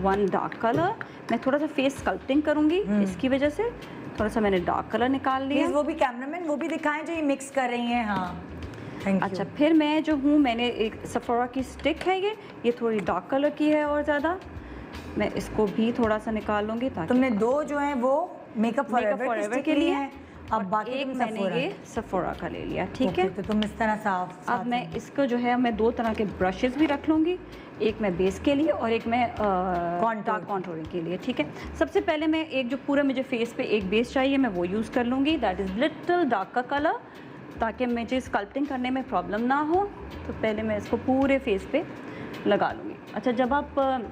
1 dark colour. मैं थोड़ा सा फेस स्कल्पटिंग करूँगी, इसकी वजह से थोड़ा सा मैंने डार्क कलर निकाल लिया। वो भी कैमरामैन वो भी दिखाएं जो ये मिक्स कर रही हैं। हाँ, अच्छा, फिर मैं जो हूँ, मैंने एक सफोरा की स्टिक है, ये थोड़ी डार्क कलर की है और ज़्यादा, मैं इसको भी थोड़ा सा निकाल लूँगी ताकि तुमने 2 जो हैं वो मेकअप फॉरएवर के लिए हैं, अब बाकी एक मैंने ये सफोरा का ले लिया, ठीक है। तो तुम इस तरह साफ। अब मैं इसको जो है मैं 2 तरह के ब्रशेस भी रख लूँगी, एक मैं बेस के लिए और एक मैं डार्क कॉन्टूरिंग के लिए, ठीक है। सबसे पहले मैं एक जो पूरा मुझे फेस पे एक बेस चाहिए मैं वो यूज़ कर लूँगी, दैट इज़ लिटिल डार्क का कलर, ताकि मुझे स्कल्पटिंग करने में प्रॉब्लम ना हो। तो पहले मैं इसको पूरे फेस पे लगा लूँगी। अच्छा, जब आप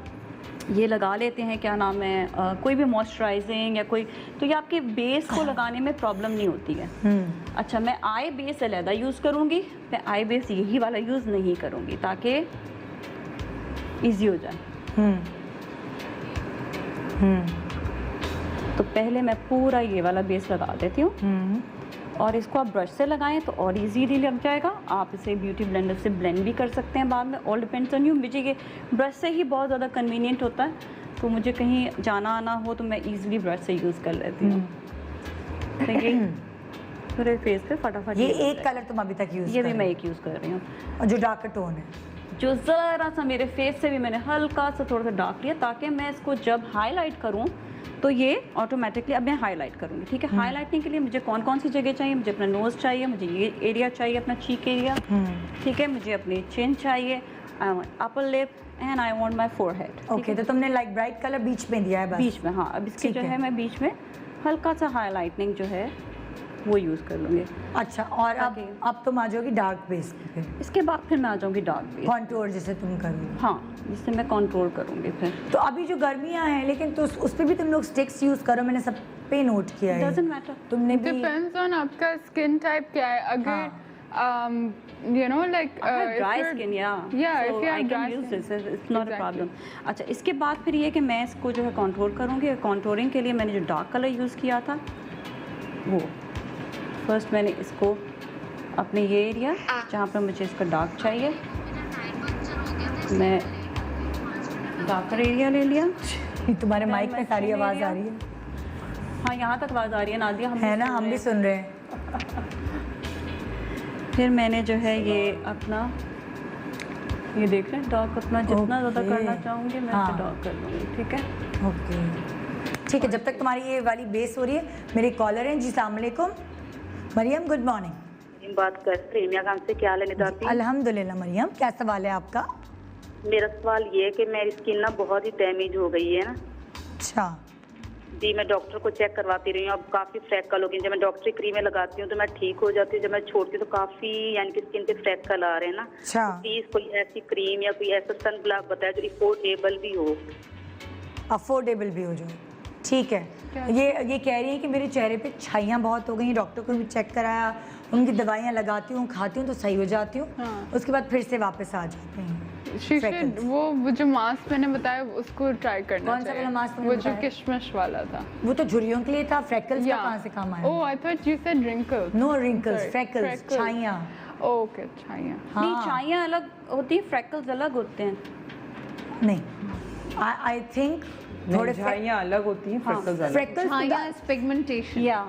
ये लगा लेते हैं, क्या नाम है, कोई भी मॉइस्चराइजिंग या कोई, तो ये आपके बेस को लगाने में प्रॉब्लम नहीं होती है। अच्छा, मैं आई बेस अलहदा यूज़ करूँगी, मैं आई बेस यही वाला यूज़ नहीं करूँगी ताकि ईजी हो जाए। तो पहले मैं पूरा ये वाला बेस लगा देती हूँ और इसको आप ब्रश से लगाएं तो और इजीली लग जाएगा। आप इसे ब्यूटी ब्लेंडर से ब्लेंड भी कर सकते हैं बाद में, ऑल डिपेंड्स ऑन यू। मुझे ये ब्रश से ही बहुत ज़्यादा कन्वीनियंट होता है, तो मुझे कहीं जाना आना हो तो मैं इजीली ब्रश से यूज़ कर लेती हूँ। पूरे फेस पे फटाफट। ये एक कलर तुम अभी तक यूज़, ये भी मैं एक यूज़ कर रही हूँ, और जो डार्क टोन है, जो ज़रा सा मेरे फेस से भी मैंने हल्का सा थोड़ा सा डार्क लिया, ताकि मैं इसको जब हाईलाइट करूँ तो ये ऑटोमेटिकली, अब मैं हाईलाइट करूँगी, ठीक है। हाईलाइटिंग के लिए मुझे कौन कौन सी जगह चाहिए, मुझे अपना नोज़ चाहिए, मुझे ये एरिया चाहिए अपना चीक एरिया, ठीक है, मुझे अपनी चिन चाहिए, I want upper lip and I want my forehead. Okay, तो तुमने लाइक ब्राइट कलर बीच में दिया है बस? बीच में, हाँ। अब इसके जो है मैं बीच में हल्का सा हाईलाइटनिंग जो है वो यूज़ कर लूँगी। अच्छा, और अब तुम आ जाओगी डार्क बेस पे? इसके बाद फिर मैं आ जाऊँगी डार्क बेस, कॉन्टूर जैसे तुम करोगी। हाँ, जिससे मैं कंट्रोल करूँगी फिर। तो अभी जो गर्मियाँ हैं, लेकिन तो उस पर भी तुम लोग स्टिक्स यूज़ करो, मैंने सब पे नोट किया है। डजंट मैटर, तुमने भी। डिपेंड्स ऑन आपका स्किन टाइप क्या है। अगर you know like dry skin, if you I have can dry use skin. this, it's not a problem. अच्छा, इसके बाद फिर ये कि मैं इसको जो है कंट्रोल करूँगी। कंट्रोलिंग के लिए मैंने जो डार्क कलर यूज़ किया था वो, फर्स्ट मैंने इसको अपने ये एरिया जहाँ पर मुझे इसका डार्क चाहिए, मैं डार्कर एरिया ले लिया। तुम्हारे माइक में सारी आवाज़ आ रही है? हाँ, यहाँ तक आवाज़ आ रही है नादिया, है ना, हम भी सुन रहे हैं। फिर मैंने जो है ये अपना, ये देख रहे हैं, डार्क अपना जितना ज़्यादा करना चाहूँगी मैं डार्क कर लूँगी, ठीक है। ओके, ठीक है। जब तक तुम्हारी ये वाली बेस हो रही है, मेरे कॉलर हैं जी। अस्सलाम वालेकुम मरियम, गुड मॉर्निंग। बात कर प्रेमिया खान से, क्या हाल है निदाती? अल्हम्दुलिल्लाह मरियम, क्या सवाल है आपका? मेरा सवाल ये है कि मेरी स्किन ना बहुत ही डैमेज हो गई है ना। अच्छा जी, मैं डॉक्टर को चेक करवाती रही हूँ, अब काफ़ी फ्रैकल हो गई। जब मैं डॉक्टरी क्रीमें लगाती हूँ तो मैं ठीक हो जाती हूँ, जब मैं छोड़ती हूँ तो काफ़ी यानी कि स्किन पे फ्रैकल आ रहे हैं ना। अच्छा, प्लीज़ कोई ऐसी क्रीम या कोई ऐसा सन ब्लॉक बताए जो अफोर्डेबल भी हो। अफोर्डेबल भी हो जाए, ठीक है। ये कह रही है कि मेरे चेहरे पे छाइयाँ बहुत हो गई, डॉक्टर को भी चेक कराया, उनकी दवाइयाँ लगाती हूँ, खाती हूँ तो सही हो जाती हूँ, उसके बाद फिर से वापस आ जाते हैं। वो जो मास्क मैंने बताया उसको ट्राई करना कौन सा वाला मास्क? वो जो किशमिश वाला था। वो तो झुर्रियों के लिए था, फ्रेकल्स का कहाँ से काम आया? Oh I thought you said wrinkles. No wrinkles, freckles, छाइयाँ। ओके, छाइयाँ। नहीं, छाइयाँ अलग होती है, फ्रेकल्स अलग होते हैं। नहीं, आई थिंक थोड़े छाइयाँ अलग होती हैं, फ्रेकल्स अलग। फ्रेकल्स छाइयाँ इज पिगमेंटेशन। या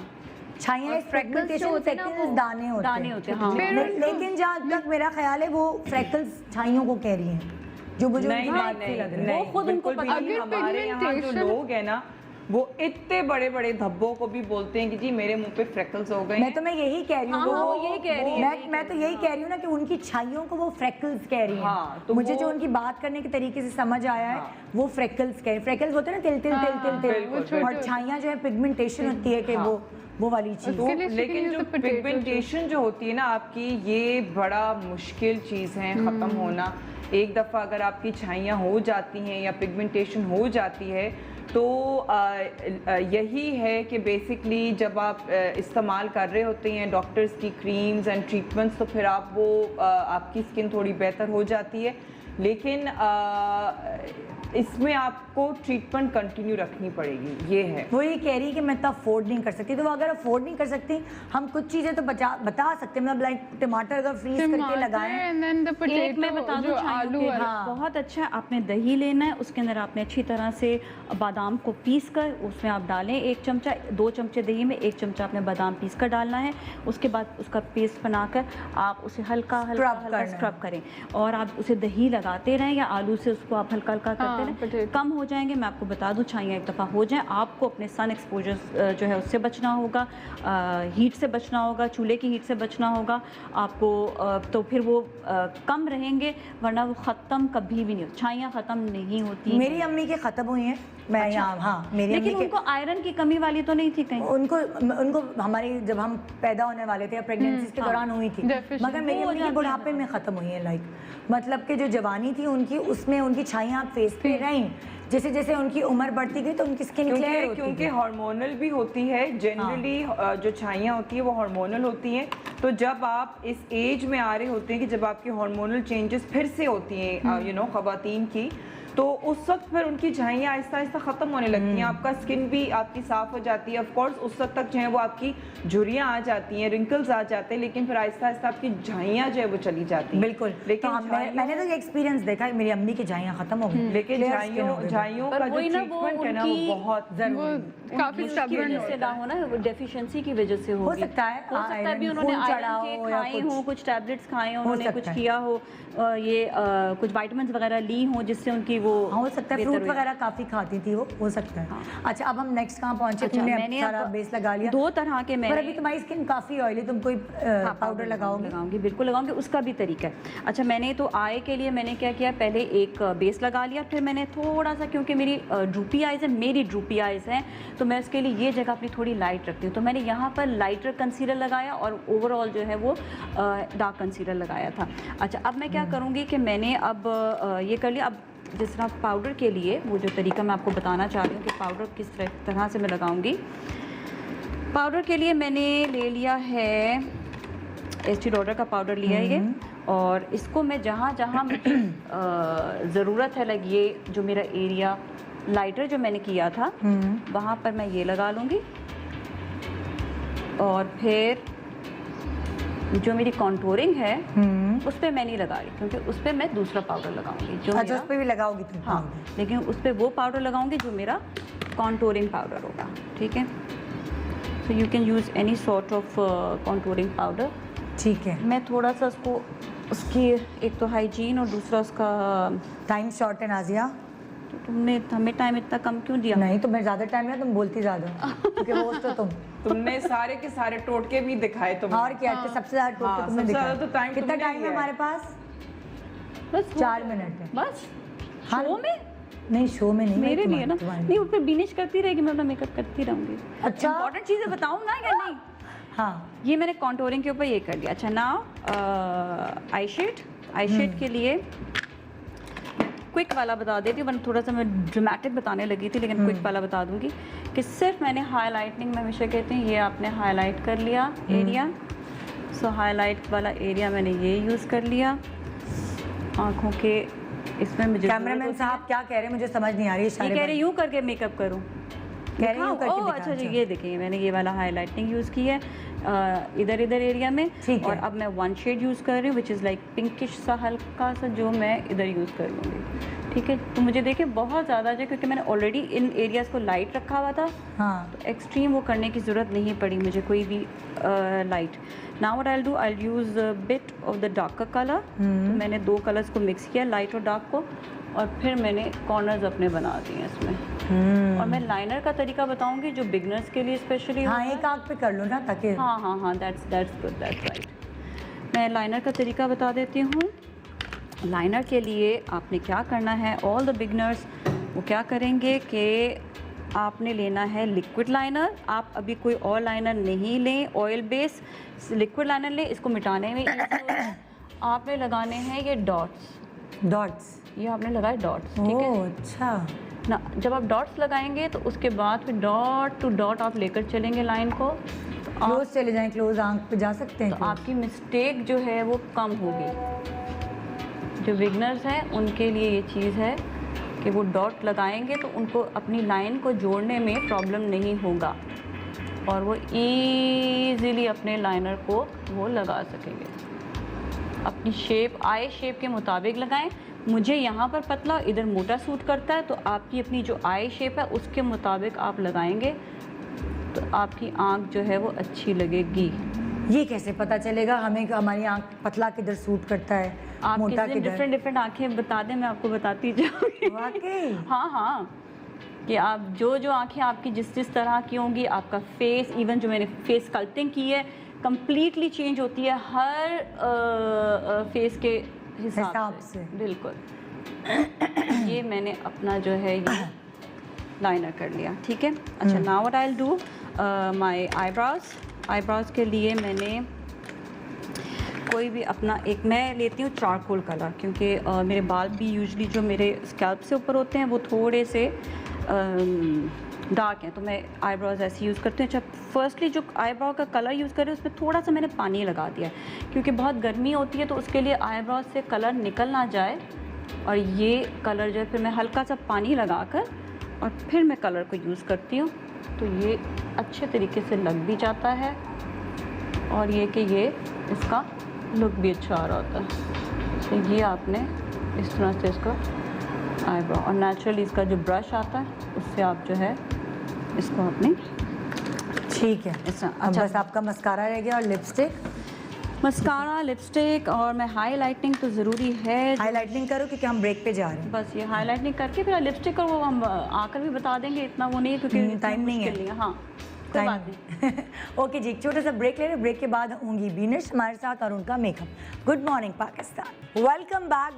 छाइयाँ पिगमेंटेशन, फ्रेकल्स दाने होते हैं। हाँ। लेकिन जहाँ तक मेरा ख्याल है वो फ्रेकल्स छाइयों को कह रही हैं, जो मुझे उनकी बात से लग रहा है। वो खुद उनको पता नहीं, हमारे यहाँ जो लोग हैं ना वो इतने बड़े बड़े धब्बों को भी बोलते हैं कि जी मेरे मुंह पे फ्रेकल्स हो गए। मैं यही कह रही हूँ, वो यही कह रही है। मैं तो यही कह रही हूँ ना कि उनकी छाइयों को वो फ्रेकल्स कह रही हैं। हाँ, तो मुझे जो उनकी बात करने के तरीके से समझ आया है वो फ्रेकल्स कह रही है। फ्रेकल्स होते हैं ना, तिल तिल तिल, और छाइयाँ जो है पिगमेंटेशन होती है कि वो वाली चीज। तो लेकिन जो पिगमेंटेशन जो होती है ना आपकी, ये बड़ा मुश्किल चीज़ है ख़त्म होना। एक दफ़ा अगर आपकी छाइयाँ हो जाती हैं या पिगमेंटेशन हो जाती है तो यही है कि बेसिकली जब आप इस्तेमाल कर रहे होते हैं डॉक्टर्स की क्रीम्स एंड ट्रीटमेंट्स तो फिर आप वो आपकी स्किन थोड़ी बेहतर हो जाती है, लेकिन इसमें आपको ट्रीटमेंट कंटिन्यू रखनी पड़ेगी। ये है वो ये कह रही है कि मैं तो अफोर्ड नहीं कर सकती, तो वो अगर अफोर्ड नहीं कर सकती हम कुछ चीज़ें तो बता सकते हैं, मतलब लाइक टमाटर अगर फ्रीज करके लगाएं। एक मैं बता दूं, आलू बहुत अच्छा, आपने दही लेना है, उसके अंदर आपने अच्छी तरह से बादाम को पीस कर उसमें आप डालें 1 चमचा, 2 चमचे दही में 1 चमचा आपने बादाम पीस कर डालना है। उसके बाद उसका पेस्ट बनाकर आप उसे हल्का हल्का स्क्रब करें और आप उसे दही लगाते रहें या आलू से उसको आप हल्का हल्का करते रहें, कम हो जाएंगे। मैं आपको बता दूं, छाइयाँ एक दफ़ा हो जाएं, आपको अपने सन एक्सपोजर जो है उससे बचना होगा, हीट से बचना होगा, चूल्हे की हीट से बचना होगा आपको, तो फिर वो कम रहेंगे, वरना वो ख़त्म कभी भी नहीं होती, छाइयाँ ख़त्म नहीं होती। मेरी अम्मी के ख़त्म हुई हैं, मैं अच्छा। यहाँ, हाँ मेरी लेकिन उनको आयरन की कमी वाली तो नहीं थी कहीं? उनको हमारी जब हम पैदा होने वाले थे या प्रेगनेंसी के दौरान हुई थी, मगर मेरी अम्मी की बुढ़ापे में ख़त्म हुई है। लाइक मतलब कि जो जवानी थी उनकी, उसमें उनकी छाइयाँ फेस पे रहीं, जैसे जैसे उनकी उम्र बढ़ती गई तो उनकी स्किन क्लियर होती, क्योंकि हार्मोनल भी होती है जनरली। जो छाइयाँ होती है वो हार्मोनल होती हैं, तो जब आप इस एज में आ रहे होते हैं कि जब आपकी हार्मोनल चेंजेस फिर से होती हैं यू नो ख़वातीन की, तो उस वक्त फिर उनकी छाइयाँ आहिस्ता आहिस्ता ख़त्म होने लगती हैं, आपका स्किन भी आपकी साफ़ हो जाती है। ऑफ कोर्स उस वक्त तक जो है वो आपकी झुर्रियाँ आ जाती हैं, रिंकल्स आ जाते हैं, लेकिन फिर आहिस्ता आहिस्ता आपकी झाइयाँ जो है वो चली जाती हैं। बिल्कुल, लेकिन मैंने तो ये एक्सपीरियंस देखा है, मेरी अम्मी की झाइयाँ ख़त्म हो गई, लेकिन झाइयों का जो ट्रीटमेंट है ना वो बहुत जरूरी, काफी स्टबर्न से ना होना, वो डेफिशिएंसी की वजह से हो सकता है, हो सकता है भी उन्होंने आयरन के खाए हो, कुछ टैबलेट्स खाए हो, उन्होंने कुछ किया हो, ये कुछ विटामिन्स वगैरह ली हो जिससे उनकी वो हो सकता है, फ्रूट वगैरह काफ़ी खाती थी वो, हो सकता है। अच्छा, अब हम नेक्स्ट कहाँ पहुँचे? तुमने सारा बेस लगा लिया, 2 तरह के मैंने, पर अभी तुम्हारी स्किन काफ़ी ऑयली, तुम कोई पाउडर लगाऊंगी? बिल्कुल लगाऊंगी, उसका भी तरीका है। अच्छा, मैंने तो आई के लिए मैंने क्या किया, पहले एक बेस लगा लिया, फिर मैंने थोड़ा सा, क्योंकि मेरी ड्रूपी आइज़ हैं, तो मैं उसके लिए ये जगह अपनी थोड़ी लाइट रखती हूँ, तो मैंने यहाँ पर लाइटर कंसीलर लगाया और ओवरऑल जो है वो डार्क कंसीलर लगाया था। अच्छा, अब मैं क्या करूँगी कि मैंने अब ये कर लिया। अब जिस तरह पाउडर के लिए वो जो तरीका मैं आपको बताना चाह रही हूँ कि पाउडर किस तरह से मैं लगाऊंगी। पाउडर के लिए मैंने ले लिया है एस्टी लॉडर का पाउडर लिया है ये, और इसको मैं जहाँ जहाँ मुझे ज़रूरत है, लाइक ये जो मेरा एरिया लाइटर जो मैंने किया था वहाँ पर मैं ये लगा लूँगी, और फिर जो मेरी कॉन्टोरिंग है उस पर मैं नहीं लगा रही, क्योंकि उस पर मैं दूसरा पाउडर लगाऊंगी जो अच्छा, उस पर भी लगाओगी तुम? हाँ, लेकिन उस पर वो पाउडर लगाऊंगी जो मेरा कॉन्टोरिंग पाउडर होगा, ठीक है। So you can use any sort of contouring powder, ठीक है। मैं थोड़ा सा उसको, उसकी एक तो हाइजीन और दूसरा उसका टाइम शॉर्ट है नाजिया, तो तुमने हमें टाइम इतना कम क्यों दिया? नहीं, तुम्हें ज़्यादा टाइम है, तुम बोलती ज़्यादा, क्योंकि वो तो तुमने सारे के सारे टोटके भी दिखाए तुमने। और क्या, सबसे ज़्यादा टोटके तुमने दिखाए। तो टाइम कितना टाइम है हमारे पास? बस 4 मिनट है बस। शो में नहीं, शो में नहीं, मेरे लिए ना, नहीं उस पर बिनिश करती रहेगी, मैं अपना मेकअप करती रहूँगी। अच्छा, इंपॉर्टेंट चीज़ें बताऊँ ना या नहीं? हाँ, ये मैंने कॉन्टोरिंग के ऊपर ये कर लिया। अच्छा, नाउ आई शेड के लिए क्विक वाला बता देती हूँ, वरना थोड़ा सा मैं ड्रामेटिक बताने लगी थी, लेकिन क्विक वाला बता दूँगी कि सिर्फ मैंने हाईलाइटिंग में हमेशा कहते हैं ये आपने हाईलाइट कर लिया एरिया। सो हाईलाइट वाला एरिया मैंने ये यूज़ कर लिया आँखों के इसमें। मुझे कैमरामैन साहब क्या कह रहे हैं मुझे समझ नहीं आ रही है। ये कह रहे यूँ करके मेकअप करूँ, कह रही हूँ करके दिखा। अच्छा जी, ये देखिए मैंने ये वाला हाईलाइटिंग यूज़ की है इधर एरिया में। और अब मैं वन शेड यूज़ कर रही हूँ विच इज़ लाइक पिंकिश सा हल्का सा, जो मैं इधर यूज़ कर लूँगी। ठीक है, तो मुझे देखिए बहुत ज़्यादा जो, क्योंकि मैंने ऑलरेडी इन एरियाज़ को लाइट रखा हुआ था। हाँ, तो एक्सट्रीम वो करने की ज़रूरत नहीं पड़ी मुझे कोई भी light. Now what I will do, I will use bit of the darker colour. तो मैंने 2 कलर्स को मिक्स किया, लाइट और डार्क को, और फिर मैंने कॉर्नर्स अपने बना दिए इसमें। और मैं लाइनर का तरीका बताऊंगी जो बिगनर्स के लिए स्पेशली। हाँ, एक आँख पे कर लो ना ताकि। हाँ, दैट्स गुड, दैट्स राइट। मैं लाइनर का तरीका बता देती हूँ। लाइनर के लिए आपने क्या करना है, ऑल द बिगनर्स वो क्या करेंगे कि आपने लेना है लिक्विड लाइनर। आप अभी कोई और लाइनर नहीं लें, ऑयल बेस लिक्विड लाइनर लें, इसको मिटाने में आपने लगाने हैं ये डॉट्स। ये आपने लगाए डॉट्स, ठीक है। अच्छा ना, जब आप डॉट्स लगाएंगे तो उसके बाद फिर डॉट टू डॉट आप लेकर चलेंगे लाइन को। क्लोज चले जाएं, क्लोज आंख पे जा सकते हैं तो आपकी मिस्टेक जो है वो कम होगी। जो बिगनर्स हैं उनके लिए ये चीज़ है कि वो डॉट लगाएंगे तो उनको अपनी लाइन को जोड़ने में प्रॉब्लम नहीं होगा और वो ईज़िली अपने लाइनर को वो लगा सकेंगे। अपनी शेप, आई शेप के मुताबिक लगाएं। मुझे यहाँ पर पतला, इधर मोटा सूट करता है, तो आपकी अपनी जो आई शेप है उसके मुताबिक आप लगाएंगे तो आपकी आँख जो है वो अच्छी लगेगी। ये कैसे पता चलेगा हमें कि हमारी आँख पतला किधर सूट करता है, आप मोटा किधर? डिफरेंट आँखें बता दें, मैं आपको बताती जाऊँगी। वाकई? हाँ, कि आप जो आँखें आपकी जिस तरह की होंगी, आपका फेस, इवन जो मैंने फेस स्कल्पटिंग की है कम्प्लीटली चेंज होती है हर फेस के हिसाब से। बिल्कुल। ये मैंने अपना जो है ये लाइनर कर लिया, ठीक है। अच्छा, now what I will do, my eyebrows के लिए मैंने कोई भी अपना एक मैं लेती हूँ चारकोल कलर, क्योंकि मेरे बाल भी यूजुअली जो मेरे स्कैल्प से ऊपर होते हैं वो थोड़े से डार्क हैं, तो मैं आईब्रोज ऐसे यूज़ करती हूँ। अच्छा, फर्स्टली जो आईब्रो का कलर यूज़ कर रही हूँ उसमें थोड़ा सा मैंने पानी लगा दिया है, क्योंकि बहुत गर्मी होती है तो उसके लिए आईब्रोज से कलर निकल ना जाए। और ये कलर जो है फिर मैं हल्का सा पानी लगाकर और फिर मैं कलर को यूज़ करती हूँ, तो ये अच्छे तरीके से लग भी जाता है और ये कि ये इसका लुक भी अच्छा आ रहा होता है। तो ये आपने इस तरह से इसको आईब्रो, और नेचुरली इसका जो ब्रश आता है उससे आप जो है इसको आपने, ठीक है। इस तरह। अब अच्छा, बस आपका मस्कारा रह गया और लिपस्टिक। मस्कारा, लिपस्टिक, और मैं हाईलाइटिंग तो ज़रूरी है। हाईलाइटिंग करो क्योंकि हम ब्रेक पे जा रहे हैं। बस ये हाईलाइटिंग करके फिर लिपस्टिक को वो हम आकर भी बता देंगे, इतना वो नहीं है क्योंकि टाइम नहीं है। हाँ, कोई बात नहीं। ओके जी, एक छोटा सा ब्रेक ले रहे हैं। ब्रेक के बाद होंगी बीनिश हमारे साथ और उनका makeup. Good morning Pakistan, welcome back.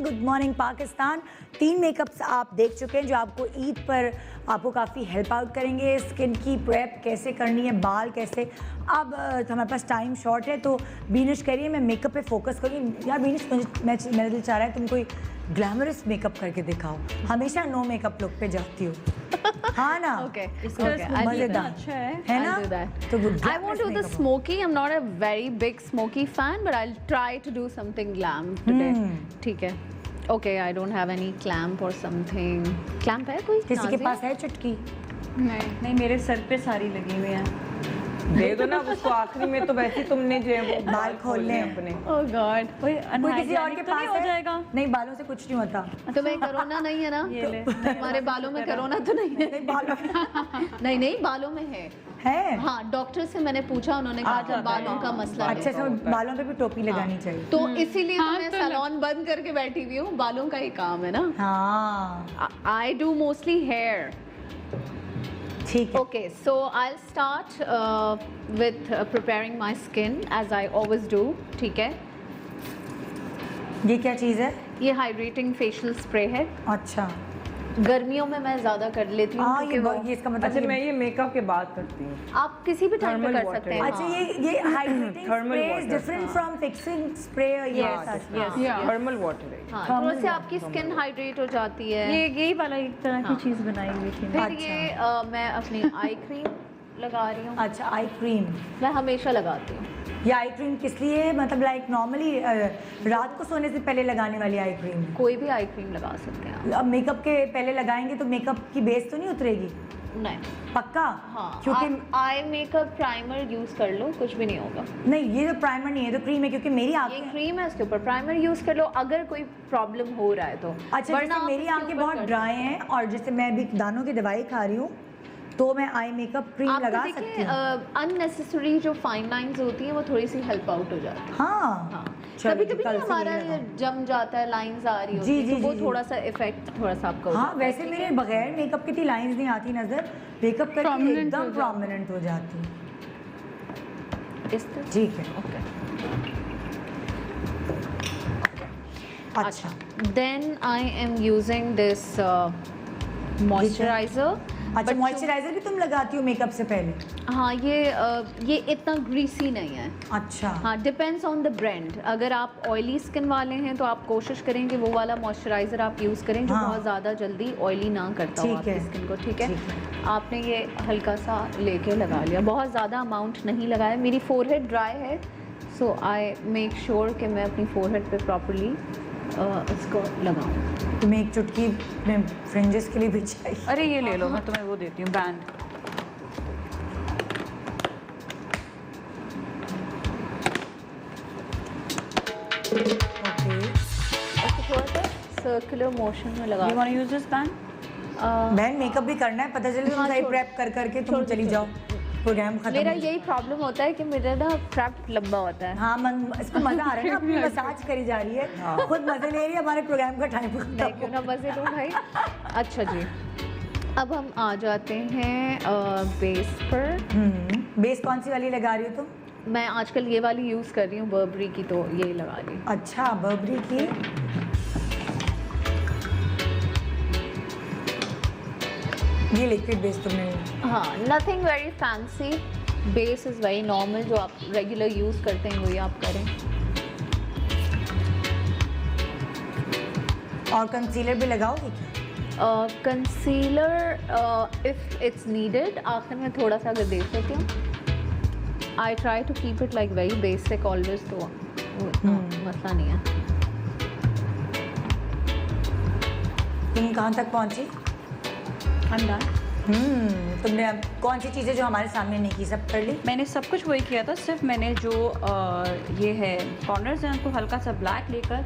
Good morning Pakistan. 3 makeups आप देख चुके हैं जो आपको ईद पर आपको काफ़ी हेल्प आउट करेंगे। स्किन की प्रेप कैसे करनी है, बाल कैसे। अब हमारे पास टाइम शॉर्ट है तो बीनिश कह रही है मैं मेकअप पे फोकस करूँगी। यार बीनिश, मेरा दिल चाह रहा है तुम कोई ग्लैमरस मेकअप करके दिखाओ, हमेशा नो मेकअप लुक पे जाती हो। हाँ ना, Okay. मजेदार अच्छा है ना। I'll do that. तो I won't do the smoky. I'm not a very big smoky fan, but I'll try to do something glam today. ठीक है. Okay, I don't have any clamp or something. Clamp है कोई? किसी के नाज़िया? पास है चुटकी? नहीं, मेरे सर पे सारी लगी हुई हैं। दे दो ना उसको, आखिरी में तो वैसे तुमने जो है वो बाल खोलने अपने। Oh God. कोई किसी और के तो पास नहीं हो है? जाएगा। नहीं, बालों से कुछ नहीं होता। तुम्हें कोरोना नहीं है ना? ये ले। हमारे बालों में कोरोना तो नहीं है। नहीं, बालों नहीं बालों में है। है। हाँ, डॉक्टर से मैंने पूछा, उन्होंने कहा कि बालों का मसला अच्छा, है। सब बालों पे भी टोपी लगानी चाहिए। तो इसीलिए तो हाँ, मैं तो सैलून बंद करके बैठी हुई हूँ। बालों का ही काम है ना। हाँ, I do mostly hair. ठीक है। Okay, so I'll start with preparing my skin as I always do. ठीक है? ये क्या चीज़ है? ये hydrating facial spray है। अच्छा, गर्मियों में मैं ज़्यादा कर लेती हूँ हाँ, क्योंकि ये इसका मतलब अच्छा मैं ये मेकअप के बाद करती हूँ। आप किसी भी टाइम पे Thermal कर water. सकते हैं। अच्छा ये hydrating Thermal spray is water, different from fixing spray. Thermal water है। हाँ, थोड़ा से आपकी स्किन हाइड्रेट हो जाती है। ये यही वाला एक तरह की चीज़ बनाई हुई थी। फिर ये मैं अपनी आई क्रीम लगा रही हूँ। अच्छा आई क्रीम, मैं हमेशा लगाती हूँ। ये आई क्रीम किस लिए, मतलब लाइक नॉर्मली रात को सोने से पहले लगाने वाली आई क्रीम? कोई भी आई क्रीम लगा सकते हैं आप। अब मेकअप के पहले लगाएंगे तो मेकअप की बेस तो नहीं उतरेगी? नहीं, पक्का? हाँ, क्योंकि आप आई मेकअप प्राइमर यूज़ कर लो, कुछ भी नहीं होगा। नहीं ये तो प्राइमर नहीं है, तो क्रीम है, क्योंकि मेरी ये आंखें, क्रीम है, इसके ऊपर प्राइमर यूज़ कर लो अगर कोई प्रॉब्लम हो रहा है तो। अच्छा वरना जैसे आप मेरी इसके आंखें ऊपर बहुत कर ड्राई हैं और जैसे मैं अभी दानों की दवाई खा रही हूँ तो मैं आई मेकअप क्रीम आप लगा देखिए, सकती हूँ। अननेसेसरी जो फाइन लाइंस होती हैं वो थोड़ी सी हेल्प आउट हो जाती है। हाँ हाँ, चलो कभी जी, कभी कल से हमारा यही लगाऊं। जम जाता है, लाइंस आ रही होती जी, है, जी, तो वो जी, जी। थोड़ा सा इफेक्ट थोड़ा सा आपका हो हाँ जाता है, वैसे ठीक मेरे है? बगैर मेकअप की लाइंस नहीं आती नजर, मेकअप करके Prominent एकदम हो जाती। प्रोमिनेंट हो जाती है। इस तरह। ठीक है, ओके। अच्छा then I am using this moisturiser. अच्छा मॉइस्चराइजर भी तुम लगाती हो मेकअप से पहले? हाँ, ये इतना ग्रीसी नहीं है। अच्छा हाँ, डिपेंड्स ऑन द ब्रांड। अगर आप ऑयली स्किन वाले हैं तो आप कोशिश करें कि वो वाला मॉइस्चराइज़र आप यूज़ करें जो हाँ। बहुत ज़्यादा जल्दी ऑयली ना करता हो ठीक आपकी है, स्किन को, ठीक है? ठीक है। आपने ये हल्का सा लेके लगा लिया, बहुत ज़्यादा अमाउंट नहीं लगाया। मेरी फोरहेड ड्राई है, सो आई मेक श्योर कि मैं अपनी फोरहेड पे प्रॉपरली इसको लगाऊँ। तुम्हें एक चुटकी में फ्रिंजेस के लिए भी चाहिए? अरे ये ले लो, मैं तुम्हें वो देती हूँ बैंड। ओके उसको थोड़ा सा सर्कुलर मोशन में लगा। You want to use this band? बहन मेकअप भी करना है, पता चले तुम हाँ, सही छोड़- प्रेप कर करके तुम छोड़- चली छोड़। जाओ, प्रोग्राम खत्म मेरा हो जाए। यही प्रॉब्लम होता है कि मेरा ना प्रेप लंबा होता है। हाँ इसको मजा आ रहा है ना, अपनी मसाज करी जा रही है, खुद मजे ले रही है, हमारे प्रोग्राम का टाइम नहीं, क्यों ना मजे लो भाई। अच्छा जी, अब हम आ जाते हैं बेस पर। बेस कौन सी वाली लगा रही हो तुम? मैं आजकल ये वाली यूज़ कर रही हूँ बर्बरी की, तो ये लगा ली। अच्छा बर्बरी की। ये लिक्विड बेस तुमने? हाँ, nothing very fancy, base is very normal, जो आप रेगुलर यूज़ करते हैं वही आप करें। और कंसीलर भी लगाओगे क्या? कंसीलर इफ़ इट्स नीडेड, आखिर में थोड़ा सा अगर दे सकती हूँ। I try to keep it like very basic always, तो वो इतना मसला नहीं है। तुम कहाँ तक पहुँची? I'm done. तुमने अब कौन सी चीज़ें जो हमारे सामने नहीं की सब कर ली? मैंने सब कुछ वही किया था, सिर्फ मैंने जो ये है कॉर्नर्स हैं उनको हल्का सा ब्लैक लेकर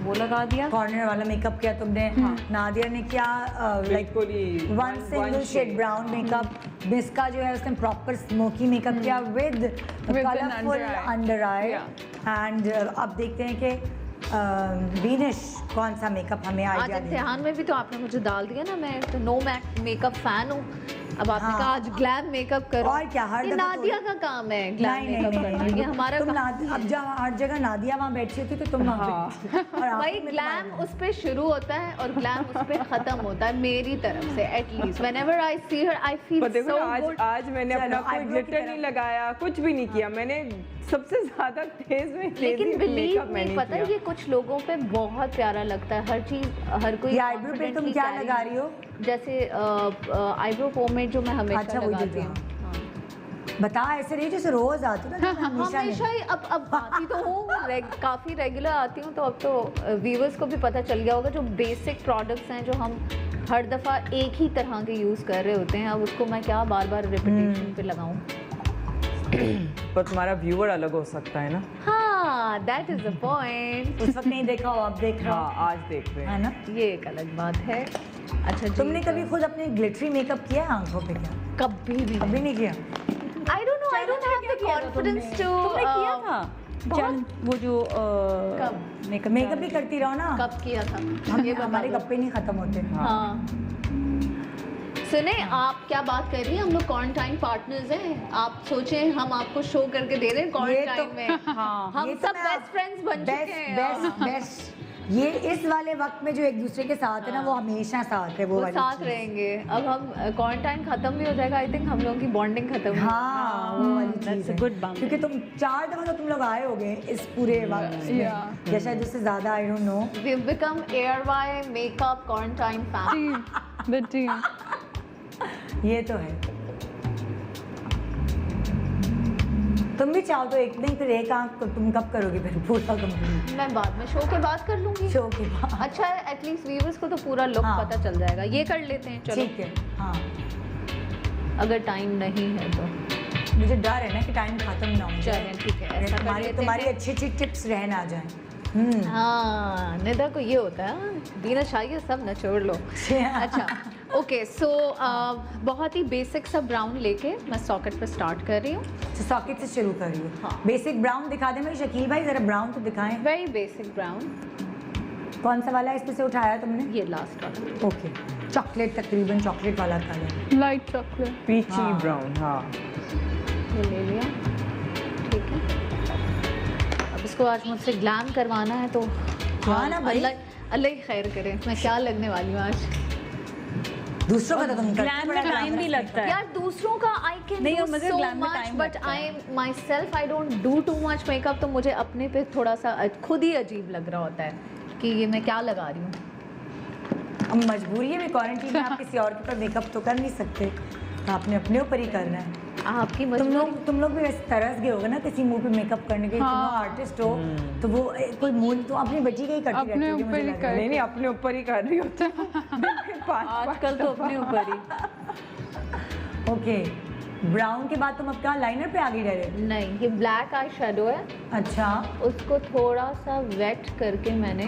वो लगा दिया। कॉर्नर वाला मेकअप किया तुमने, नादिया ने किया लाइक बिल्कुल ही one single shade brown makeup, बिस्का जो है उसने प्रॉपर स्मोकी मेकअप किया with colourful under eye. And अब देखते हैं कि वीनिश कौन सा मेकअप हमें आज आइडिया दे। इम्तिहान में भी तो आपने मुझे डाल दिया ना, मैं तो नो मेकअप फैन हूँ। अब आपने हाँ। कहा आज ग्लैम मेकअप करो, और क्या, हर ये दफा तो- नादिया का काम है ग्लैम नहीं नहीं मेकअप नहीं, करना, नहीं, ये हमारा तुम काम अब जहाँ हर जगह नादिया वहाँ बैठी होती तो तुम वहाँ बैठी। और आप भाई में ग्लैम तुम्हारा- उस पे शुरू होता है और ग्लैम उस पे खत्म होता है, मेरी तरफ से at least. Whenever I see her I feel पर देखो सो ना, गुड। आज मैंने चलो, अपना कोई eyebrow की ग्लिटर नहीं तरफ। लगाया, कुछ भी नहीं किया मैंने, सबसे ज्यादा तेज में लेकिन बिलीव मेकअप नहीं, मैंने पता है किया। ये कुछ लोगों पे बहुत प्यारा लगता है, हर चीज हर कोई ये आईब्रो पे तुम confidently क्या carry- लगा रही हो? जैसे आईब्रो पोमेड जो मैं हमेशा अच्छा, वही लगाती देती हूँ। बता ऐसे नहीं जैसे रोज आती हो ना, हाँ, हमेशा हमेशा ही अब आती तो हूँ, काफ़ी रेगुलर आती हूँ, तो अब तो व्यूवर्स को भी पता चल गया होगा जो बेसिक प्रोडक्ट्स हैं जो हम हर दफ़ा एक ही तरह के यूज़ कर रहे होते हैं, अब उसको मैं क्या बार बार रिपीटेशन पे लगाऊं। पर तुम्हारा व्यूअर अलग हो सकता है ना। हाँ, दैट इज़ द पॉइंट। उस वक्त नहीं देखा हो, अब देख रहा हो, हाँ आज देख रहे है हैं। ना? ये एक अलग बात है। अच्छा जी, तुमने कभी खुद अपने ग्लिटरी मेकअप किया है आंखों पे क्या? कभी भी कभी नहीं किया? I don't know, I don't have the confidence to. तुमने किया था जल वो जो कब मेकअप भी करती रहो ना, कब किया था हम ये बता हमारे दो। गप्पे नहीं खत्म होते। हाँ, सुने आप क्या बात कर रही हैं, हम लोग क्वारंटाइन पार्टनर्स हैं, आप सोचें हम आपको शो करके दे रहे हैं क्वारंटाइन में। हाँ हम ये तो सब मैं बेस्ट फ्रेंड्स बन चुके हैं। बेस्ट ये इस वाले वक्त में जो एक दूसरे के साथ है ना, वो हमेशा साथ है, वो वो वाली साथ चीज़। रहेंगे। अब हम क्वारंटाइन खत्म भी हो जाएगा, आई थिंक हम लोगों की बॉन्डिंग खत्म हो हाँ, वो वाली that's चीज़ a है। good boundary. क्योंकि तुम 4 दफा तो तुम लोग आए होगे इस पूरे वक्त में, Yeah. या शायद उससे ज़्यादा, I don't know. We become एयरवाई makeup quarantine family. The team. ये तो है। तुम भी चाहो तो एक दिन फिर एक आंख तुम कब करोगे फिर पूरा कंप्लीट? मैं बाद में शो के बाद कर लूंगी। शो के बाद। अच्छा है, एटलीस्ट व्यूअर्स को तो पूरा लुक हाँ। पता चल जाएगा। ये कर लेते हैं चलो, ठीक है, हाँ। अगर टाइम नहीं है तो। मुझे डर है ना कि टाइम खत्म ना हो जाए। चलें, ठीक है, ऐसा कर तुम्हारी लेते तुम्हारी हैं। अच्छी अच्छी टिप्स रह ना जाए। हाँ, निदा को ये होता है, दीना चाहिए सब नचोड़ लो। अच्छा, ओके, सो बहुत ही बेसिक सा ब्राउन लेके मैं सॉकेट पे स्टार्ट कर रही हूँ। तो सॉकेट से शुरू कर रही हूँ। हाँ। बेसिक ब्राउन दिखा दे मेरे शकील भाई, जरा ब्राउन तो दिखाएं। वेरी बेसिक ब्राउन, कौन सा वाला इसमें से उठाया तुमने? ये लास्ट वाला। ओके, चॉकलेट, तकरीबन चॉकलेट वाला कलर। Light chocolate. पीची हाँ। ब्राउन, हाँ। ये ले लिया, ठीक है। अब इसको आज मुझसे ग्लैम करवाना है तो हाँ ना भाई। अल्लाह ही खैर करे, मैं क्या लगने वाली हूँ आज। दूसरों का तो तुम ग्लैम में टाइम भी लगता है। यार दूसरों का आई कैन नहीं, डू और मुझे सो glam में मच, time बट लगता है। I myself I don't do too much makeup, तो मुझे अपने पे थोड़ा सा खुद ही अजीब लग रहा होता है कि ये मैं क्या लगा रही हूँ। अब मजबूरी है, क्वारंटीन में आप किसी और के ऊपर मेकअप तो कर नहीं सकते, तो आपने अपने ऊपर ही करना है। आपकी तुम लोग भी वैसे तरस गए होगे ना किसी मुंह पे मेकअप करने के, तुम हाँ। आर्टिस्ट हो तो वो कोई मुंह तो अपनी बच्ची का ही करती अपने रहती होगी, ऊपर मुझे ही लग रहा है। नहीं नहीं, अपने ऊपर ही कर रही होता है। आजकल तो अपने ऊपर ही। ओके, ब्राउन के बाद तुम अब क्या लाइनर पे आ गई डायरेक्ट? नहीं, ये ब्लैक आई शेडो है, अच्छा, उसको थोड़ा सा वेट करके मैंने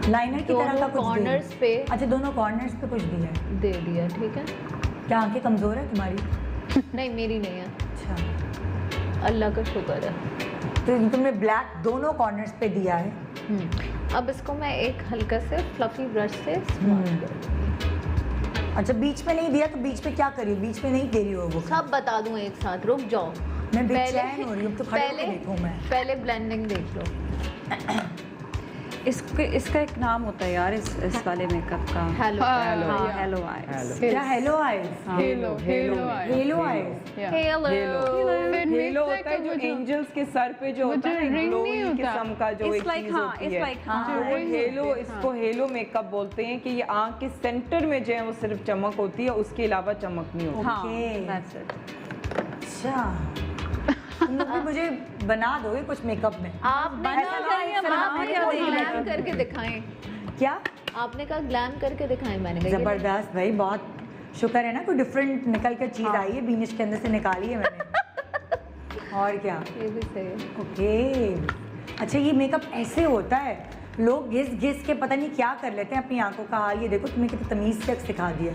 लाइनर की तरह का दोनों कुछ कॉर्नर्स दिया। पे अच्छा, दोनों कॉर्नर्स पे कुछ दिया है। दे दिया, ठीक है। क्या आंखें कमजोर है तुम्हारी? नहीं, मेरी नहीं है, अच्छा, अल्लाह का शुक्र है। तो तुमने ब्लैक दोनों कॉर्नर्स पे दिया है। अब इसको मैं एक हल्का से फ्लफी ब्रश से smooth कर दूंगी। अच्छा, बीच में नहीं दिया तो बीच में क्या करी? बीच में नहीं दे रही हो वो? सब बता दूं एक साथ, रुक जाओ। मैं बेचैन हो रही हूँ, तो खड़े होके देखूं मैं। पहले ब्लेंडिंग देख लो। इसका एक नाम होता है यार, इस वाले मेकअप का। हेलो, हाँ, हेलो आईज। क्या hello eyes? Hello hello eyes. Hello eyes. Hello. Hello होता है जो एंजल्स के सर पे जो होता है ring नहीं ग्लोइंग होता। किस्म का जो It's एक like, चीज हाँ, होती it's है। like, हाँ, तो वो हेलो, इसको हेलो मेकअप बोलते हैं कि ये आंख के सेंटर में जो है वो सिर्फ चमक होती है, उसके अलावा चमक नहीं होती। हाँ, Okay. that's it. अच्छा, तुम लोग भी मुझे बना दोगे कुछ मेकअप में? आपने ऐसा कहा नहीं है, आपने क्या कहा देख रहे ग्लैम करके दिखाएं। क्या? आपने कहा ग्लैम करके दिखाएं, मैंने कहा ये जबरदस्त भाई, बहुत शुक्र है ना, कोई डिफरेंट निकल कर चीज आई है, बीनिश के अंदर से निकाली है मैंने। और क्या? ये भी सही है। ओके, अच्छा, ये मेकअप ऐसे होता है, लोग घिस घिस के पता नहीं क्या कर लेते हैं अपनी आंखों का हाल। ये देखो, तुम्हें कितनी तमीज से सिखा दिया।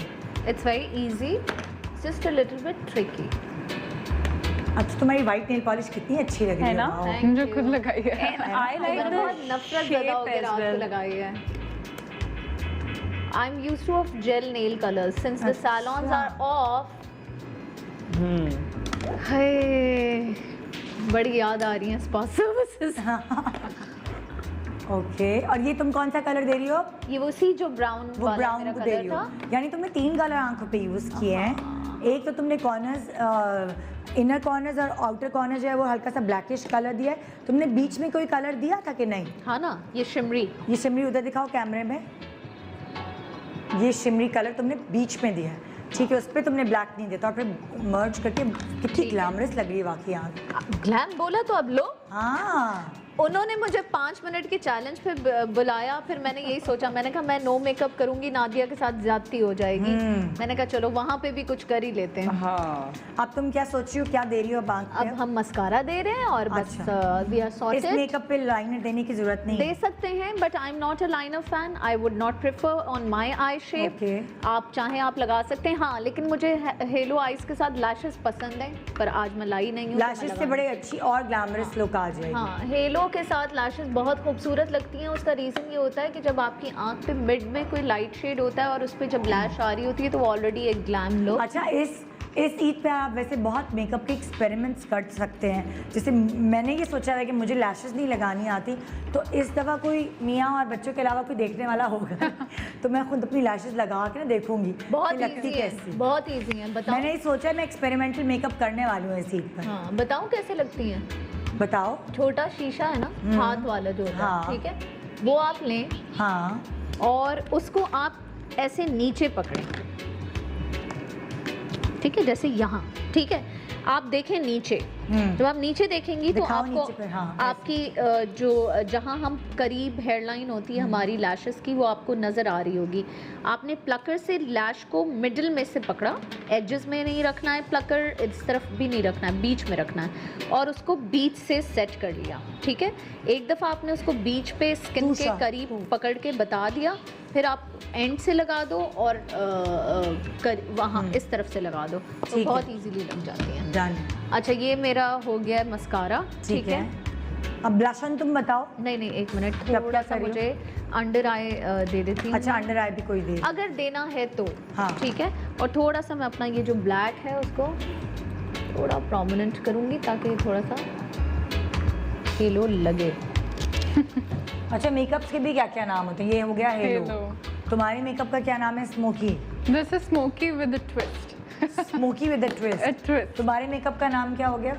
It's very easy, just a little bit tricky. अच्छा, तुम्हारी वाइट नेल पॉलिश कितनी अच्छी लग रही है है ना? वाओ। मुझे खुद लगाई है। I like मैंने the बहुत नफरत ज़्यादा हो shape गया as रात को well. लगाई है। I'm used to of gel nail colors since the salons are off. हाय, बड़ी याद आ रही है स्पा सर्विसेज। ओके, और ये तुम कौन सा कलर दे रही हो? ये वो सी जो ब्राउन वो वाला ब्राउन मेरा को दे कलर रही हो, था। यानी तुमने 3 कलर आंखों पे यूज किए हैं। एक तो तुमने कॉर्नर्स, इनर कॉर्नर्स और आउटर कॉर्नर जो है वो हल्का सा ब्लैकिश कलर दिया है। तुमने बीच में कोई कलर दिया था कि नहीं? हाँ ना, ये शिमरी। ये शिमरी उधर दिखाओ कैमरे में, ये शिमरी कलर तुमने बीच में दिया है, ठीक है। उस पर तुमने ब्लैक नहीं देता, और फिर मर्ज करके कितनी ग्लैमरस लग रही है वाकई आँख। ग्लैम बोला तो अब लो। हाँ, उन्होंने मुझे 5 मिनट के चैलेंज पे बुलाया, फिर मैंने यही सोचा, मैंने कहा मैं नो मेकअप करूंगी, नादिया के साथ ज्यादती हो जाएगी। मैंने कहा चलो वहाँ पे भी कुछ कर ही लेते हैं। हाँ, अब तुम क्या सोच रही हो, क्या दे रही हो अब आँख पे? अब हम मस्कारा दे रहे हैं और बस अच्छा। वी आर इस सॉर्टेड। मेकअप पे लाइनर देने की जरूरत नहीं दे है। सकते हैं, but I am not a liner fan. I would not prefer on my I shape. Okay. आप चाहें आप लगा सकते हैं, हाँ, लेकिन मुझे हेलो आइज के साथ लैशेस पसंद हैं, पर आज मैं लाई नहीं हूँ। तो मैं लैशेस से लगाऊंगी। बड़े अच्छी और ग्लैमरस लुक आ जाएगी। हाँ, हेलो ग्लो के साथ लैशेस बहुत खूबसूरत लगती हैं। उसका रीज़न ये होता है कि जब आपकी आंख पे मिड में कोई लाइट शेड होता है और उस पर जब लैश आ रही होती है तो वो ऑलरेडी एक ग्लैम लुक। अच्छा, इस ईद पे आप वैसे बहुत मेकअप के एक्सपेरिमेंट्स कर सकते हैं। जैसे मैंने ये सोचा है कि मुझे लैशेस नहीं लगानी आती, तो इस दफ़ा कोई मियाँ और बच्चों के अलावा कोई देखने वाला होगा तो मैं खुद अपनी लैशेस लगा के ना देखूंगी बहुत कि लगती ईजी है, कैसी। बहुत ईजी है। बताओ। मैंने ये सोचा है मैं एक्सपेरिमेंटल मेकअप करने वाली हूँ इस ईद पर। हाँ, बताऊँ कैसे लगती हैं? बताओ। छोटा शीशा है ना, हाथ वाला जो होता हाँ। है, ठीक है, वो आप लें हाँ, और उसको आप ऐसे नीचे पकड़ें, ठीक है, जैसे यहाँ, ठीक है। आप देखें नीचे, जब आप नीचे देखेंगी तो दिखाओ आपको नीचे पे, हाँ, आपकी जो जहाँ हम करीब हेयरलाइन होती है हमारी लैशेस की, वो आपको नज़र आ रही होगी। आपने प्लकर से लैश को मिडिल में से पकड़ा, एजेस में नहीं रखना है प्लकर, इस तरफ भी नहीं रखना है, बीच में रखना है, और उसको बीच से सेट कर लिया, ठीक है। एक दफ़ा आपने उसको बीच पे स्किन के करीब पकड़ के बता दिया, फिर आप एंड से लगा दो और वहाँ इस तरफ से लगा दो, तो बहुत इजीली लग जाती है। डन। अच्छा, ये मेरा हो गया है मस्कारा, ठीक है। अब ब्लश ऑन तुम बताओ। नहीं, एक मिनट, क्या थोड़ा सा कर रही हो? मुझे अंडर आई दे देती हूँ। अच्छा, अंडर आई भी कोई दे, अगर देना है तो हाँ। ठीक है। और थोड़ा सा मैं अपना ये जो ब्लैक है उसको थोड़ा प्रोमिनेंट करूँगी ताकि थोड़ा सा हेलो लगे। अच्छा, मेकअप्स के भी क्या क्या नाम होते हैं? ये हो गया हेलो। तुम्हारे मेकअप का क्या नाम है? Smoky. This is smoky with a twist. Smoky with a A twist. twist. तुम्हारे मेकअप का नाम क्या हो गया?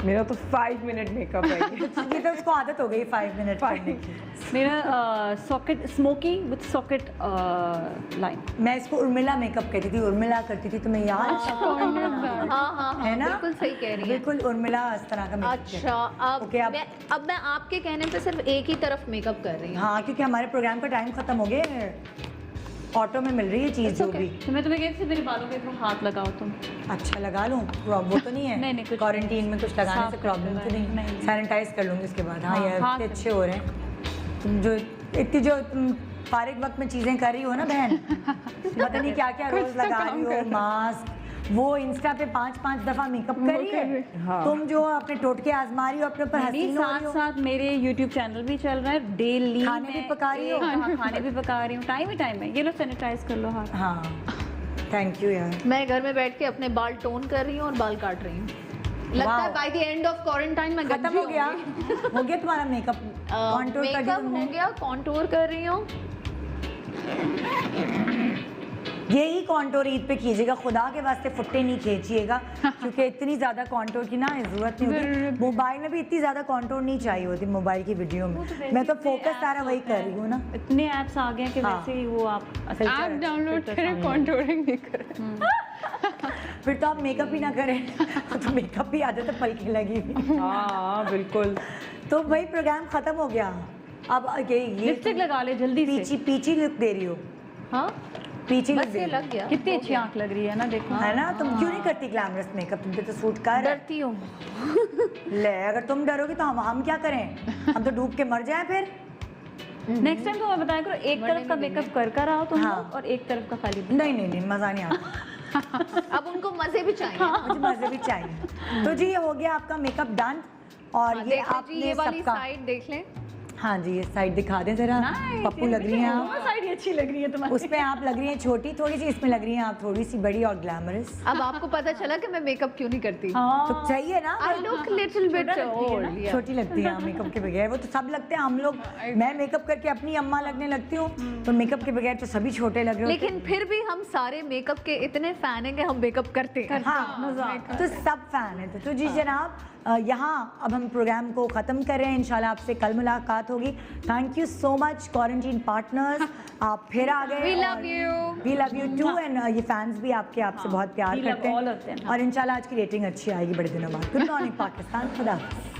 मेरा तो 5 मिनट मेकअप है ये तो उसको आदत हो गई 5 मिनट करने की। मेरा socket smoky with socket line. मैं इसको उर्मिला मेकअप कहती थी, उर्मिला करती थी, तुम्हें याद है? हाँ, है ना? बिल्कुल सही कह रही है। बिल्कुल उर्मिला इस तरह का मेकअप। अच्छा, ओके, अब मैं आपके कहने पे सिर्फ एक ही तरफ मेकअप कर रही हूँ। हाँ, क्योंकि हमारे प्रोग्राम का टाइम खत्म हो गया। ऑटो में मिल रही है चीज़ जो भी। तो मैं तुम्हें कहती थी मेरे बालों पे थोड़ा हाथ लगाओ तुम। अच्छा, लगा लूँ? वो तो नहीं है? नहीं, कुछ क्वारंटीन में कुछ लगाने से साफ प्रॉब्लम तो नहीं? नहीं। सैनिटाइज कर लूँगी उसके बाद। हाँ, हाँ, यार हाथ इतने अच्छे हो रहे हैं तुम, जो इतनी जो तुम फारिग वक्त में चीज़ें कर रही हो ना बहन, पता नहीं क्या क्या रोज़ लगा रही हो, मास्क, वो इंस्टा पे 5-5 दफ़ा मेकअप कर रही है। हाँ। तुम जो अपने टोटके आजमा रही हो, अपने ऊपर हसीन हो रही हो, साथ मेरे YouTube चैनल भी चल रहा है, डेली खाने भी पका रही हो। खाने भी पका रही हूँ, टाइम ही टाइम है। ये लो सैनिटाइज कर लो हाथ। हाँ, थैंक यू यार। मैं घर में बैठ के अपने बाल टोन कर रही हूँ और बाल काट रही हूँ। लगता है by the end of quarantine मैं खत्म हो गया। हो गया तुम्हारा मेकअप? कॉन्टूर कर दिया मेकअप हो तुमने? गया, कॉन्टूर कर रही हूँ। यही कॉन्टोर ईद पे कीजिएगा, खुदा के वास्ते फुट्टे नहीं खींचिएगा, क्योंकि इतनी ज़्यादा कॉन्टोर की ना ज़रूरत नहीं होती। मोबाइल में भी इतनी ज़्यादा कॉन्टोर नहीं चाहिए होती मोबाइल की वीडियो में। मैं तो फोकस सारा वही कर रही हूँ ना। इतने ऐप्स आ गए हैं कि हाँ। वैसे ही वो आप आप डाउनलोड करें, कॉन्टूरिंग नहीं करें। फिर तो आप मेकअप ही ना करें तो मेकअप भी आदत है पल की लगी हुई। हाँ बिल्कुल। तो वही प्रोग्राम ख़त्म हो गया। अब ये लिपस्टिक लगा ले जल्दी से। पीछी लुक दे रही हो। हाँ, पीछी लुक बस दे ये रही हो। लग गया। कितनी अच्छी आंख लग रही है ना, देखो। है ना? तुम क्यों नहीं करती ग्लैमरस मेकअप? तुम पे तो सूट कर रहा है। डरती हूँ। ले, अगर तुम डरोगी तो हम क्या करें? हम तो डूब के मर जाएं फिर। नेक्स्ट टाइम तो मैं बताया करो, एक तरफ का मेकअप कर आओ तुम हाँ। लोग और एक तरफ का खाली। नहीं, मज़ा नहीं आता। अब उनको मजे भी चाहिए। मुझे मज़े भी चाहिए। तो जी ये हो गया आपका मेकअप डन। और ये देखो जी, आपने ये वाली सबका, साइड देख लें। हाँ जी, ये साइड दिखा दें जरा। पप्पू लग रही हैं आप। साइड अच्छी लग रही है तुम्हारी। उसमें आप लग रही हैं छोटी थोड़ी सी, इसमें लग रही हैं आप थोड़ी सी बड़ी और ग्लैमरस। अब आपको पता चला कि मैं मेकअप क्यों नहीं करती। तो चाहिए ना, I look little bit old. छोटी लगती है मेकअप के बगैर। वो तो सब लगते हैं, हम लोग, मैं मेकअप करके अपनी अम्मा लगने लगती हूँ, तो मेकअप के बगैर तो सभी छोटे लग रहे होते हैं। लेकिन फिर भी हम सारे मेकअप के इतने फैन हैं कि हम मेकअप करते हैं। हाँ, तो सब फैन है। तो जी जनाब, यहाँ अब हम प्रोग्राम को ख़त्म कर रहे हैं। इंशाल्लाह आपसे कल मुलाकात होगी। Thank you so much quarantine partners, आप फिर आ गए। We love you. We love you too. And ये फैंस भी आपसे बहुत प्यार We love करते all of them. हैं। और इंशाल्लाह आज की रेटिंग अच्छी आएगी बड़े दिनों बाद। गुड मॉर्निंग पाकिस्तान, खुदा हाफ़िज़।